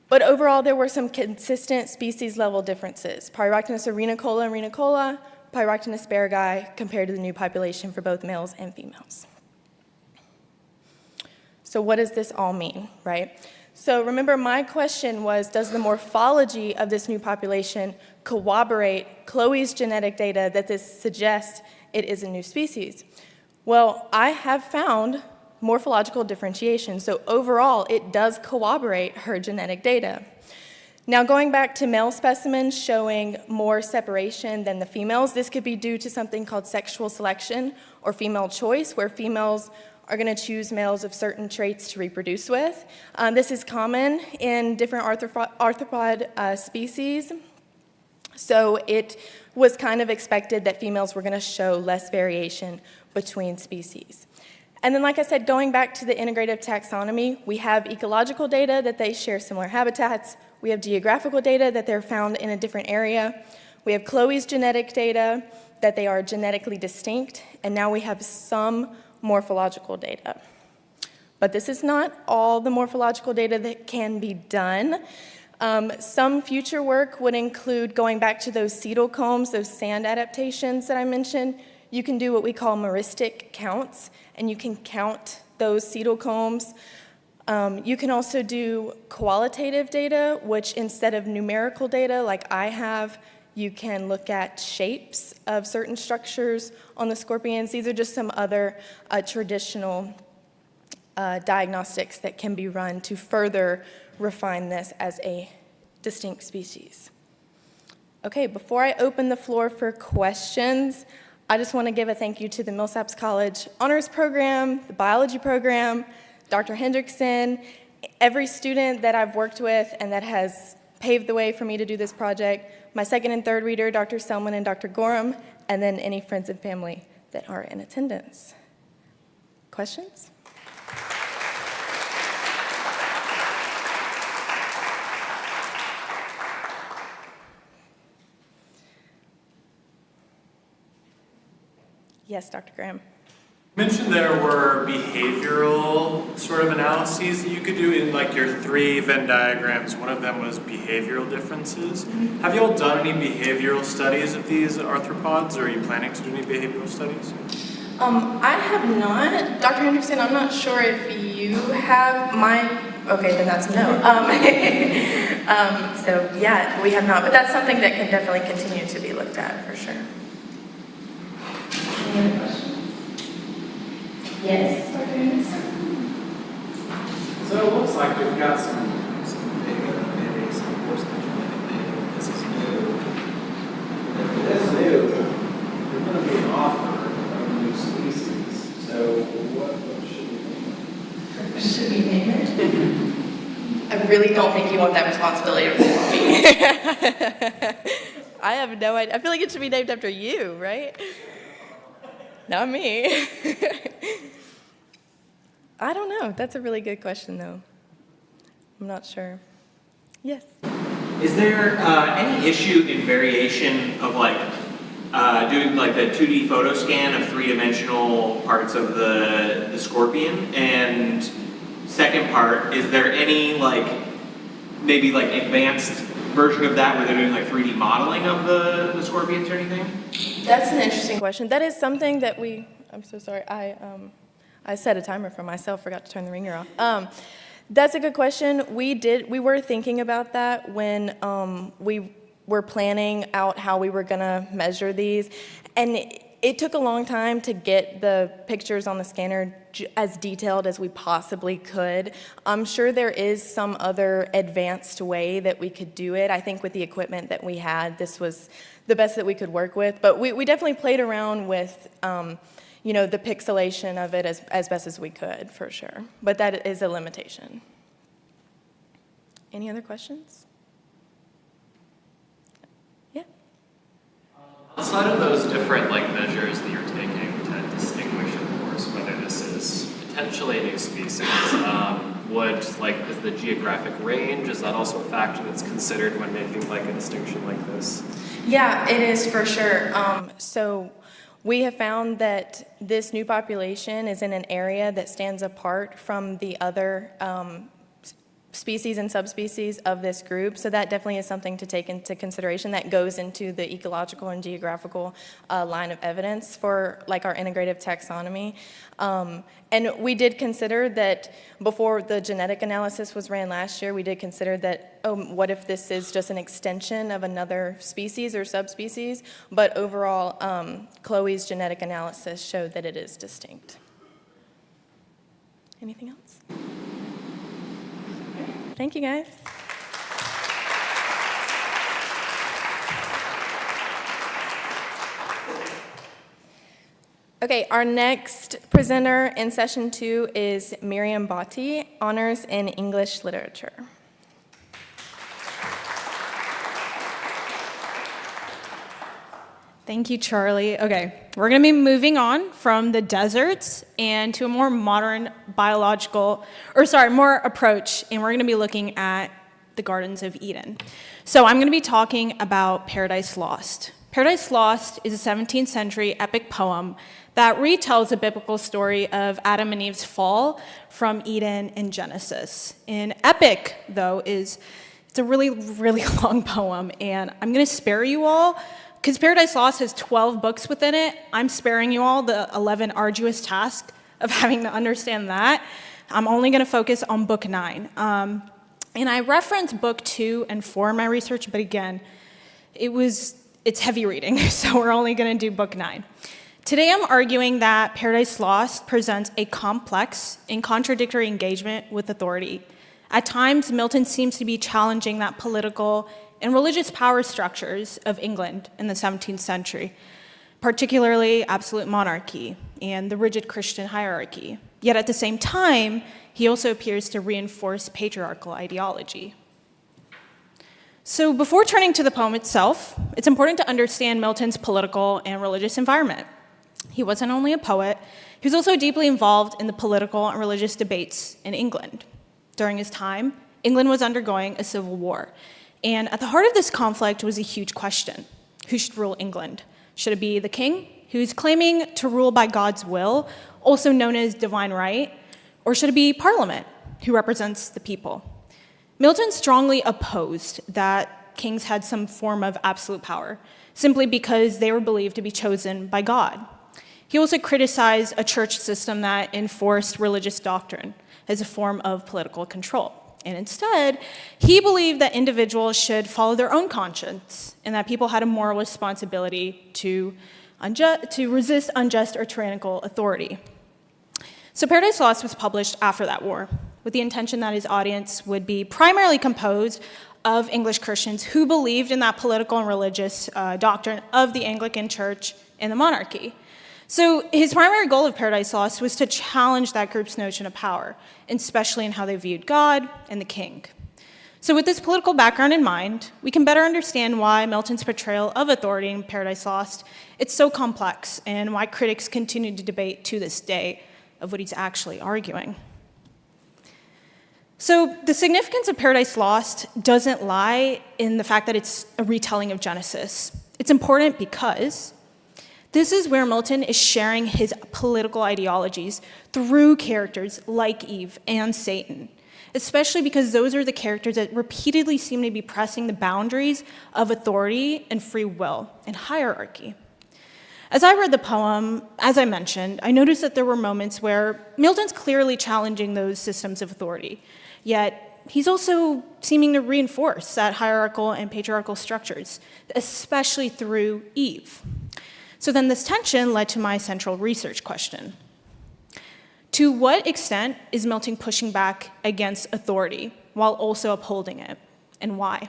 But overall, there were some consistent species-level differences. Pyroctonus arenicola, Pyroctonus bergi compared to the new population for both males and females. So what does this all mean, right? So remember, my question was, does the morphology of this new population corroborate Chloe's genetic data that this suggests it is a new species? Well, I have found morphological differentiation, so overall it does corroborate her genetic data. Now, going back to male specimens showing more separation than the females, this could be due to something called sexual selection or female choice, where females are going to choose males of certain traits to reproduce with. This is common in different arthropod species. So it was kind of expected that females were going to show less variation between species. And then, like I said, going back to the integrative taxonomy, we have ecological data that they share similar habitats. We have geographical data that they're found in a different area. We have Chloe's genetic data that they are genetically distinct. And now we have some morphological data. But this is not all the morphological data that can be done. Some future work would include going back to those cedal combs, those sand adaptations that I mentioned. You can do what we call meristic counts, and you can count those cedal combs. You can also do qualitative data, which instead of numerical data like I have, you can look at shapes of certain structures on the scorpions. These are just some other traditional diagnostics that can be run to further refine this as a distinct species. Okay, before I open the floor for questions, I just want to give a thank you to the Millsaps College Honors Program, the Biology Program, Dr. Hendrickson, every student that I've worked with and that has paved the way for me to do this project, my second and third reader, Dr. Selman and Dr. Gorham, and then any friends and family that are in attendance. Questions? Yes, Dr. Graham.
You mentioned there were behavioral sort of analyses that you could do in like your 3 Venn diagrams. One of them was behavioral differences. Have you all done any behavioral studies of these arthropods, or are you planning to do any behavioral studies?
I have not. Dr. Hendrickson, I'm not sure if you have okay, then that's a no. So yeah, we have not, but that's something that can definitely continue to be looked at for sure. Any other questions? Yes.
So it looks like we've got some data, maybe some enforcement genetic data. This is new. If it is new, you're going to be an author of a new species. So what should we name it?
What should we name it? I really don't think you want that responsibility for me. I have no idea. I feel like it should be named after you, right? Not me. I don't know. That's a really good question, though. I'm not sure. Yes.
Is there any issue in variation of doing like the 2D photo scan of 3-dimensional parts of the scorpion? And second part, is there any maybe advanced version of that where they're doing 3D modeling of the scorpions or anything?
That's an interesting question. That is something that I'm so sorry, I set a timer for myself, forgot to turn the ringer off. That's a good question. We were thinking about that when we were planning out how we were gonna measure these. And it took a long time to get the pictures on the scanner as detailed as we possibly could. I'm sure there is some other advanced way that we could do it. I think with the equipment that we had, this was the best that we could work with. But we definitely played around with the pixelation of it as best as we could, for sure. But that is a limitation. Any other questions? Yeah.
Outside of those different measures that you're taking to distinguish, of course, whether this is potentially a new species, is the geographic range, is that also a factor that's considered when making a distinction like this?
Yeah, it is for sure. So we have found that this new population is in an area that stands apart from the other species and subspecies of this group. So that definitely is something to take into consideration that goes into the ecological and geographical line of evidence for our integrative taxonomy. And we did consider that before the genetic analysis was ran last year, we did consider that, what if this is just an extension of another species or subspecies? But overall, Chloe's genetic analysis showed that it is distinct. Anything else? Thank you, guys. Okay, our next presenter in session 2 is Miriam Botti, Honors in English Literature.
Thank you, Charlie. Okay, we're going to be moving on from the deserts and to a more modern more approach, and we're going to be looking at the Gardens of Eden. So I'm going to be talking about Paradise Lost. Paradise Lost is a 17th century epic poem that retells the biblical story of Adam and Eve's fall from Eden in Genesis. An epic, though, it's a really, really long poem, and I'm going to spare you all, because Paradise Lost has 12 books within it. I'm sparing you all the 11 arduous tasks of having to understand that. I'm only going to focus on book 9. And I referenced book 2 and 4 in my research, but again, it's heavy reading, so we're only going to do book 9. Today I'm arguing that Paradise Lost presents a complex and contradictory engagement with authority. At times, Milton seems to be challenging that political and religious power structures of England in the 17th century, particularly absolute monarchy and the rigid Christian hierarchy. Yet at the same time, he also appears to reinforce patriarchal ideology. So before turning to the poem itself, it's important to understand Milton's political and religious environment. He wasn't only a poet, he was also deeply involved in the political and religious debates in England. During his time, England was undergoing a civil war, and at the heart of this conflict was a huge question. Who should rule England? Should it be the king, who's claiming to rule by God's will, also known as divine right, or should it be Parliament, who represents the people? Milton strongly opposed that kings had some form of absolute power, simply because they were believed to be chosen by God. He also criticized a church system that enforced religious doctrine as a form of political control. And instead, he believed that individuals should follow their own conscience and that people had a moral responsibility to resist unjust or tyrannical authority. So Paradise Lost was published after that war, with the intention that his audience would be primarily composed of English Christians who believed in that political and religious doctrine of the Anglican Church and the monarchy. So his primary goal of Paradise Lost was to challenge that group's notion of power, especially in how they viewed God and the king. So with this political background in mind, we can better understand why Milton's portrayal of authority in Paradise Lost is so complex and why critics continue to debate to this day of what he's actually arguing. So the significance of Paradise Lost doesn't lie in the fact that it's a retelling of Genesis. It's important because this is where Milton is sharing his political ideologies through characters like Eve and Satan, especially because those are the characters that repeatedly seem to be pressing the boundaries of authority and free will and hierarchy. As I read the poem, as I mentioned, I noticed that there were moments where Milton's clearly challenging those systems of authority, yet he's also seeming to reinforce that hierarchical and patriarchal structures, especially through Eve. So then this tension led to my central research question. To what extent is Milton pushing back against authority while also upholding it, and why?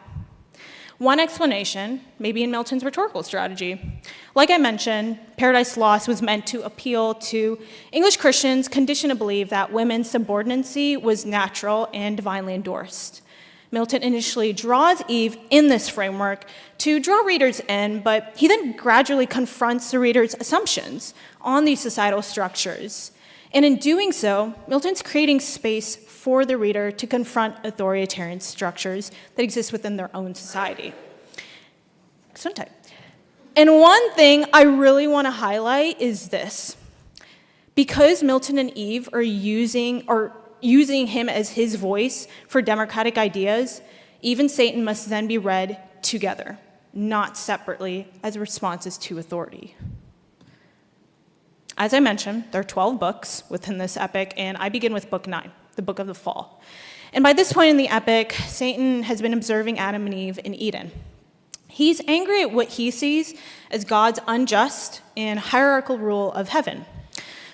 One explanation may be in Milton's rhetorical strategy. Like I mentioned, Paradise Lost was meant to appeal to English Christians conditioned to believe that women's subordinacy was natural and divinely endorsed. Milton initially draws Eve in this framework to draw readers in, but he then gradually confronts the reader's assumptions on these societal structures. And in doing so, Milton's creating space for the reader to confront authoritarian structures that exist within their own society. And one thing I really want to highlight is this. Because Milton and Eve are using him as his voice for democratic ideas, Eve and Satan must then be read together, not separately as responses to authority. As I mentioned, there are 12 books within this epic, and I begin with book 9, the book of the fall. And by this point in the epic, Satan has been observing Adam and Eve in Eden. He's angry at what he sees as God's unjust and hierarchical rule of heaven.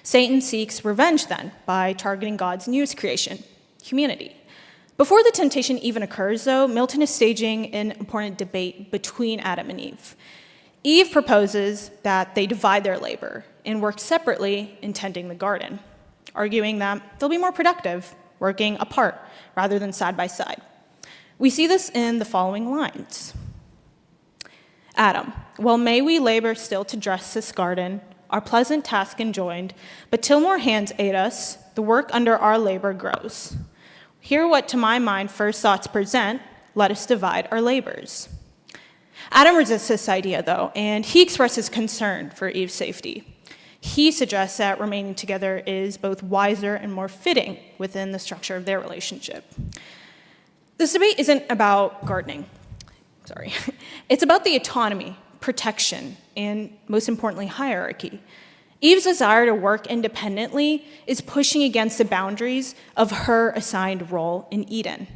Satan seeks revenge then by targeting God's newest creation, humanity. Before the temptation even occurs, though, Milton is staging an important debate between Adam and Eve. Eve proposes that they divide their labor and work separately in tending the garden, arguing that they'll be more productive working apart rather than side by side. We see this in the following lines. Adam, well, may we labor still to dress this garden, our pleasant task enjoined, but till more hands aid us, the work under our labor grows. Hear what to my mind first thoughts present, let us divide our labors. Adam resists this idea, though, and he expresses concern for Eve's safety. He suggests that remaining together is both wiser and more fitting within the structure of their relationship. This debate isn't about gardening. Sorry. It's about the autonomy, protection, and most importantly, hierarchy. Eve's desire to work independently is pushing against the boundaries of her assigned role in Eden,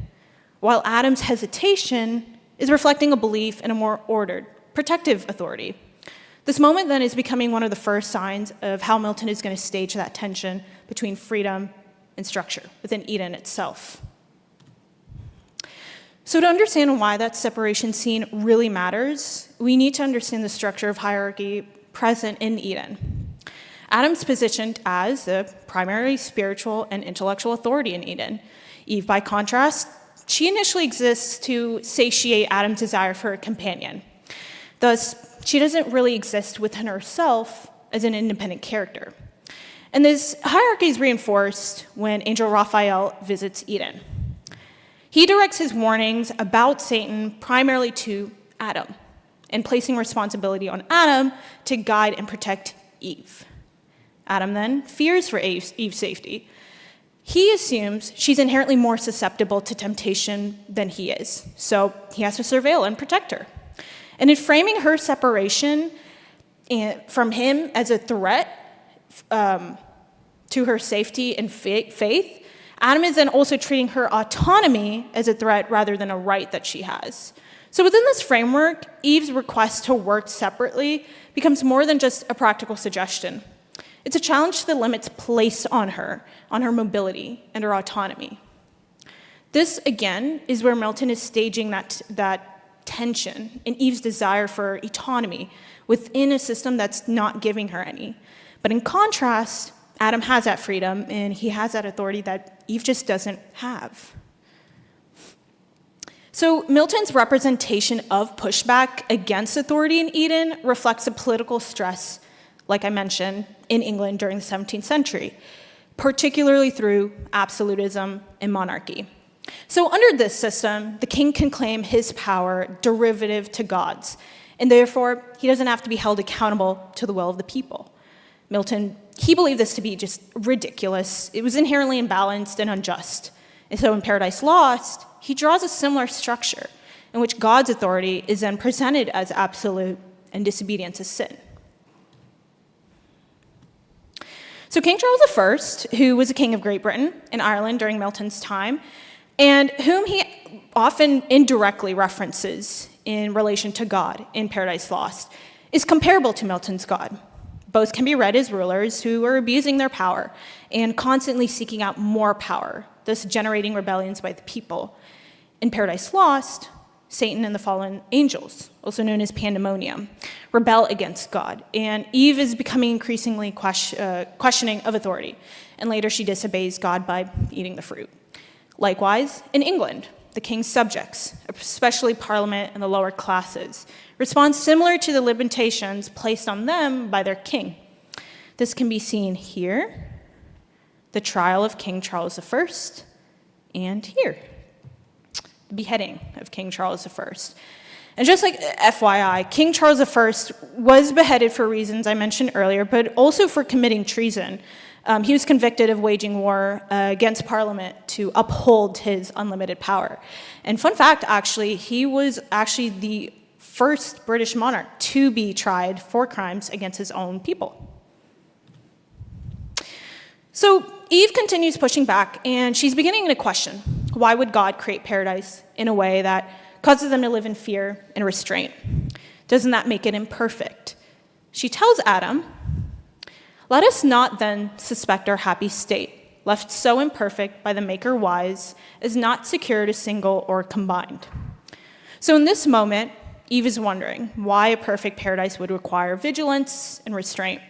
while Adam's hesitation is reflecting a belief in a more ordered, protective authority. This moment then is becoming one of the first signs of how Milton is going to stage that tension between freedom and structure within Eden itself. So to understand why that separation scene really matters, we need to understand the structure of hierarchy present in Eden. Adam's positioned as the primary spiritual and intellectual authority in Eden. Eve, by contrast, she initially exists to satiate Adam's desire for a companion. Thus, she doesn't really exist within herself as an independent character. And this hierarchy is reinforced when Angel Raphael visits Eden. He directs his warnings about Satan primarily to Adam, and placing responsibility on Adam to guide and protect Eve. Adam then fears for Eve's safety. He assumes she's inherently more susceptible to temptation than he is, so he has to surveil and protect her. And in framing her separation from him as a threat to her safety and faith, Adam is then also treating her autonomy as a threat rather than a right that she has. So within this framework, Eve's request to work separately becomes more than just a practical suggestion. It's a challenge to the limits placed on her mobility and her autonomy. This, again, is where Milton is staging that tension in Eve's desire for autonomy within a system that's not giving her any. But in contrast, Adam has that freedom, and he has that authority that Eve just doesn't have. So Milton's representation of pushback against authority in Eden reflects a political stress, like I mentioned, in England during the 17th century, particularly through absolutism and monarchy. So under this system, the king can claim his power derivative to God's, and therefore he doesn't have to be held accountable to the will of the people. Milton, he believed this to be just ridiculous. It was inherently imbalanced and unjust. And so in Paradise Lost, he draws a similar structure in which God's authority is then presented as absolute and disobedience is sin. So King Charles I, who was a king of Great Britain and Ireland during Milton's time, and whom he often indirectly references in relation to God in Paradise Lost, is comparable to Milton's God. Both can be read as rulers who are abusing their power and constantly seeking out more power, thus generating rebellions by the people. In Paradise Lost, Satan and the fallen angels, also known as Pandemonium, rebel against God, and Eve is becoming increasingly questioning of authority, and later she disobeys God by eating the fruit. Likewise, in England, the king's subjects, especially Parliament and the lower classes, respond similar to the limitations placed on them by their king. This can be seen here, the trial of King Charles I, and here, the beheading of King Charles I. And just like FYI, King Charles I was beheaded for reasons I mentioned earlier, but also for committing treason. He was convicted of waging war against Parliament to uphold his unlimited power. And fun fact, actually, he was actually the first British monarch to be tried for crimes against his own people. So Eve continues pushing back, and she's beginning to question, why would God create paradise in a way that causes them to live in fear and restraint? Doesn't that make it imperfect? She tells Adam, let us not then suspect our happy state, left so imperfect by the Maker wise, as not secured a single or combined. So in this moment, Eve is wondering why a perfect paradise would require vigilance and restraint.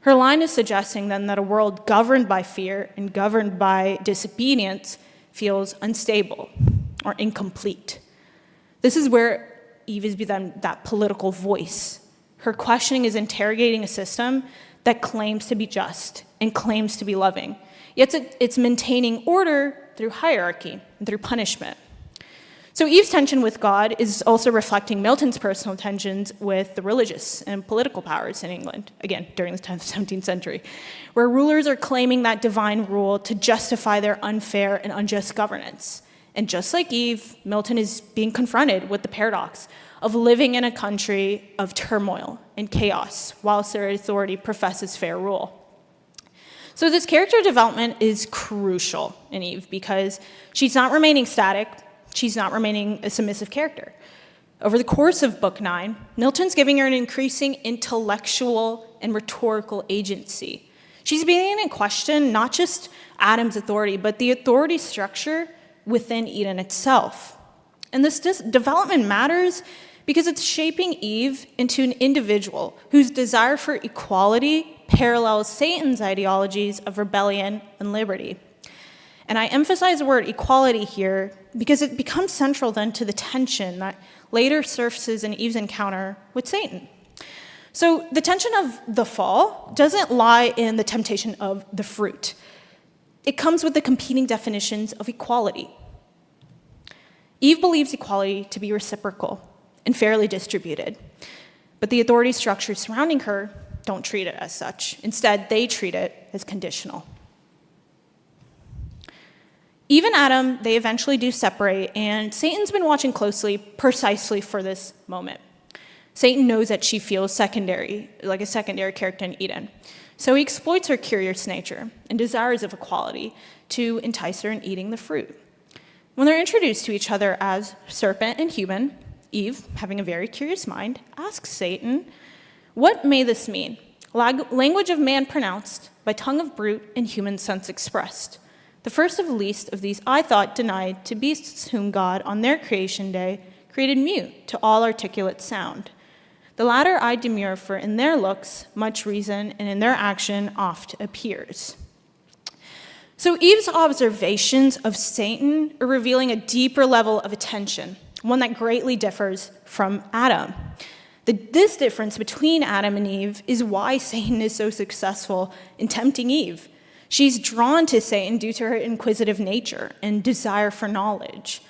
Her line is suggesting then that a world governed by fear and governed by disobedience feels unstable or incomplete. This is where Eve is then that political voice. Her questioning is interrogating a system that claims to be just and claims to be loving. Yet it's maintaining order through hierarchy and through punishment. So Eve's tension with God is also reflecting Milton's personal tensions with the religious and political powers in England, again, during the 10th, 17th century, where rulers are claiming that divine rule to justify their unfair and unjust governance. And just like Eve, Milton is being confronted with the paradox of living in a country of turmoil and chaos, whilst their authority professes fair rule. So this character development is crucial in Eve because she's not remaining static, she's not remaining a submissive character. Over the course of Book 9, Milton's giving her an increasing intellectual and rhetorical agency. She's beginning to question not just Adam's authority, but the authority structure within Eden itself. And this development matters because it's shaping Eve into an individual whose desire for equality parallels Satan's ideologies of rebellion and liberty. And I emphasize the word equality here because it becomes central then to the tension that later surfaces in Eve's encounter with Satan. So the tension of the fall doesn't lie in the temptation of the fruit. It comes with the competing definitions of equality. Eve believes equality to be reciprocal and fairly distributed, but the authority structures surrounding her don't treat it as such. Instead, they treat it as conditional. Eve and Adam, they eventually do separate, and Satan's been watching closely precisely for this moment. Satan knows that she feels secondary, like a secondary character in Eden. So he exploits her curious nature and desires of equality to entice her in eating the fruit. When they're introduced to each other as serpent and human, Eve, having a very curious mind, asks Satan, "What may this mean? Language of man pronounced, by tongue of brute and human sense expressed. The first of the least of these I thought denied to beasts whom God on their creation day created mute to all articulate sound. The latter I demur, for in their looks much reason, and in their action oft appears." So Eve's observations of Satan are revealing a deeper level of attention, one that greatly differs from Adam. This difference between Adam and Eve is why Satan is so successful in tempting Eve. She's drawn to Satan due to her inquisitive nature and desire for knowledge.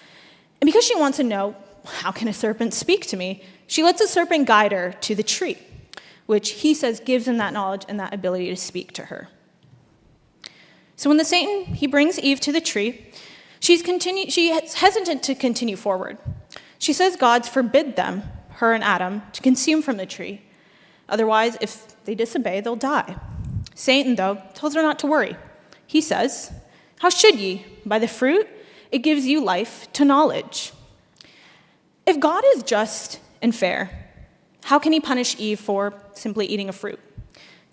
And because she wants to know, how can a serpent speak to me? She lets the serpent guide her to the tree, which he says gives him that knowledge and that ability to speak to her. So when he brings Eve to the tree, she's hesitant to continue forward. She says God's forbid them, her and Adam, to consume from the tree. Otherwise, if they disobey, they'll die. Satan, though, tells her not to worry. He says, "How should ye? By the fruit, it gives you life to knowledge." If God is just and fair, how can he punish Eve for simply eating a fruit?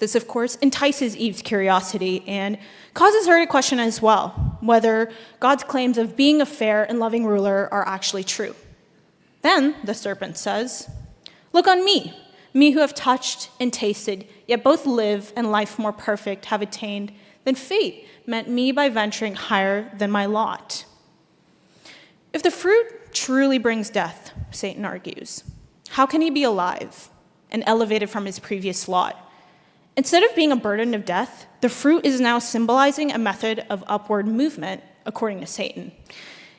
This, of course, entices Eve's curiosity and causes her to question as well whether God's claims of being a fair and loving ruler are actually true. Then the serpent says, "Look on me, me who have touched and tasted, yet both live and life more perfect have attained than fate meant me by venturing higher than my lot." If the fruit truly brings death, Satan argues, how can he be alive and elevated from his previous lot? Instead of being a burden of death, the fruit is now symbolizing a method of upward movement, according to Satan.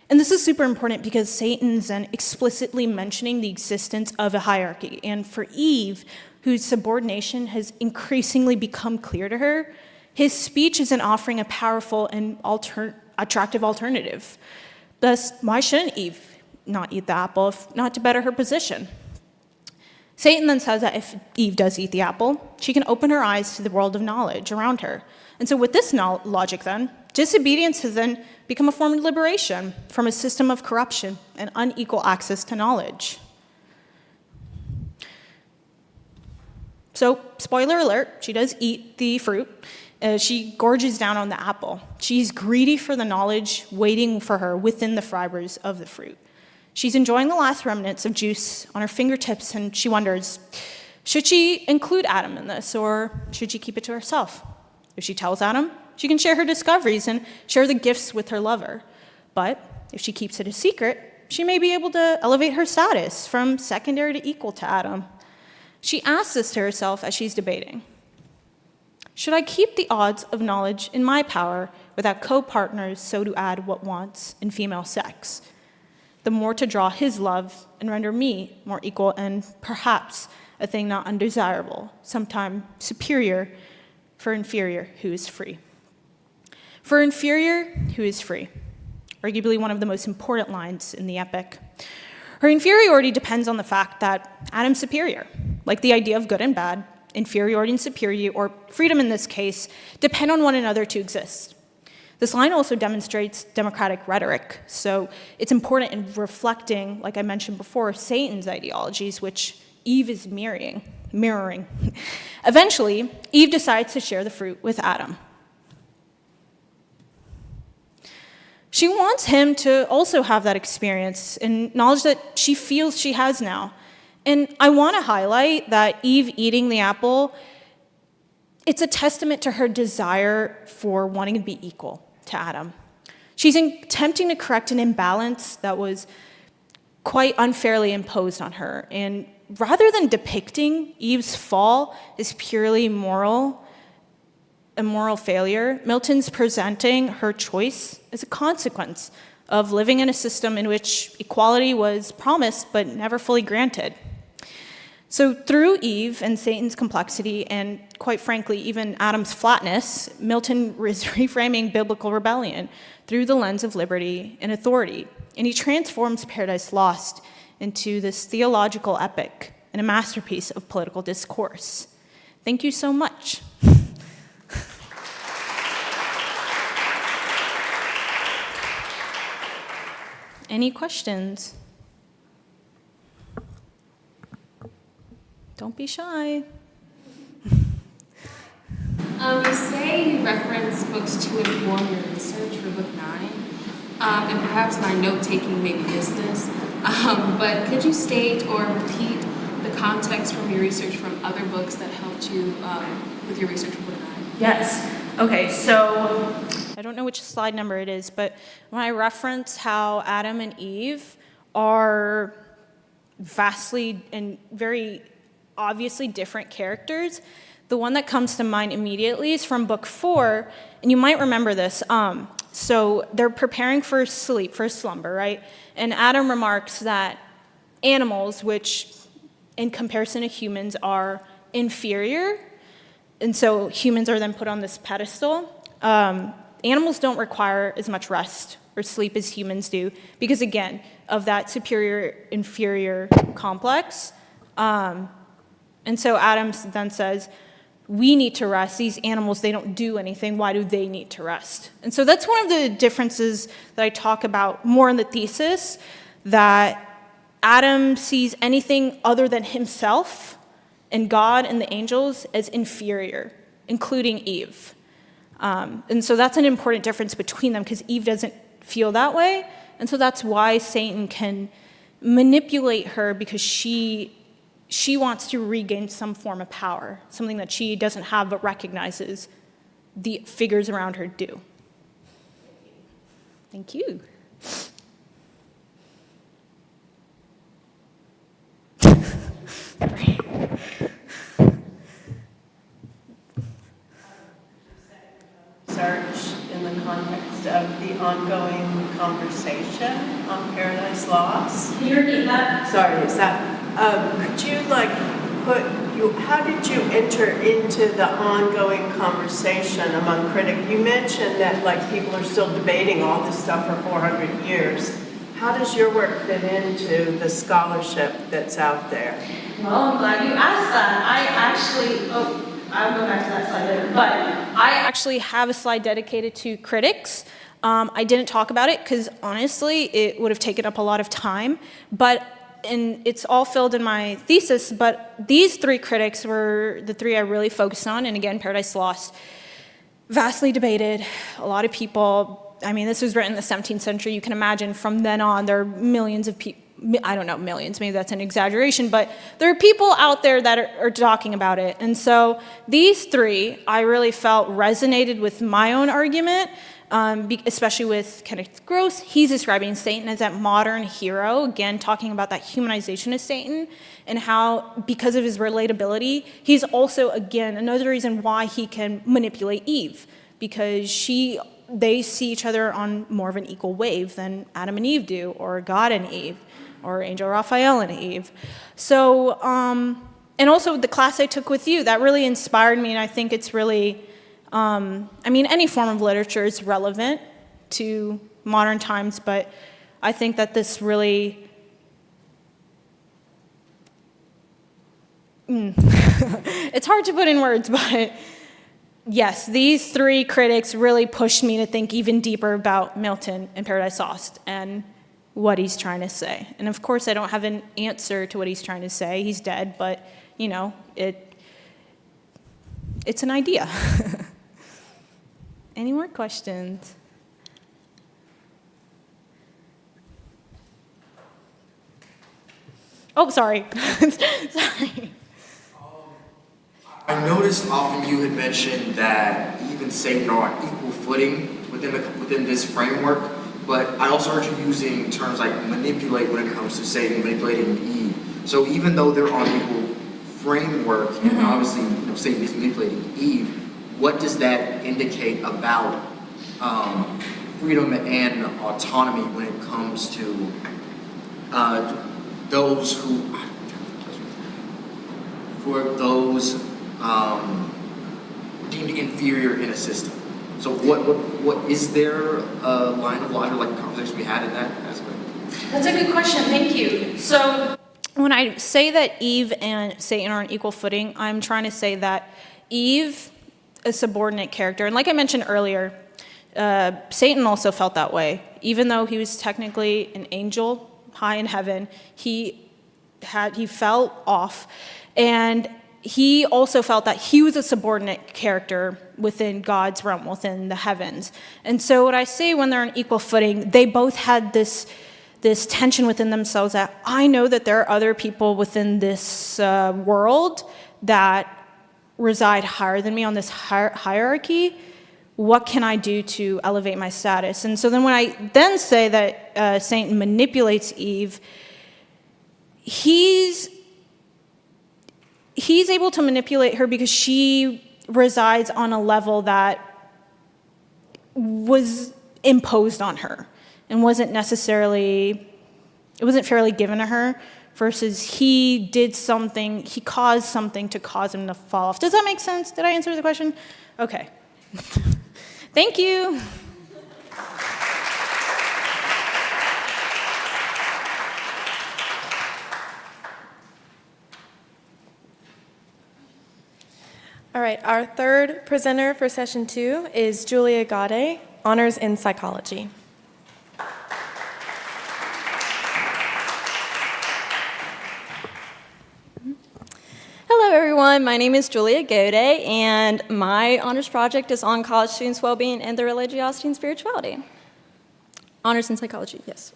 And this is super important because Satan's then explicitly mentioning the existence of a hierarchy. And for Eve, whose subordination has increasingly become clear to her, his speech is an offering a powerful and attractive alternative. Thus, why shouldn't Eve not eat the apple if not to better her position? Satan then says that if Eve does eat the apple, she can open her eyes to the world of knowledge around her. And so with this logic then, disobedience has then become a form of liberation from a system of corruption and unequal access to knowledge. So, spoiler alert, she does eat the fruit. She gorges down on the apple. She's greedy for the knowledge waiting for her within the fibers of the fruit. She's enjoying the last remnants of juice on her fingertips, and she wonders, should she include Adam in this, or should she keep it to herself? If she tells Adam, she can share her discoveries and share the gifts with her lover. But if she keeps it a secret, she may be able to elevate her status from secondary to equal to Adam. She asks this to herself as she's debating. Should I keep the odds of knowledge in my power without co-partners so to add what wants in female sex? The more to draw his love and render me more equal and perhaps a thing not undesirable, sometime superior for inferior who is free. For inferior who is free, arguably one of the most important lines in the epic. Her inferiority depends on the fact that Adam's superior, like the idea of good and bad, inferiority and superiority, or freedom in this case, depend on one another to exist. This line also demonstrates democratic rhetoric, so it's important in reflecting, like I mentioned before, Satan's ideologies, which Eve is mirroring. Eventually, Eve decides to share the fruit with Adam. She wants him to also have that experience and knowledge that she feels she has now. And I want to highlight that Eve eating the apple, it's a testament to her desire for wanting to be equal to Adam. She's attempting to correct an imbalance that was quite unfairly imposed on her. And rather than depicting Eve's fall as purely a moral failure, Milton's presenting her choice as a consequence of living in a system in which equality was promised but never fully granted. So through Eve and Satan's complexity, and quite frankly, even Adam's flatness, Milton is reframing biblical rebellion through the lens of liberty and authority. And he transforms Paradise Lost into this theological epic and a masterpiece of political discourse. Thank you so much. Any questions? Don't be shy.
You say you reference books to inform your research for book 9, and perhaps my note-taking maybe missed this, but could you state or repeat the context from your research from other books that helped you with your research for book 9?
Yes. Okay, so I don't know which slide number it is, but when I reference how Adam and Eve are vastly and very obviously different characters, the one that comes to mind immediately is from book 4, and you might remember this. So they're preparing for sleep, for slumber, right? And Adam remarks that animals, which in comparison to humans are inferior, and so humans are then put on this pedestal. Animals don't require as much rest or sleep as humans do because, again, of that superior-inferior complex. And so Adam then says, we need to rest. These animals, they don't do anything. Why do they need to rest? And so that's one of the differences that I talk about more in the thesis, that Adam sees anything other than himself and God and the angels as inferior, including Eve. And so that's an important difference between them because Eve doesn't feel that way. And so that's why Satan can manipulate her, because she wants to regain some form of power, something that she doesn't have but recognizes the figures around her do. Thank you.
Research in the context of the ongoing conversation on Paradise Lost.
Can you repeat that?
Sorry, is that, could you how did you enter into the ongoing conversation among critics? You mentioned that people are still debating all this stuff for 400 years. How does your work fit into the scholarship that's out there?
Well, I'm glad you asked that. I'll go back to that slide later. But I actually have a slide dedicated to critics. I didn't talk about it because honestly, it would have taken up a lot of time. And it's all filled in my thesis, but these 3 critics were the 3 I really focused on. And again, Paradise Lost, vastly debated. A lot of people, this was written in the 17th century. You can imagine from then on, there are millions of I don't know, millions, maybe that's an exaggeration, but there are people out there that are talking about it. And so these three, I really felt resonated with my own argument, especially with Kenneth Gross. He's describing Satan as that modern hero, again, talking about that humanization of Satan and how, because of his relatability, he's also, again, another reason why he can manipulate Eve, because they see each other on more of an equal wave than Adam and Eve do, or God and Eve, or Angel Raphael and Eve. So, and also the class I took with you, that really inspired me, and I think it's really, any form of literature is relevant to modern times, but I think that this really, it's hard to put in words, but yes, these three critics really pushed me to think even deeper about Milton and Paradise Lost and what he's trying to say. And of course, I don't have an answer to what he's trying to say. He's dead, but, it's an idea. Any more questions? Oh, sorry. Sorry.
I noticed often you had mentioned that Eve and Satan are on equal footing within this framework, but I also heard you using terms like manipulate when it comes to Satan manipulating Eve. So even though they're on equal framework, and obviously Satan is manipulating Eve, what does that indicate about freedom and autonomy when it comes to those deemed inferior in a system? So what is there a line of logic, like a conversation we had in that aspect?
That's a good question, thank you. So when I say that Eve and Satan are on equal footing, I'm trying to say that Eve, a subordinate character, and like I mentioned earlier, Satan also felt that way. Even though he was technically an angel high in heaven, he fell off, and he also felt that he was a subordinate character within God's realm, within the heavens. And so what I say when they're on equal footing, they both had this tension within themselves that I know that there are other people within this world that reside higher than me on this hierarchy. What can I do to elevate my status? And so then when I then say that Satan manipulates Eve, he's able to manipulate her because she resides on a level that was imposed on her and wasn't fairly given to her, versus he caused something to cause him to fall off. Does that make sense? Did I answer the question? Okay. Thank you.
All right, our third presenter for session 2 is Julia Gaudet, honors in psychology.
Hello, everyone. My name is Julia Gaudet, and my honors project is on college students' well-being and their religiosity and spirituality. Honors in psychology, yes.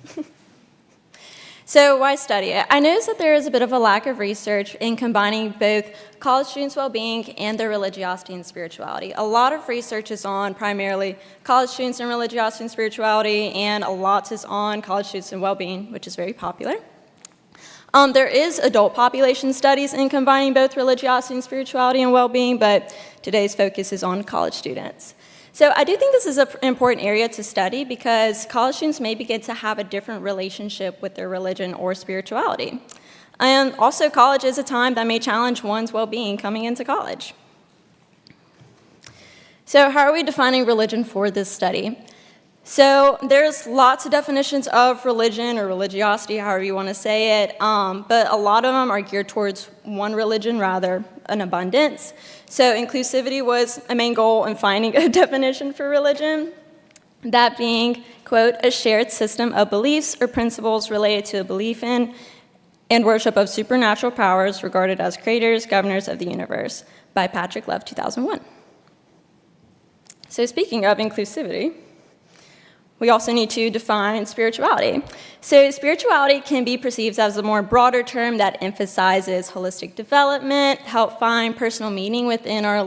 So why study it? I noticed that there is a bit of a lack of research in combining both college students' well-being and their religiosity and spirituality. A lot of research is on primarily college students and religiosity and spirituality, and a lot is on college students and well-being, which is very popular. There is adult population studies in combining both religiosity and spirituality and well-being, but today's focus is on college students. So I do think this is an important area to study because college students may begin to have a different relationship with their religion or spirituality. And also, college is a time that may challenge one's well-being coming into college. So how are we defining religion for this study? So there's lots of definitions of religion or religiosity, however you want to say it, but a lot of them are geared towards one religion rather, an abundance. So inclusivity was a main goal in finding a definition for religion, that being, quote, a shared system of beliefs or principles related to a belief in and worship of supernatural powers regarded as creators, governors of the universe, by Patrick Love, 2001. So speaking of inclusivity, We also need to define spirituality. So spirituality can be perceived as a more broader term that emphasizes holistic development, help find personal meaning within our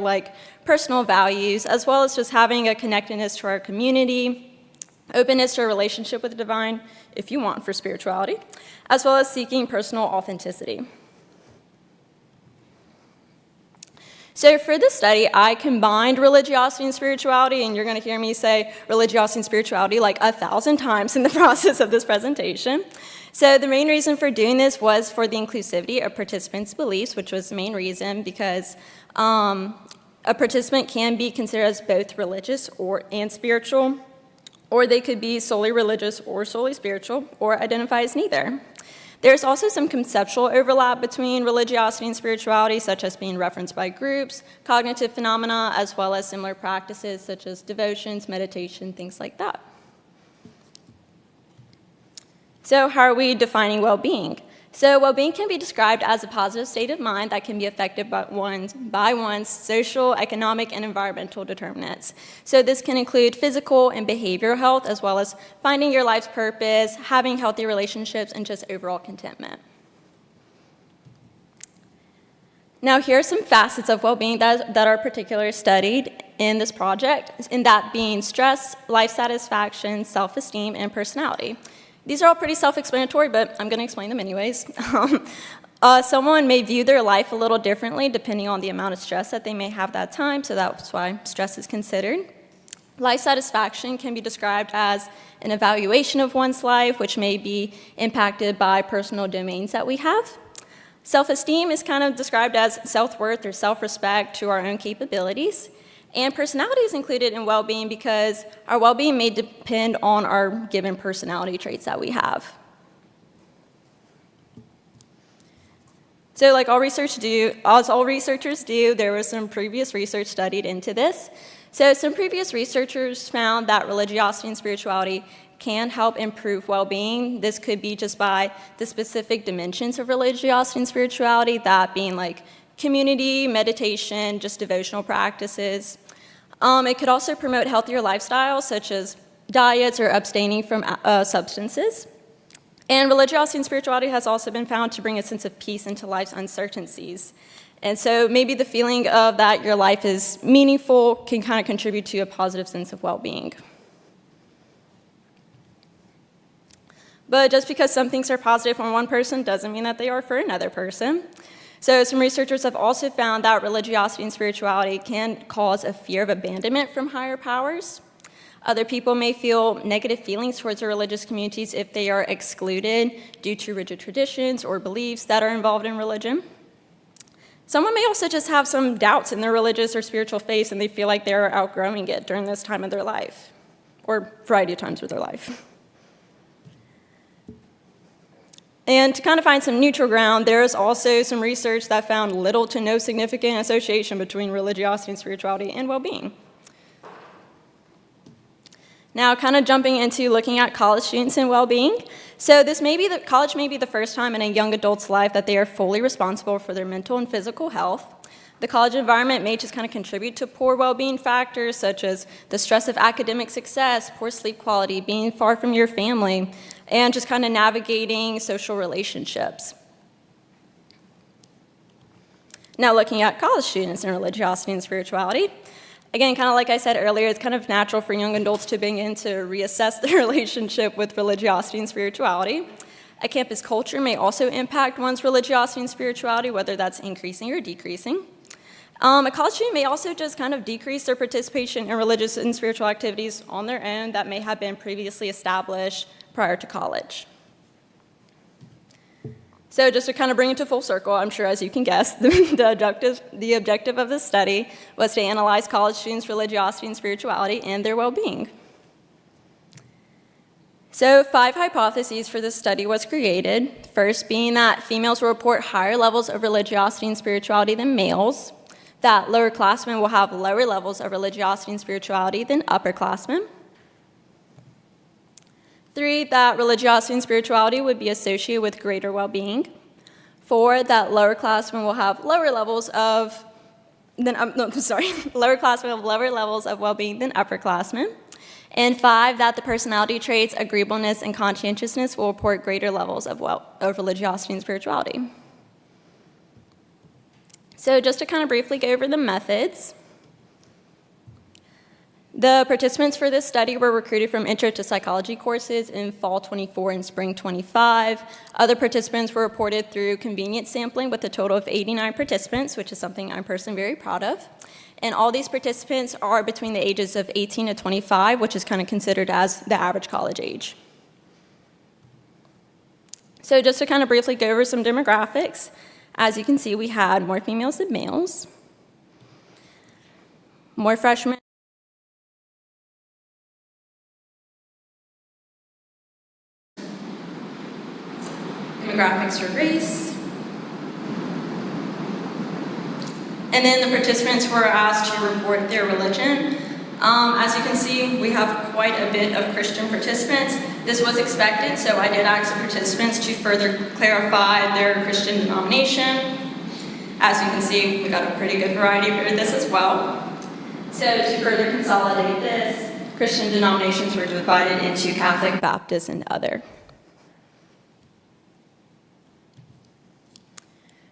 personal values, as well as just having a connectedness to our community, openness to a relationship with the divine, if you want for spirituality, as well as seeking personal authenticity. So for this study, I combined religiosity and spirituality, and you're going to hear me say religiosity and spirituality like 1,000 times in the process of this presentation. So the main reason for doing this was for the inclusivity of participants' beliefs, which was the main reason because a participant can be considered as both religious and spiritual, or they could be solely religious or solely spiritual, or identify as neither. There's also some conceptual overlap between religiosity and spirituality, such as being referenced by groups, cognitive phenomena, as well as similar practices such as devotions, meditation, things like that. So how are we defining well-being? So well-being can be described as a positive state of mind that can be affected by one's social, economic, and environmental determinants. So this can include physical and behavioral health, as well as finding your life's purpose, having healthy relationships, and just overall contentment. Now, here are some facets of well-being that are particularly studied in this project, in that being stress, life satisfaction, self-esteem, and personality. These are all pretty self-explanatory, but I'm going to explain them anyways. Someone may view their life a little differently depending on the amount of stress that they may have that time, so that's why stress is considered. Life satisfaction can be described as an evaluation of one's life, which may be impacted by personal domains that we have. Self-esteem is kind of described as self-worth or self-respect to our own capabilities. And personality is included in well-being because our well-being may depend on our given personality traits that we have. So like all researchers do, there was some previous research studied into this. So some previous researchers found that religiosity and spirituality can help improve well-being. This could be just by the specific dimensions of religiosity and spirituality, that being like community, meditation, just devotional practices. It could also promote healthier lifestyles, such as diets or abstaining from substances. And religiosity and spirituality has also been found to bring a sense of peace into life's uncertainties. And so maybe the feeling of that your life is meaningful can kind of contribute to a positive sense of well-being. But just because some things are positive for one person doesn't mean that they are for another person. So some researchers have also found that religiosity and spirituality can cause a fear of abandonment from higher powers. Other people may feel negative feelings towards their religious communities if they are excluded due to rigid traditions or beliefs that are involved in religion. Someone may also just have some doubts in their religious or spiritual faith, and they feel like they're outgrowing it during this time of their life, or a variety of times of their life. And to kind of find some neutral ground, there is also some research that found little to no significant association between religiosity and spirituality and well-being. Now, kind of jumping into looking at college students and well-being. So college may be the first time in a young adult's life that they are fully responsible for their mental and physical health. The college environment may just kind of contribute to poor well-being factors such as the stress of academic success, poor sleep quality, being far from your family, and just kind of navigating social relationships. Now looking at college students and religiosity and spirituality. Again, kind of like I said earlier, it's kind of natural for young adults to begin to reassess their relationship with religiosity and spirituality. A campus culture may also impact one's religiosity and spirituality, whether that's increasing or decreasing. A college student may also just kind of decrease their participation in religious and spiritual activities on their own that may have been previously established prior to college. So just to kind of bring it to full circle, I'm sure as you can guess, the objective of this study was to analyze college students' religiosity and spirituality and their well-being. So 5 hypotheses for this study was created. First being that females will report higher levels of religiosity and spirituality than males, that lowerclassmen will have lower levels of religiosity and spirituality than upperclassmen. 3, that religiosity and spirituality would be associated with greater well-being. 4, that lowerclassmen will have lower levels of well-being than upperclassmen. And 5, that the personality traits, agreeableness, and conscientiousness will report greater levels of religiosity and spirituality. So just to kind of briefly go over the methods. The participants for this study were recruited from Intro to Psychology courses in fall 24 and spring 25. Other participants were reported through convenience sampling with a total of 89 participants, which is something I'm personally very proud of. And all these participants are between the ages of 18 to 25, which is kind of considered as the average college age. So just to kind of briefly go over some demographics, as you can see, we had more females than males, more freshmen. Demographics for race. And then the participants were asked to report their religion. As you can see, we have quite a bit of Christian participants. This was expected, so I did ask the participants to further clarify their Christian denomination. As you can see, we got a pretty good variety for this as well. So to further consolidate this, Christian denominations were divided into Catholic, Baptist, and other.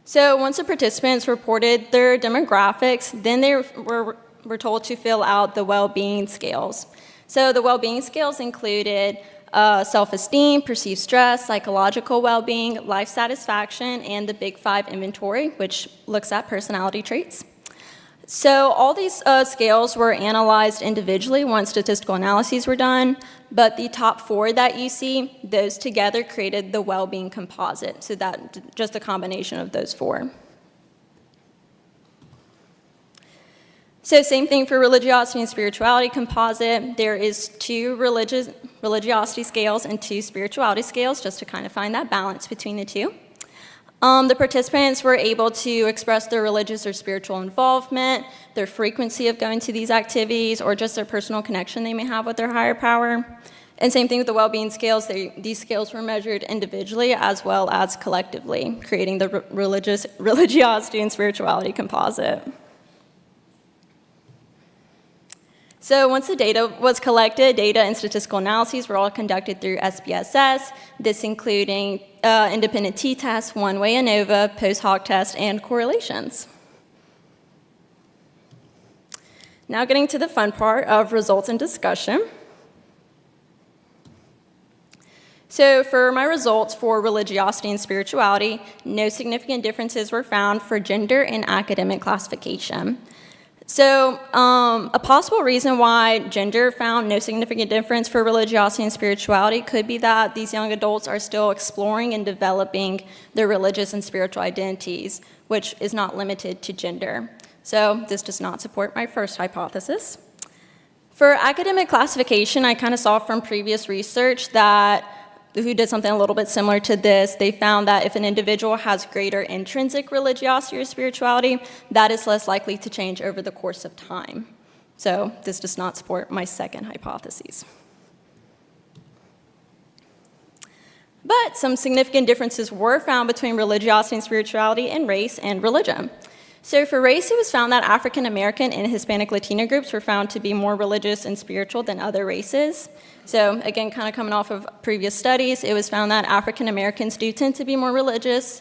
So once the participants reported their demographics, then they were told to fill out the well-being scales. So the well-being scales included self-esteem, perceived stress, psychological well-being, life satisfaction, and the Big 5 inventory, which looks at personality traits. So all these scales were analyzed individually once statistical analyses were done, but the top 4 that you see, those together created the well-being composite, so that just a combination of those 4. So same thing for religiosity and spirituality composite. There is 2 religiosity scales and 2 spirituality scales, just to kind of find that balance between the 2. The participants were able to express their religious or spiritual involvement, their frequency of going to these activities, or just their personal connection they may have with their higher power. And same thing with the well-being scales. These scales were measured individually as well as collectively, creating the religiosity and spirituality composite. So once the data was collected, data and statistical analyses were all conducted through SPSS, this including independent t-tests, one-way ANOVA, post-hoc tests, and correlations. Now getting to the fun part of results and discussion. So for my results for religiosity and spirituality, no significant differences were found for gender and academic classification. So a possible reason why gender found no significant difference for religiosity and spirituality could be that these young adults are still exploring and developing their religious and spiritual identities, which is not limited to gender. So this does not support my first hypothesis. For academic classification, I kind of saw from previous research that who did something a little bit similar to this. They found that if an individual has greater intrinsic religiosity or spirituality, that is less likely to change over the course of time. So this does not support my second hypothesis. But some significant differences were found between religiosity and spirituality and race and religion. So for race, it was found that African American and Hispanic Latino groups were found to be more religious and spiritual than other races. So again, kind of coming off of previous studies, it was found that African Americans do tend to be more religiously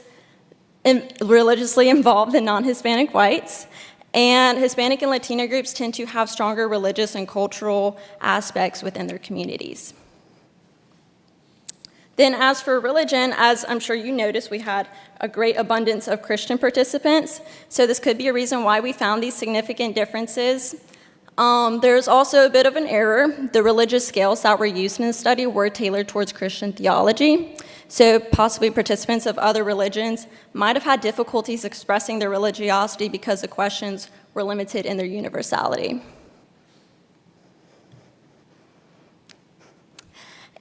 involved than non-Hispanic whites. And Hispanic and Latino groups tend to have stronger religious and cultural aspects within their communities. Then as for religion, as I'm sure you noticed, we had a great abundance of Christian participants. So this could be a reason why we found these significant differences. There's also a bit of an error. The religious scales that were used in the study were tailored towards Christian theology. So possibly participants of other religions might have had difficulties expressing their religiosity because the questions were limited in their universality.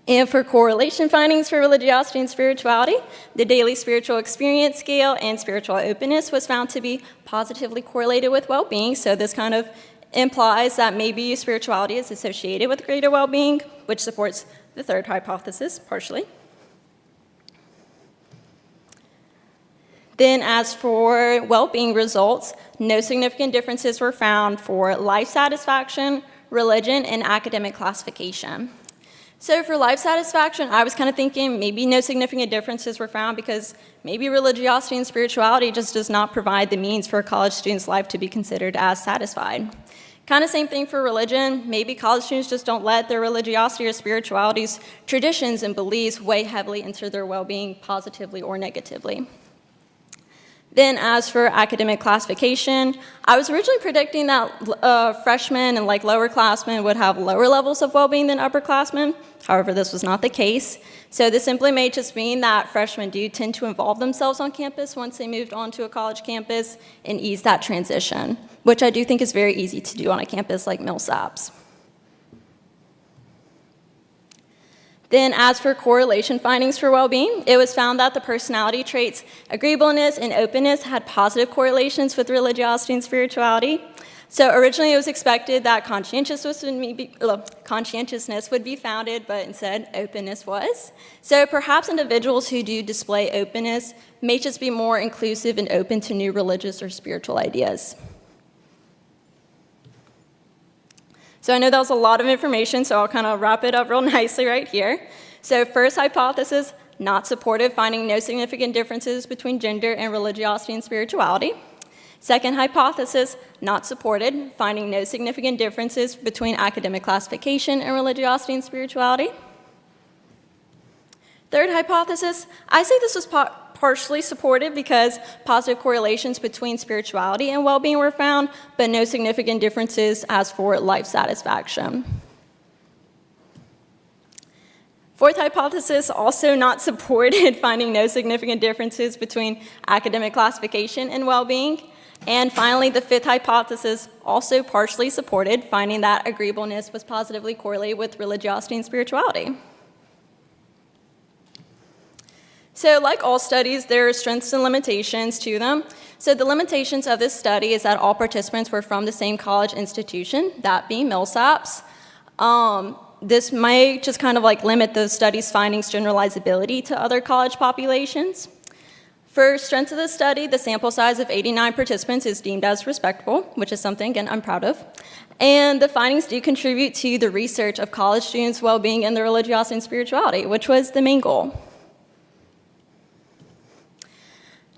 And for correlation findings for religiosity and spirituality, the daily spiritual experience scale and spiritual openness was found to be positively correlated with well-being. So this kind of implies that maybe spirituality is associated with greater well-being, which supports the third hypothesis partially. Then as for well-being results, no significant differences were found for life satisfaction, religion, and academic classification. So for life satisfaction, I was kind of thinking maybe no significant differences were found because maybe religiosity and spirituality just does not provide the means for a college student's life to be considered as satisfied. Kind of same thing for religion. Maybe college students just don't let their religiosity or spirituality's traditions and beliefs weigh heavily into their well-being positively or negatively. Then as for academic classification, I was originally predicting that freshmen and lower classmen would have lower levels of well-being than upperclassmen. However, this was not the case. So this simply may just mean that freshmen do tend to involve themselves on campus once they moved onto a college campus and ease that transition, which I do think is very easy to do on a campus like Millsaps. Then as for correlation findings for well-being, it was found that the personality traits agreeableness and openness had positive correlations with religiosity and spirituality. So originally it was expected that conscientiousness would be founded, but instead openness was. So perhaps individuals who do display openness may just be more inclusive and open to new religious or spiritual ideas. So I know that was a lot of information, so I'll kind of wrap it up real nicely right here. So first hypothesis, not supportive, finding no significant differences between gender and religiosity and spirituality. Second hypothesis, not supported, finding no significant differences between academic classification and religiosity and spirituality. Third hypothesis, I say this was partially supported because positive correlations between spirituality and well-being were found, but no significant differences as for life satisfaction. Fourth hypothesis, also not supported, finding no significant differences between academic classification and well-being. And finally, the fifth hypothesis, also partially supported, finding that agreeableness was positively correlated with religiosity and spirituality. So like all studies, there are strengths and limitations to them. So the limitations of this study is that all participants were from the same college institution, that being Millsaps. This may just kind of limit the study's findings' generalizability to other college populations. For strength of the study, the sample size of 89 participants is deemed as respectable, which is something, again, I'm proud of. And the findings do contribute to the research of college students' well-being and their religiosity and spirituality, which was the main goal.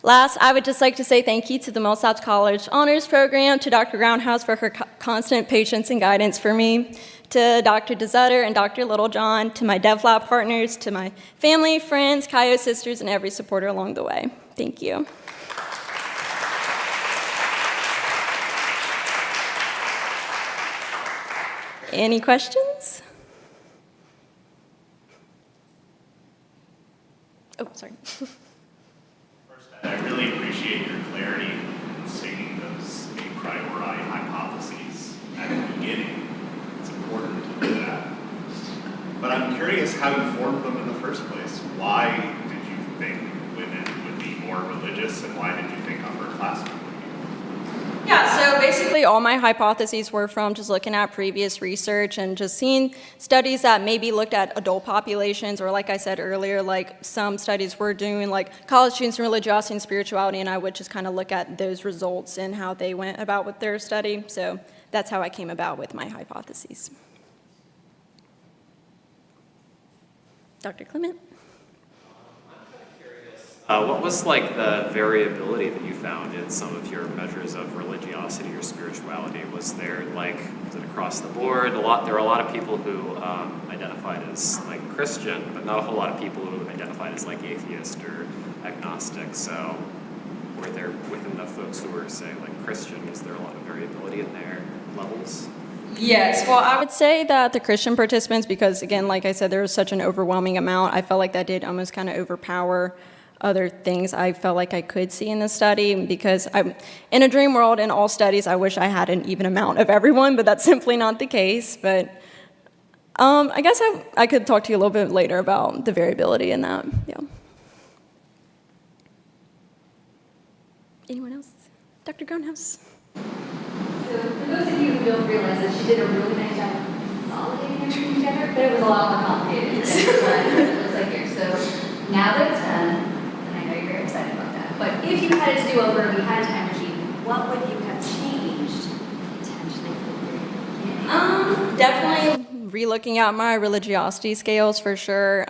Last, I would just like to say thank you to the Millsaps College Honors Program, to Dr. Groundhouse for her constant patience and guidance for me, to Dr. DeZutter and Dr. Littlejohn, to my DevLab partners, to my family, friends, Chi sisters, and every supporter along the way. Thank you. Any questions? Oh, sorry.
I really appreciate your clarity in stating those a priori hypotheses at the beginning. It's important to do that. But I'm curious how you formed them in the first place. Why did you think women would be more religious, and why did you think upperclassmen would be?
Yeah, so basically all my hypotheses were from just looking at previous research and just seeing studies that maybe looked at adult populations, or like I said earlier, some studies were doing college students in religiosity and spirituality, and I would just kind of look at those results and how they went about with their study. So that's how I came about with my hypotheses. Dr. Clement?
What was the variability that you found in some of your measures of religiosity or spirituality? Was there was it across the board? There were a lot of people who identified as Christian, but not a whole lot of people who identified as atheist or agnostic. So were there, within the folks who were say Christian, was there a lot of variability in their levels?
Yes, well, I would say that the Christian participants, because again, like I said, there was such an overwhelming amount, I felt like that did almost kind of overpower other things I felt like I could see in the study, because in a dream world, in all studies, I wish I had an even amount of everyone, but that's simply not the case. But I guess I could talk to you a little bit later about the variability in that, yeah. Anyone else? Dr. Groundhouse?
So for those of you who don't realize that she did a really nice job of consolidating everything together, but it was a lot more complicated than it looks like here. So now that it's done, and I know you're very excited about that, but if you had it to do over and we had a time machine, what would you have changed potentially from the very beginning?
Definitely relooking at my religiosity scales for sure.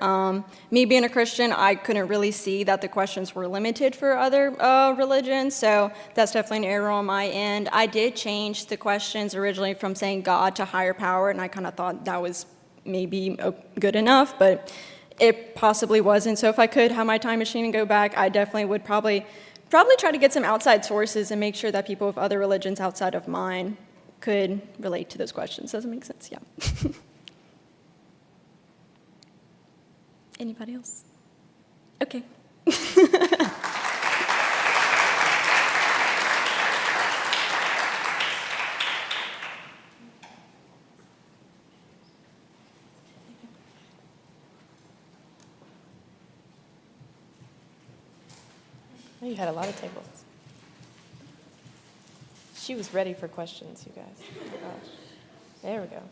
Me being a Christian, I couldn't really see that the questions were limited for other religions, so that's definitely an error on my end. I did change the questions originally from saying God to higher power, and I kind of thought that was maybe good enough, but it possibly wasn't. So if I could have my time machine and go back, I definitely would probably try to get some outside sources and make sure that people with other religions outside of mine could relate to those questions. Does that make sense? Yeah. Anybody else? Okay.
Oh, you had a lot of tables. She was ready for questions, you guys. Oh, gosh. There we go.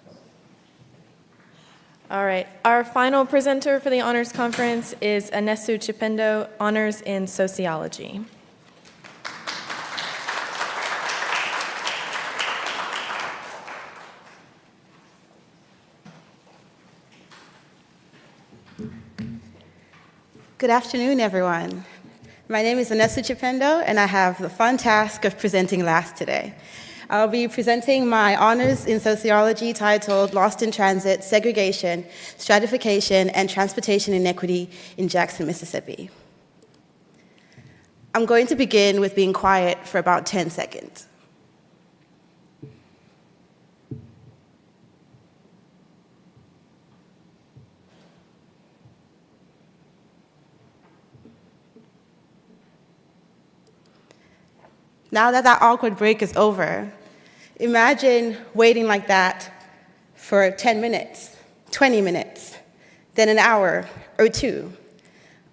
All right. Our final presenter for the Honors Conference is Anesu Chipendo, Honors in Sociology.
Good afternoon, everyone. My name is Anesu Chipendo, and I have the fun task of presenting last today. I'll be presenting my honors in sociology titled Lost in Transit, Segregation, Stratification, and Transportation Inequity in Jackson, Mississippi. I'm going to begin with being quiet for about 10 seconds. Now that that awkward break is over, imagine waiting like that for 10 minutes, 20 minutes, then an hour or two.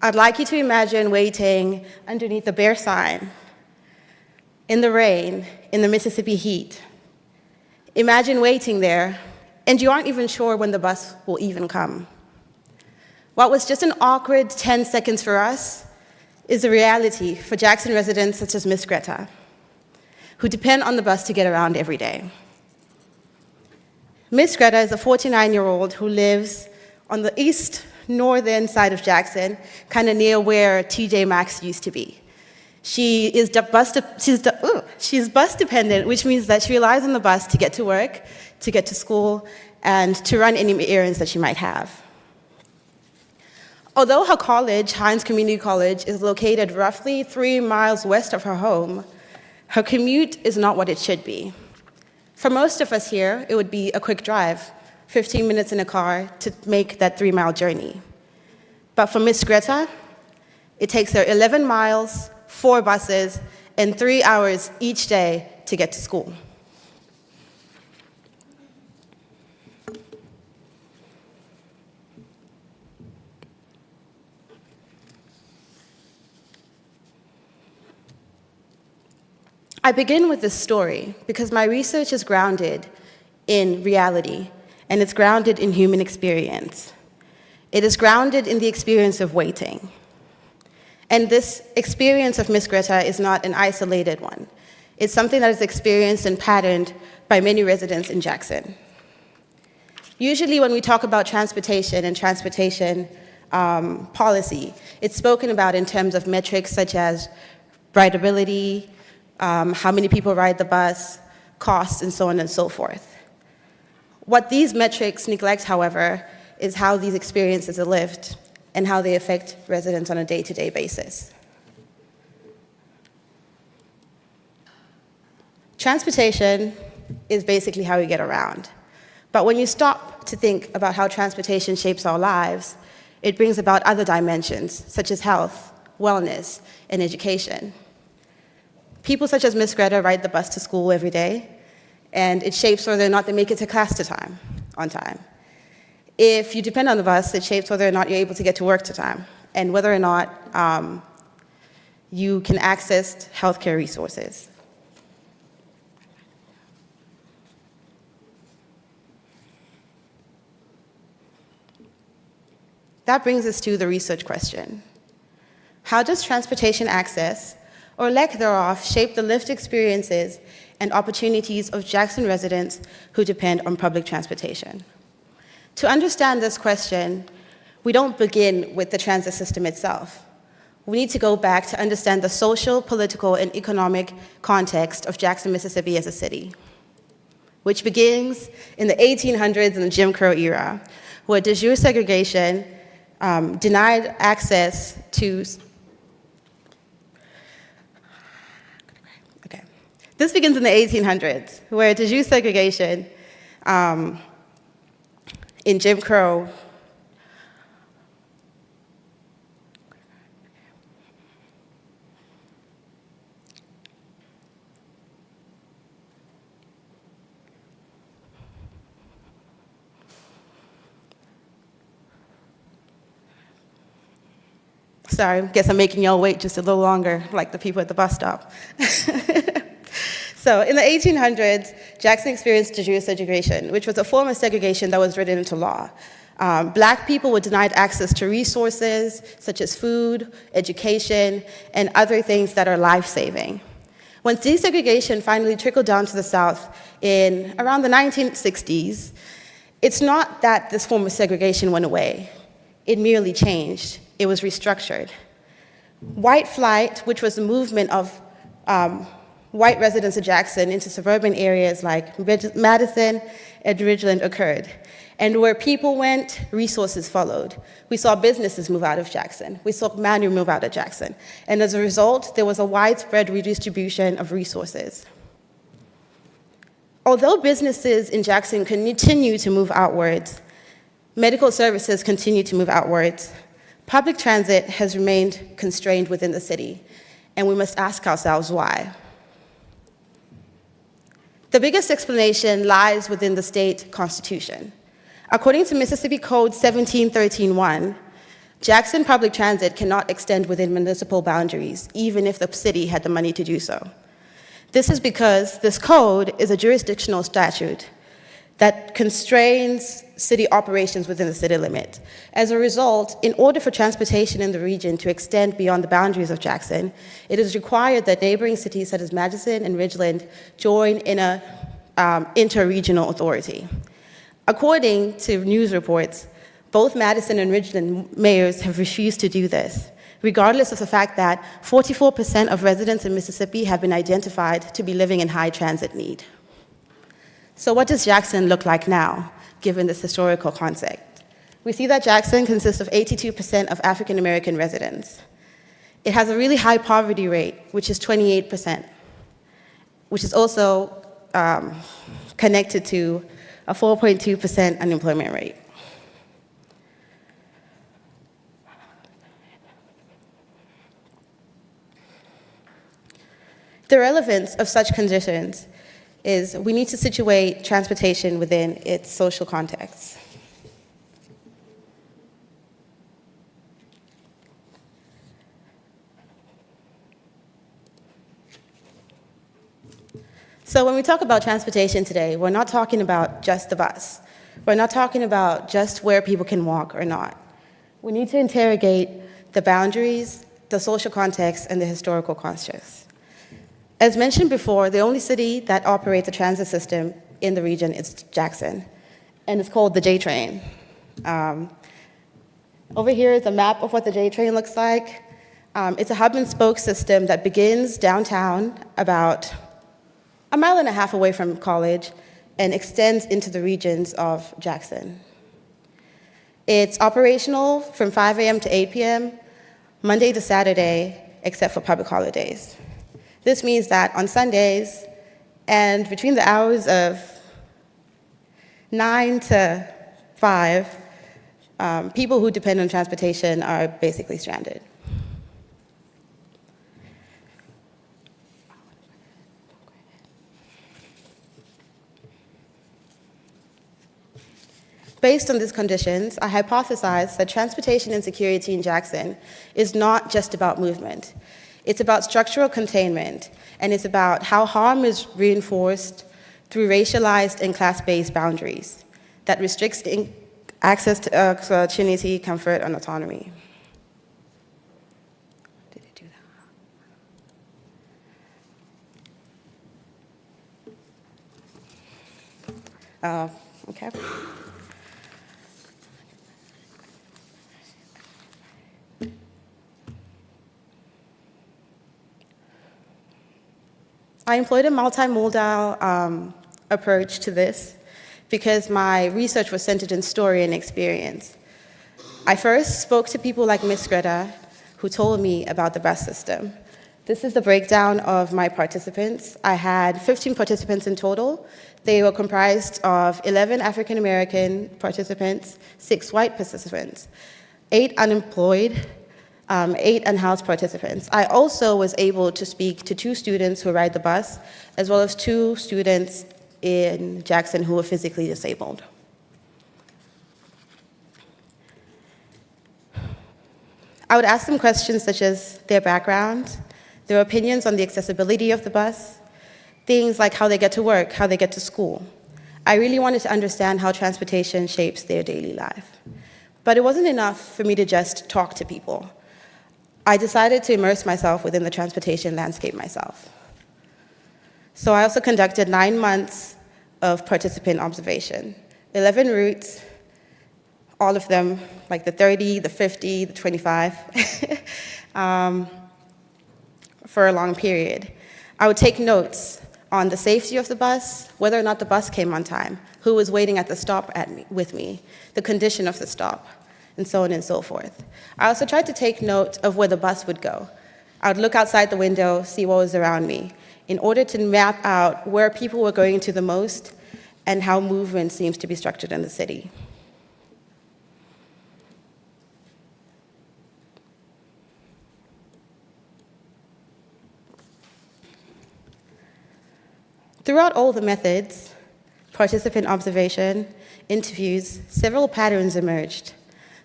I'd like you to imagine waiting underneath the bear sign, in the rain, in the Mississippi heat. Imagine waiting there, and you aren't even sure when the bus will even come. What was just an awkward 10 seconds for us is a reality for Jackson residents such as Miss Greta, who depend on the bus to get around every day. Miss Greta is a 49-year-old who lives on the east northern side of Jackson, kind of near where TJ Maxx used to be. She's bus dependent, which means that she relies on the bus to get to work, to get to school, and to run any errands that she might have. Although her college, Hines Community College, is located roughly 3 miles west of her home, her commute is not what it should be. For most of us here, it would be a quick drive, 15 minutes in a car to make that 3-mile journey. But for Miss Greta, it takes her 11 miles, 4 buses, and 3 hours each day to get to school. I begin with this story because my research is grounded in reality, and it's grounded in human experience. It is grounded in the experience of waiting. And this experience of Miss Greta is not an isolated one. It's something that is experienced and patterned by many residents in Jackson. Usually when we talk about transportation and transportation policy, it's spoken about in terms of metrics such as rideability, how many people ride the bus, costs, and so on and so forth. What these metrics neglect, however, is how these experiences are lived and how they affect residents on a day-to-day basis. Transportation is basically how we get around. But when you stop to think about how transportation shapes our lives, it brings about other dimensions, such as health, wellness, and education. People such as Miss Greta ride the bus to school every day, and it shapes whether or not they make it to class on time. If you depend on the bus, it shapes whether or not you're able to get to work to time, and whether or not you can access healthcare resources. That brings us to the research question. How does transportation access, or lack thereof, shape the lived experiences and opportunities of Jackson residents who depend on public transportation. To understand this question, we don't begin with the transit system itself. We need to go back to understand the social, political, and economic context of Jackson, Mississippi as a city, which begins in the 1800s in the Jim Crow era, where de jure segregation denied access to. This begins in the 1800s, where de jure segregation in Jim Crow Sorry, guess I'm making y'all wait just a little longer, like the people at the bus stop. So in the 1800s, Jackson experienced de jure segregation, which was a form of segregation that was written into law. Black people were denied access to resources such as food, education, and other things that are life-saving. When desegregation finally trickled down to the South in around the 1960s, it's not that this form of segregation went away. It merely changed. It was restructured. White flight, which was the movement of white residents of Jackson into suburban areas like Madison and Ridgeland occurred. And where people went, resources followed. We saw businesses move out of Jackson. We saw Manu move out of Jackson. And as a result, there was a widespread redistribution of resources. Although businesses in Jackson continue to move outwards, medical services continue to move outwards, public transit has remained constrained within the city, and we must ask ourselves why. The biggest explanation lies within the state constitution. According to Mississippi Code 1713-1, Jackson public transit cannot extend within municipal boundaries, even if the city had the money to do so. This is because this code is a jurisdictional statute that constrains city operations within the city limit. As a result, in order for transportation in the region to extend beyond the boundaries of Jackson, it is required that neighboring cities such as Madison and Ridgeland join in a inter-regional authority. According to news reports, both Madison and Ridgeland mayors have refused to do this, regardless of the fact that 44% of residents in Mississippi have been identified to be living in high transit need. So what does Jackson look like now, given this historical context? We see that Jackson consists of 82% of African American residents. It has a really high poverty rate, which is 28%, which is also connected to a 4.2% unemployment rate. The relevance of such conditions is we need to situate transportation within its social context. So when we talk about transportation today, we're not talking about just the bus. We're not talking about just where people can walk or not. We need to interrogate the boundaries, the social context, and the historical context. As mentioned before, the only city that operates a transit system in the region is Jackson, and it's called the J-Train. Over here is a map of what the J-Train looks like. It's a hub and spoke system that begins downtown about a mile and a half away from College and extends into the regions of Jackson. It's operational from 5 a.m. to 8 p.m., Monday to Saturday, except for public holidays. This means that on Sundays and between the hours of 9 to 5, people who depend on transportation are basically stranded. Based on these conditions, I hypothesized that transportation insecurity in Jackson is not just about movement. It's about structural containment, and it's about how harm is reinforced through racialized and class-based boundaries that restricts access to opportunity, comfort, and autonomy. Okay. I employed a multimodal approach to this because my research was centered in story and experience. I first spoke to people like Miss Greta, who told me about the bus system. This is the breakdown of my participants. I had 15 participants in total. They were comprised of 11 African American participants, 6 white participants, 8 unemployed, 8 unhoused participants. I also was able to speak to 2 students who ride the bus, as well as 2 students in Jackson who were physically disabled. I would ask them questions such as their background, their opinions on the accessibility of the bus, things like how they get to work, how they get to school. I really wanted to understand how transportation shapes their daily life. But it wasn't enough for me to just talk to people. I decided to immerse myself within the transportation landscape myself. So I also conducted 9 months of participant observation, 11 routes, all of them, like the 30, the 50, the 25, for a long period. I would take notes on the safety of the bus, whether or not the bus came on time, who was waiting at the stop with me, the condition of the stop, and so on and so forth. I also tried to take note of where the bus would go. I would look outside the window, see what was around me, in order to map out where people were going to the most and how movement seems to be structured in the city. Throughout all the methods, participant observation, interviews, several patterns emerged.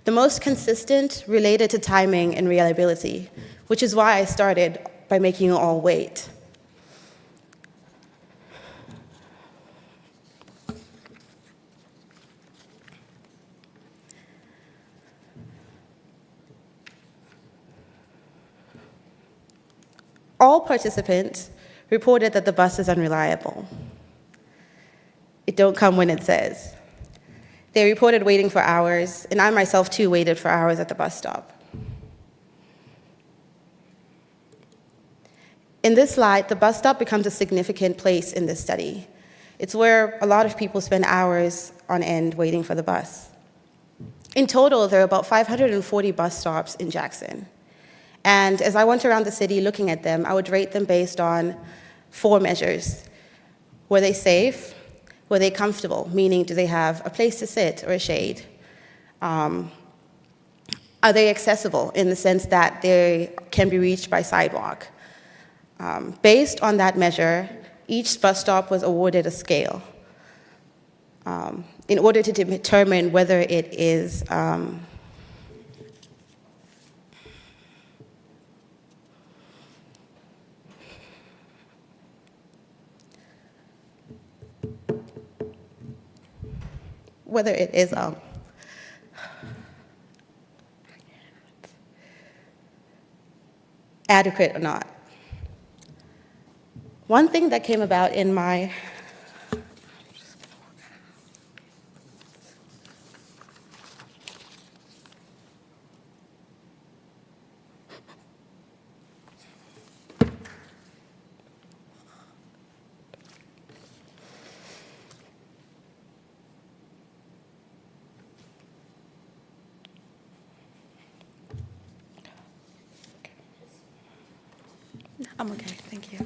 The most consistent related to timing and reliability, which is why I started by making you all wait. All participants reported that the bus is unreliable. It don't come when it says. They reported waiting for hours, and I myself too waited for hours at the bus stop. In this slide, the bus stop becomes a significant place in this study. It's where a lot of people spend hours on end waiting for the bus. In total, there are about 540 bus stops in Jackson. And as I went around the city looking at them, I would rate them based on 4 measures. Were they safe? Were they comfortable? Meaning, do they have a place to sit or a shade? Are they accessible in the sense that they can be reached by sidewalk? Based on that measure, each bus stop was awarded a scale in order to determine whether it is adequate or not. One thing that came about in my I'm okay, thank you.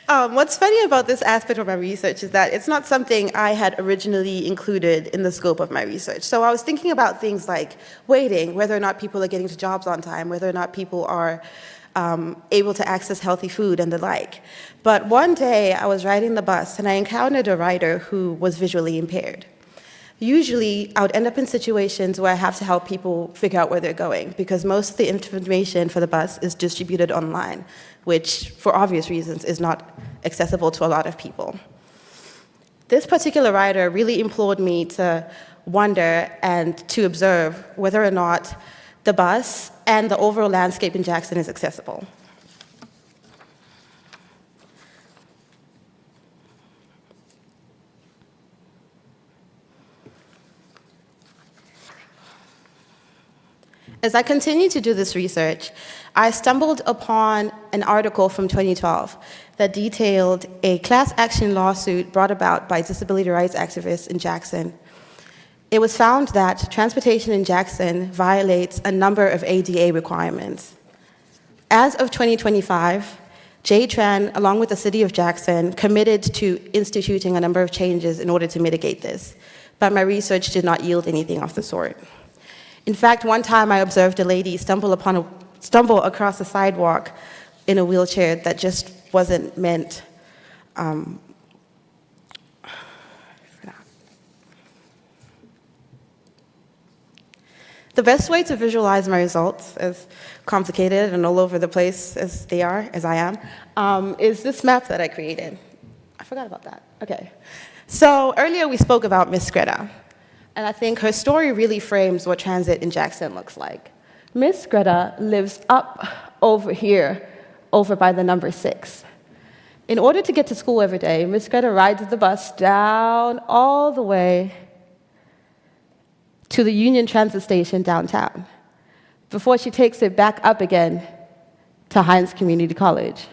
What's funny about this aspect of my research is that it's not something I had originally included in the scope of my research. So I was thinking about things like waiting, whether or not people are getting to jobs on time, whether or not people are able to access healthy food and the like. But one day I was riding the bus and I encountered a rider who was visually impaired. Usually, I would end up in situations where I have to help people figure out where they're going because most of the information for the bus is distributed online, which, for obvious reasons, is not accessible to a lot of people. This particular rider really implored me to wonder and to observe whether or not the bus and the overall landscape in Jackson is accessible. As I continued to do this research, I stumbled upon an article from 2012 that detailed a class action lawsuit brought about by disability rights activists in Jackson. It was found that transportation in Jackson violates a number of ADA requirements. As of 2025, JTRAN, along with the City of Jackson, committed to instituting a number of changes in order to mitigate this, but my research did not yield anything of the sort. In fact, one time I observed a lady stumble across a sidewalk in a wheelchair that just wasn't meant. The best way to visualize my results, as complicated and all over the place as they are, as I am, is this map that I created. I forgot about that. Okay. So earlier we spoke about Miss Greta. And I think her story really frames what transit in Jackson looks like. Miss Greta lives up over here, over by the number 6. In order to get to school every day, Miss Greta rides the bus down all the way to the Union Transit Station downtown before she takes it back up again to Hines Community College.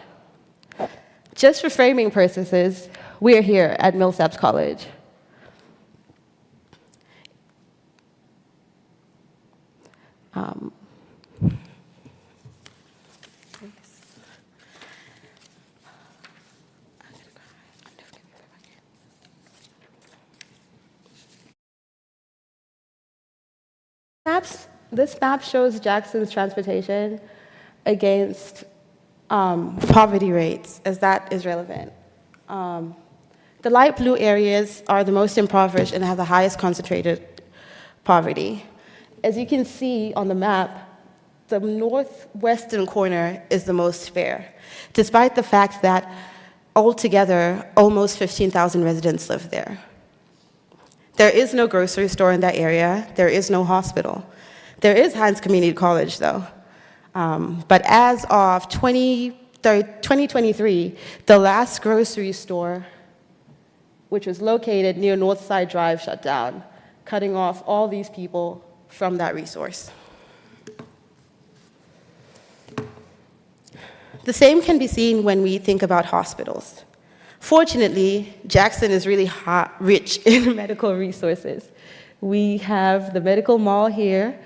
Just for framing purposes, we're here at Millsaps College. This map shows Jackson's transportation against poverty rates, as that is relevant. The light blue areas are the most impoverished and have the highest concentrated poverty. As you can see on the map, the northwestern corner is the most fair, despite the fact that altogether, almost 15,000 residents live there. There is no grocery store in that area. There is no hospital. There is Hines Community College, though. But as of 2023, the last grocery store, which was located near Northside Drive, shut down, cutting off all these people from that resource. The same can be seen when we think about hospitals. Fortunately, Jackson is really rich in medical resources. We have the medical mall here.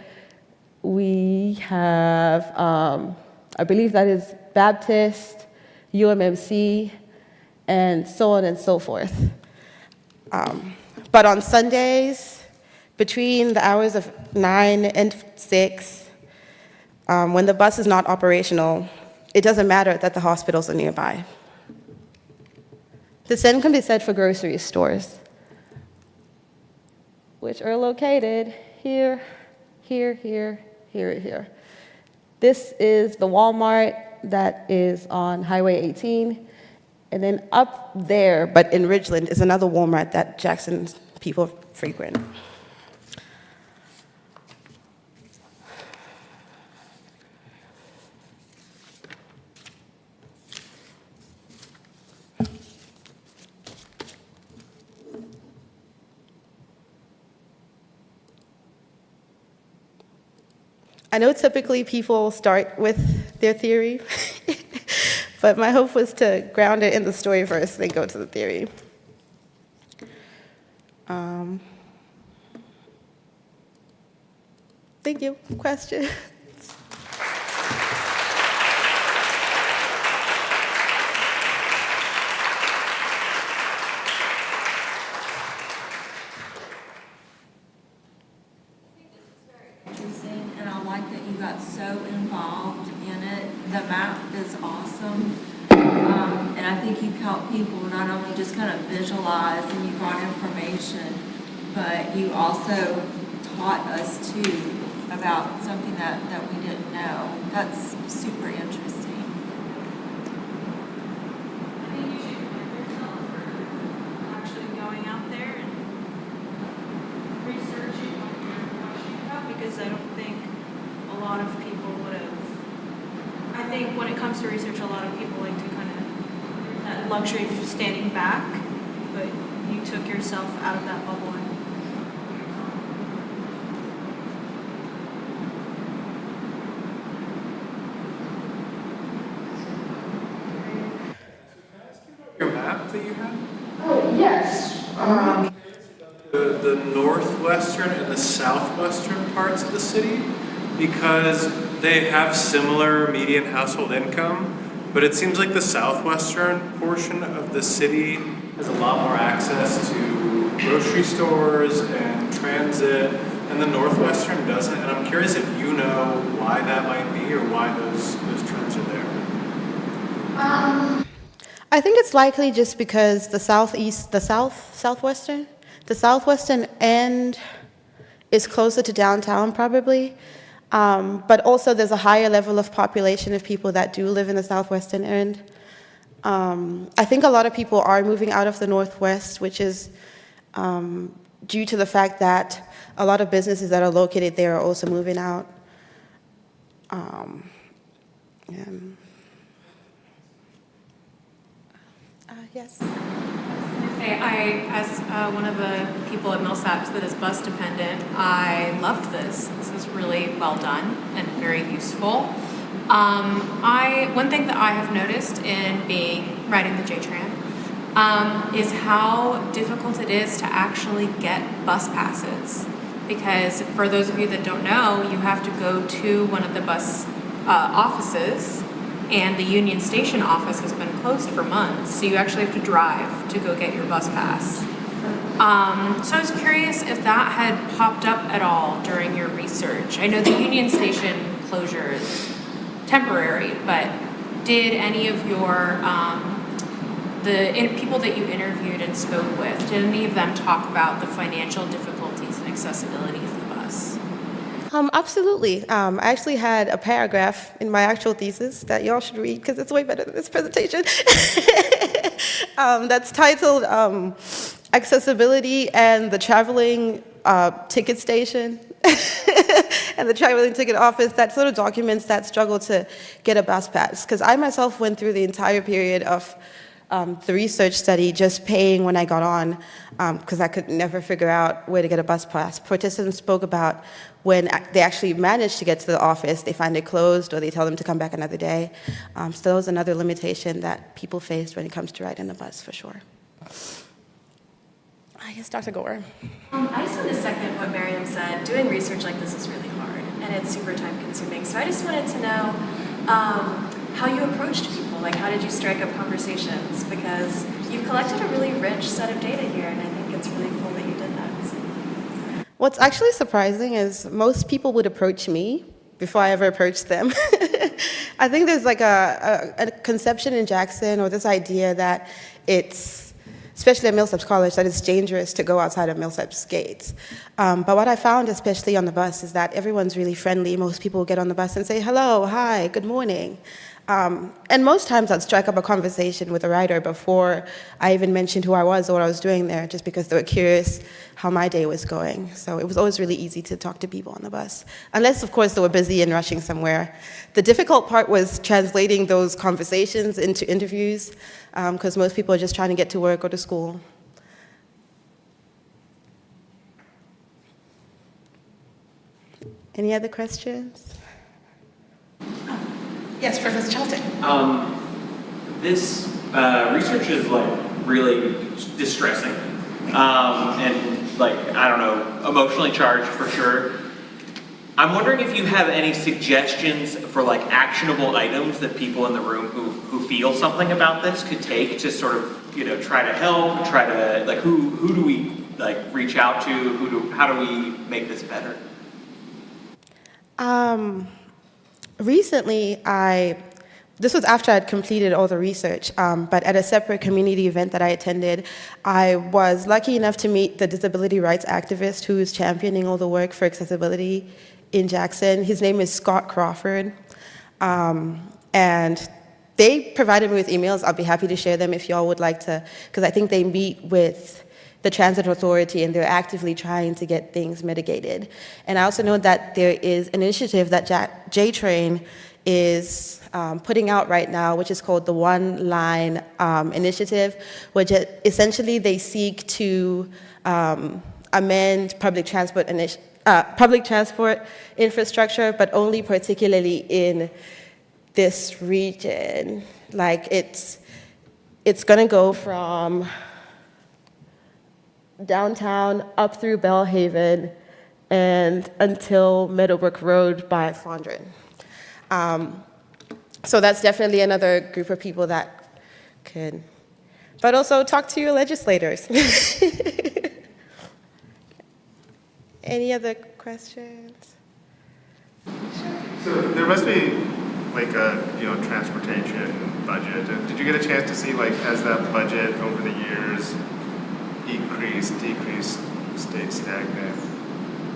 We have, I believe that is Baptist, UMMC, and so on and so forth. But on Sundays, between the hours of 9 and 6, when the bus is not operational, it doesn't matter that the hospitals are nearby. The same can be said for grocery stores, which are located here, here, here, here, here. This is the Walmart that is on Highway 18, and then up there, but in Ridgeland, is another Walmart that Jackson's people frequent. I know typically people start with their theory, but my hope was to ground it in the story first, then go to the theory. Thank you. Questions?
not only just kind of visualized and you got information, but you also taught us too about something that we didn't know. That's super interesting.
I think you should commend yourself for actually going out there and researching what you're questioning about, because I don't think a lot of people would have. I think when it comes to research, a lot of people like to kind of that luxury of just standing back, but you took yourself out of that bubble. And
Your map that you had?
Oh, yes.
The northwestern and the southwestern parts of the city, because they have similar median household income, but it seems like the southwestern portion of the city has a lot more access to grocery stores and transit, and the northwestern doesn't. And I'm curious if you know why that might be or why those trends are there.
I think it's likely just because the southwestern end is closer to downtown probably, but also there's a higher level of population of people that do live in the southwestern end. I think a lot of people are moving out of the northwest, which is due to the fact that a lot of businesses that are located there are also moving out. Yes.
As one of the people at Millsaps that is bus dependent, I loved this. This is really well done and very useful. One thing that I have noticed in riding the JTram is how difficult it is to actually get bus passes. Because for those of you that don't know, you have to go to one of the bus offices, and the Union Station office has been closed for months, so you actually have to drive to go get your bus pass. So I was curious if that had popped up at all during your research. I know the Union Station closure is temporary, but did any of your, people that you interviewed and spoke with, did any of them talk about the financial difficulties and accessibility of the bus?
Absolutely. I actually had a paragraph in my actual thesis that y'all should read because it's way better than this presentation. That's titled Accessibility and the Traveling Ticket Station and the Traveling Ticket Office, that sort of documents that struggle to get a bus pass. Because I myself went through the entire period of the research study just paying when I got on, because I could never figure out where to get a bus pass. Participants spoke about when they actually managed to get to the office, they find it closed or they tell them to come back another day. So that was another limitation that people faced when it comes to riding the bus, for sure. Yes, Dr. Gore.
I just want to second what Miriam said. Doing research like this is really hard, and it's super time consuming. So I just wanted to know how you approached people. Like, how did you strike up conversations? Because you've collected a really rich set of data here, and I think it's really cool that you did that. So.
What's actually surprising is most people would approach me before I ever approached them. I think there's like a conception in Jackson, or this idea that it's, especially at Millsaps College, that it's dangerous to go outside of Millsaps gates. But what I found, especially on the bus, is that everyone's really friendly. Most people get on the bus and say, hello, hi, good morning. And most times I'd strike up a conversation with a rider before I even mentioned who I was or what I was doing there, just because they were curious how my day was going. So it was always really easy to talk to people on the bus, unless, of course, they were busy and rushing somewhere. The difficult part was translating those conversations into interviews, because most people are just trying to get to work or to school. Any other questions?
Yes, Professor Charlton.
This research is like really distressing and like, I don't know, emotionally charged for sure. I'm wondering if you have any suggestions for like actionable items that people in the room who feel something about this could take to sort of, you know, try to help, try to like, who do we like reach out to? How do we make this better?
Recently, I this was after I'd completed all the research, but at a separate community event that I attended, I was lucky enough to meet the disability rights activist who is championing all the work for accessibility in Jackson. His name is Scott Crawford. And they provided me with emails. I'll be happy to share them if y'all would like to, because I think they meet with the Transit Authority and they're actively trying to get things mitigated. And I also know that there is an initiative that J-Train is putting out right now, which is called the One Line Initiative, which essentially they seek to amend public transport infrastructure, but only particularly in this region. Like it's going to go from downtown up through Bellhaven and until Meadowbrook Road by Fondren. So that's definitely another group of people that could, but also talk to your legislators. Any other questions?
So there must be like a transportation budget. Did you get a chance to see has that budget over the years increased, decreased, stayed stagnant?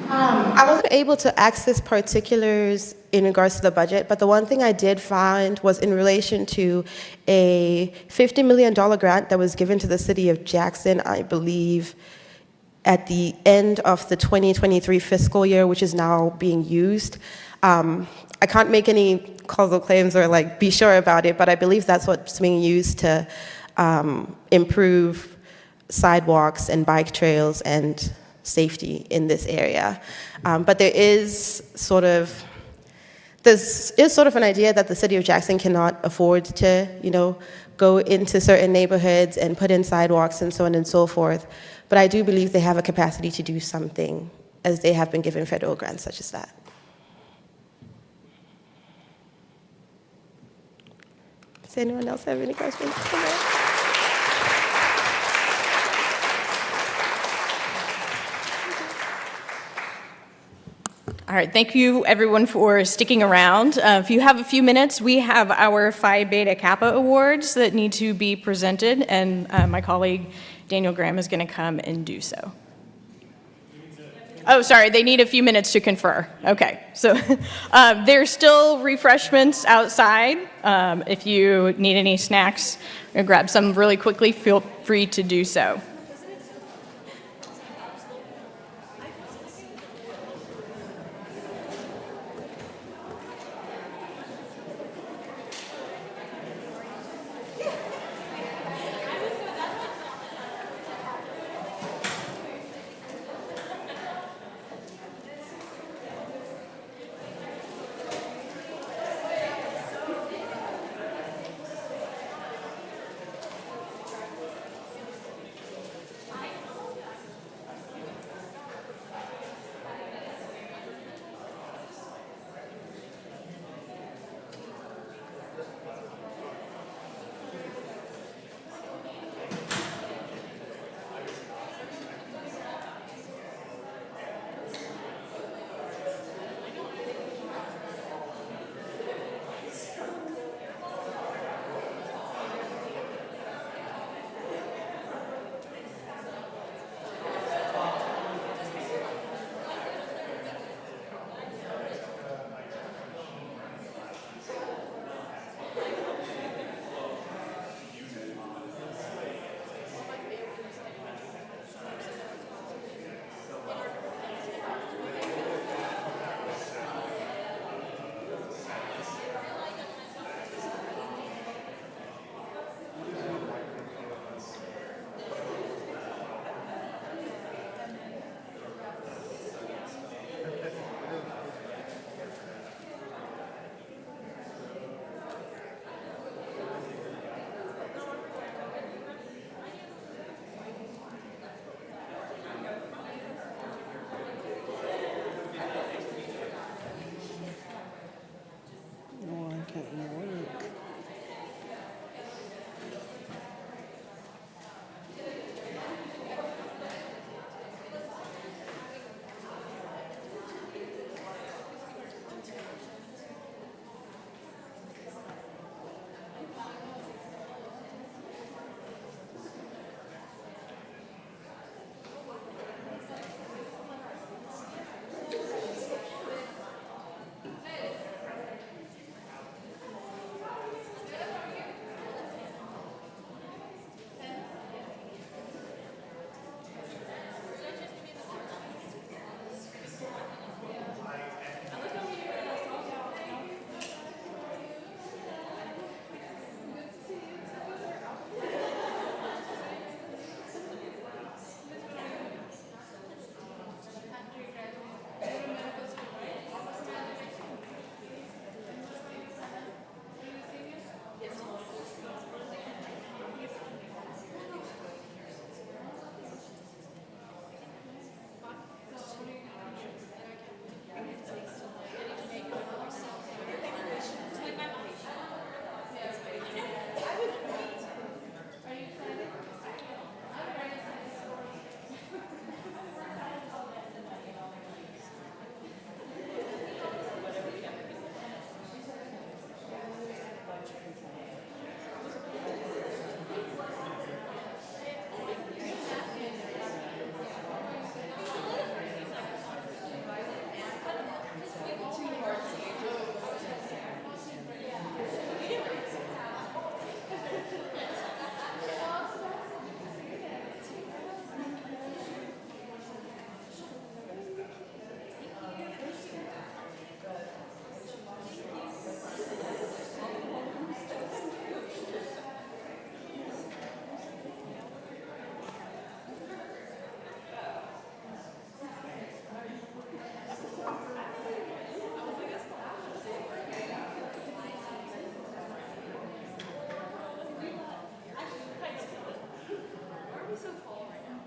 I wasn't able to access particulars in regards to the budget, but the one thing I did find was in relation to a $50 million grant that was given to the city of Jackson, I believe, at the end of the 2023 fiscal year, which is now being used. I can't make any causal claims or be sure about it, but I believe that's what's being used to improve sidewalks and bike trails and safety in this area. But there is sort of an idea that the city of Jackson cannot afford to, go into certain neighborhoods and put in sidewalks and so on and so forth. But I do believe they have a capacity to do something, as they have been given federal grants such as that. Does anyone else have any questions?
All right, thank you everyone for sticking around. If you have a few minutes, we have our Phi Beta Kappa Awards that need to be presented, and my colleague Daniel Graham is going to come and do so. Oh, sorry, they need a few minutes to confer. Okay, so there's still refreshments outside. If you need any snacks or grab some really quickly, feel free to do so.
so full right now.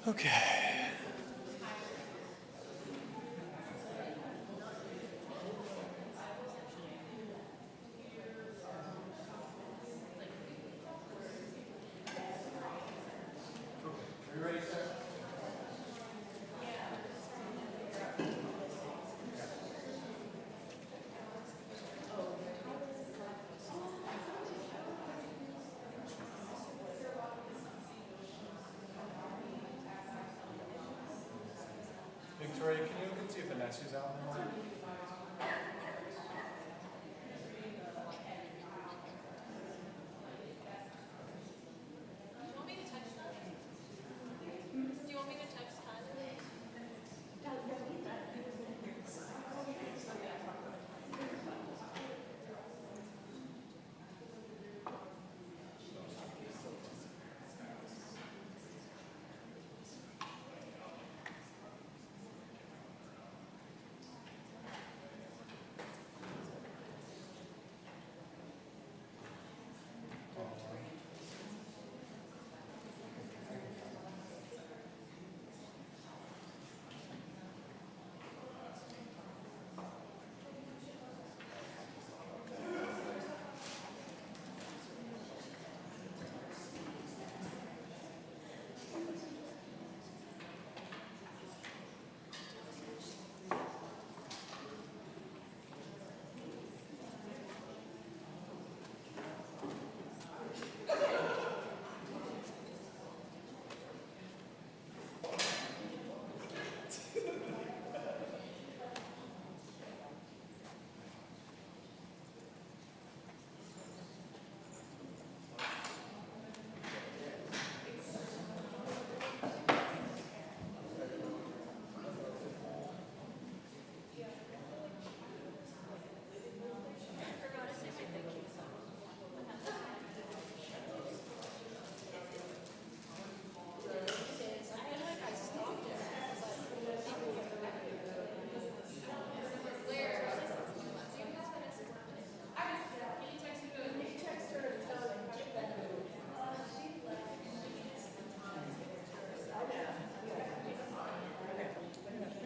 Okay. Are you ready, sir? Victoria, can you look and see if Vanessa's out in the morning?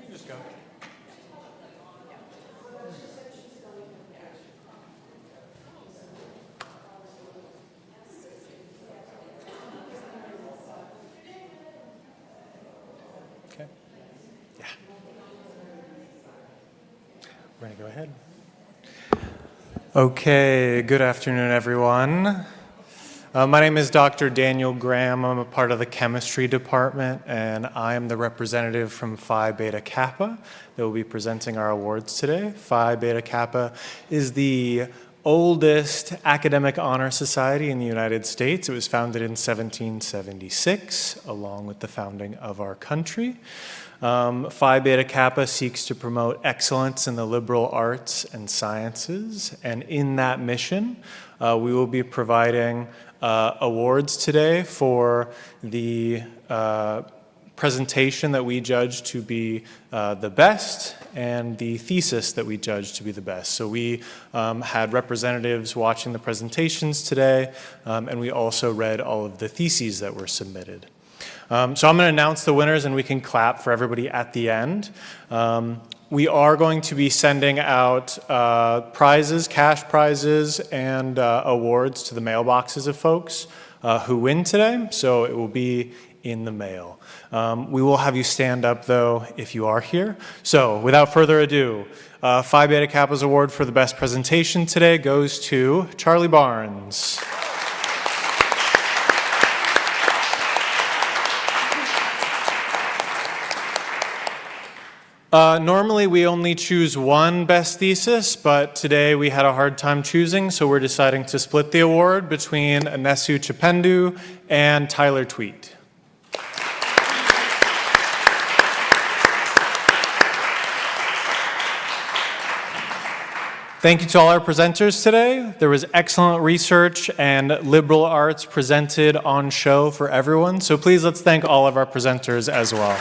Just go. Okay. Yeah. We're going to go ahead. Okay, good afternoon, everyone. My name is Dr. Daniel Graham. I'm a part of the chemistry department, and I am the representative from Phi Beta Kappa that will be presenting our awards today. Phi Beta Kappa is the oldest academic honor society in the United States. It was founded in 1776, along with the founding of our country. Phi Beta Kappa seeks to promote excellence in the liberal arts and sciences, and in that mission, we will be providing awards today for the presentation that we judge to be the best and the thesis that we judge to be the best. So we had representatives watching the presentations today, and we also read all of the theses that were submitted. So I'm going to announce the winners, and we can clap for everybody at the end. We are going to be sending out prizes, cash prizes, and awards to the mailboxes of folks who win today, so it will be in the mail. We will have you stand up, though, if you are here. So without further ado, Phi Beta Kappa's award for the best presentation today goes to Charlie Barnes. Normally we only choose one best thesis, but today we had a hard time choosing, so we're deciding to split the award between Anesu Chipendu and Tyler Tweet. Thank you to all our presenters today. There was excellent research and liberal arts presented on show for everyone, so please let's thank all of our presenters as well.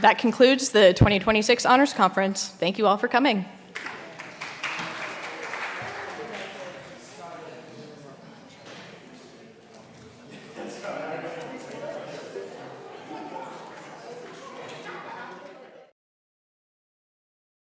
That concludes the 2026 Honors Conference. Thank you all for coming.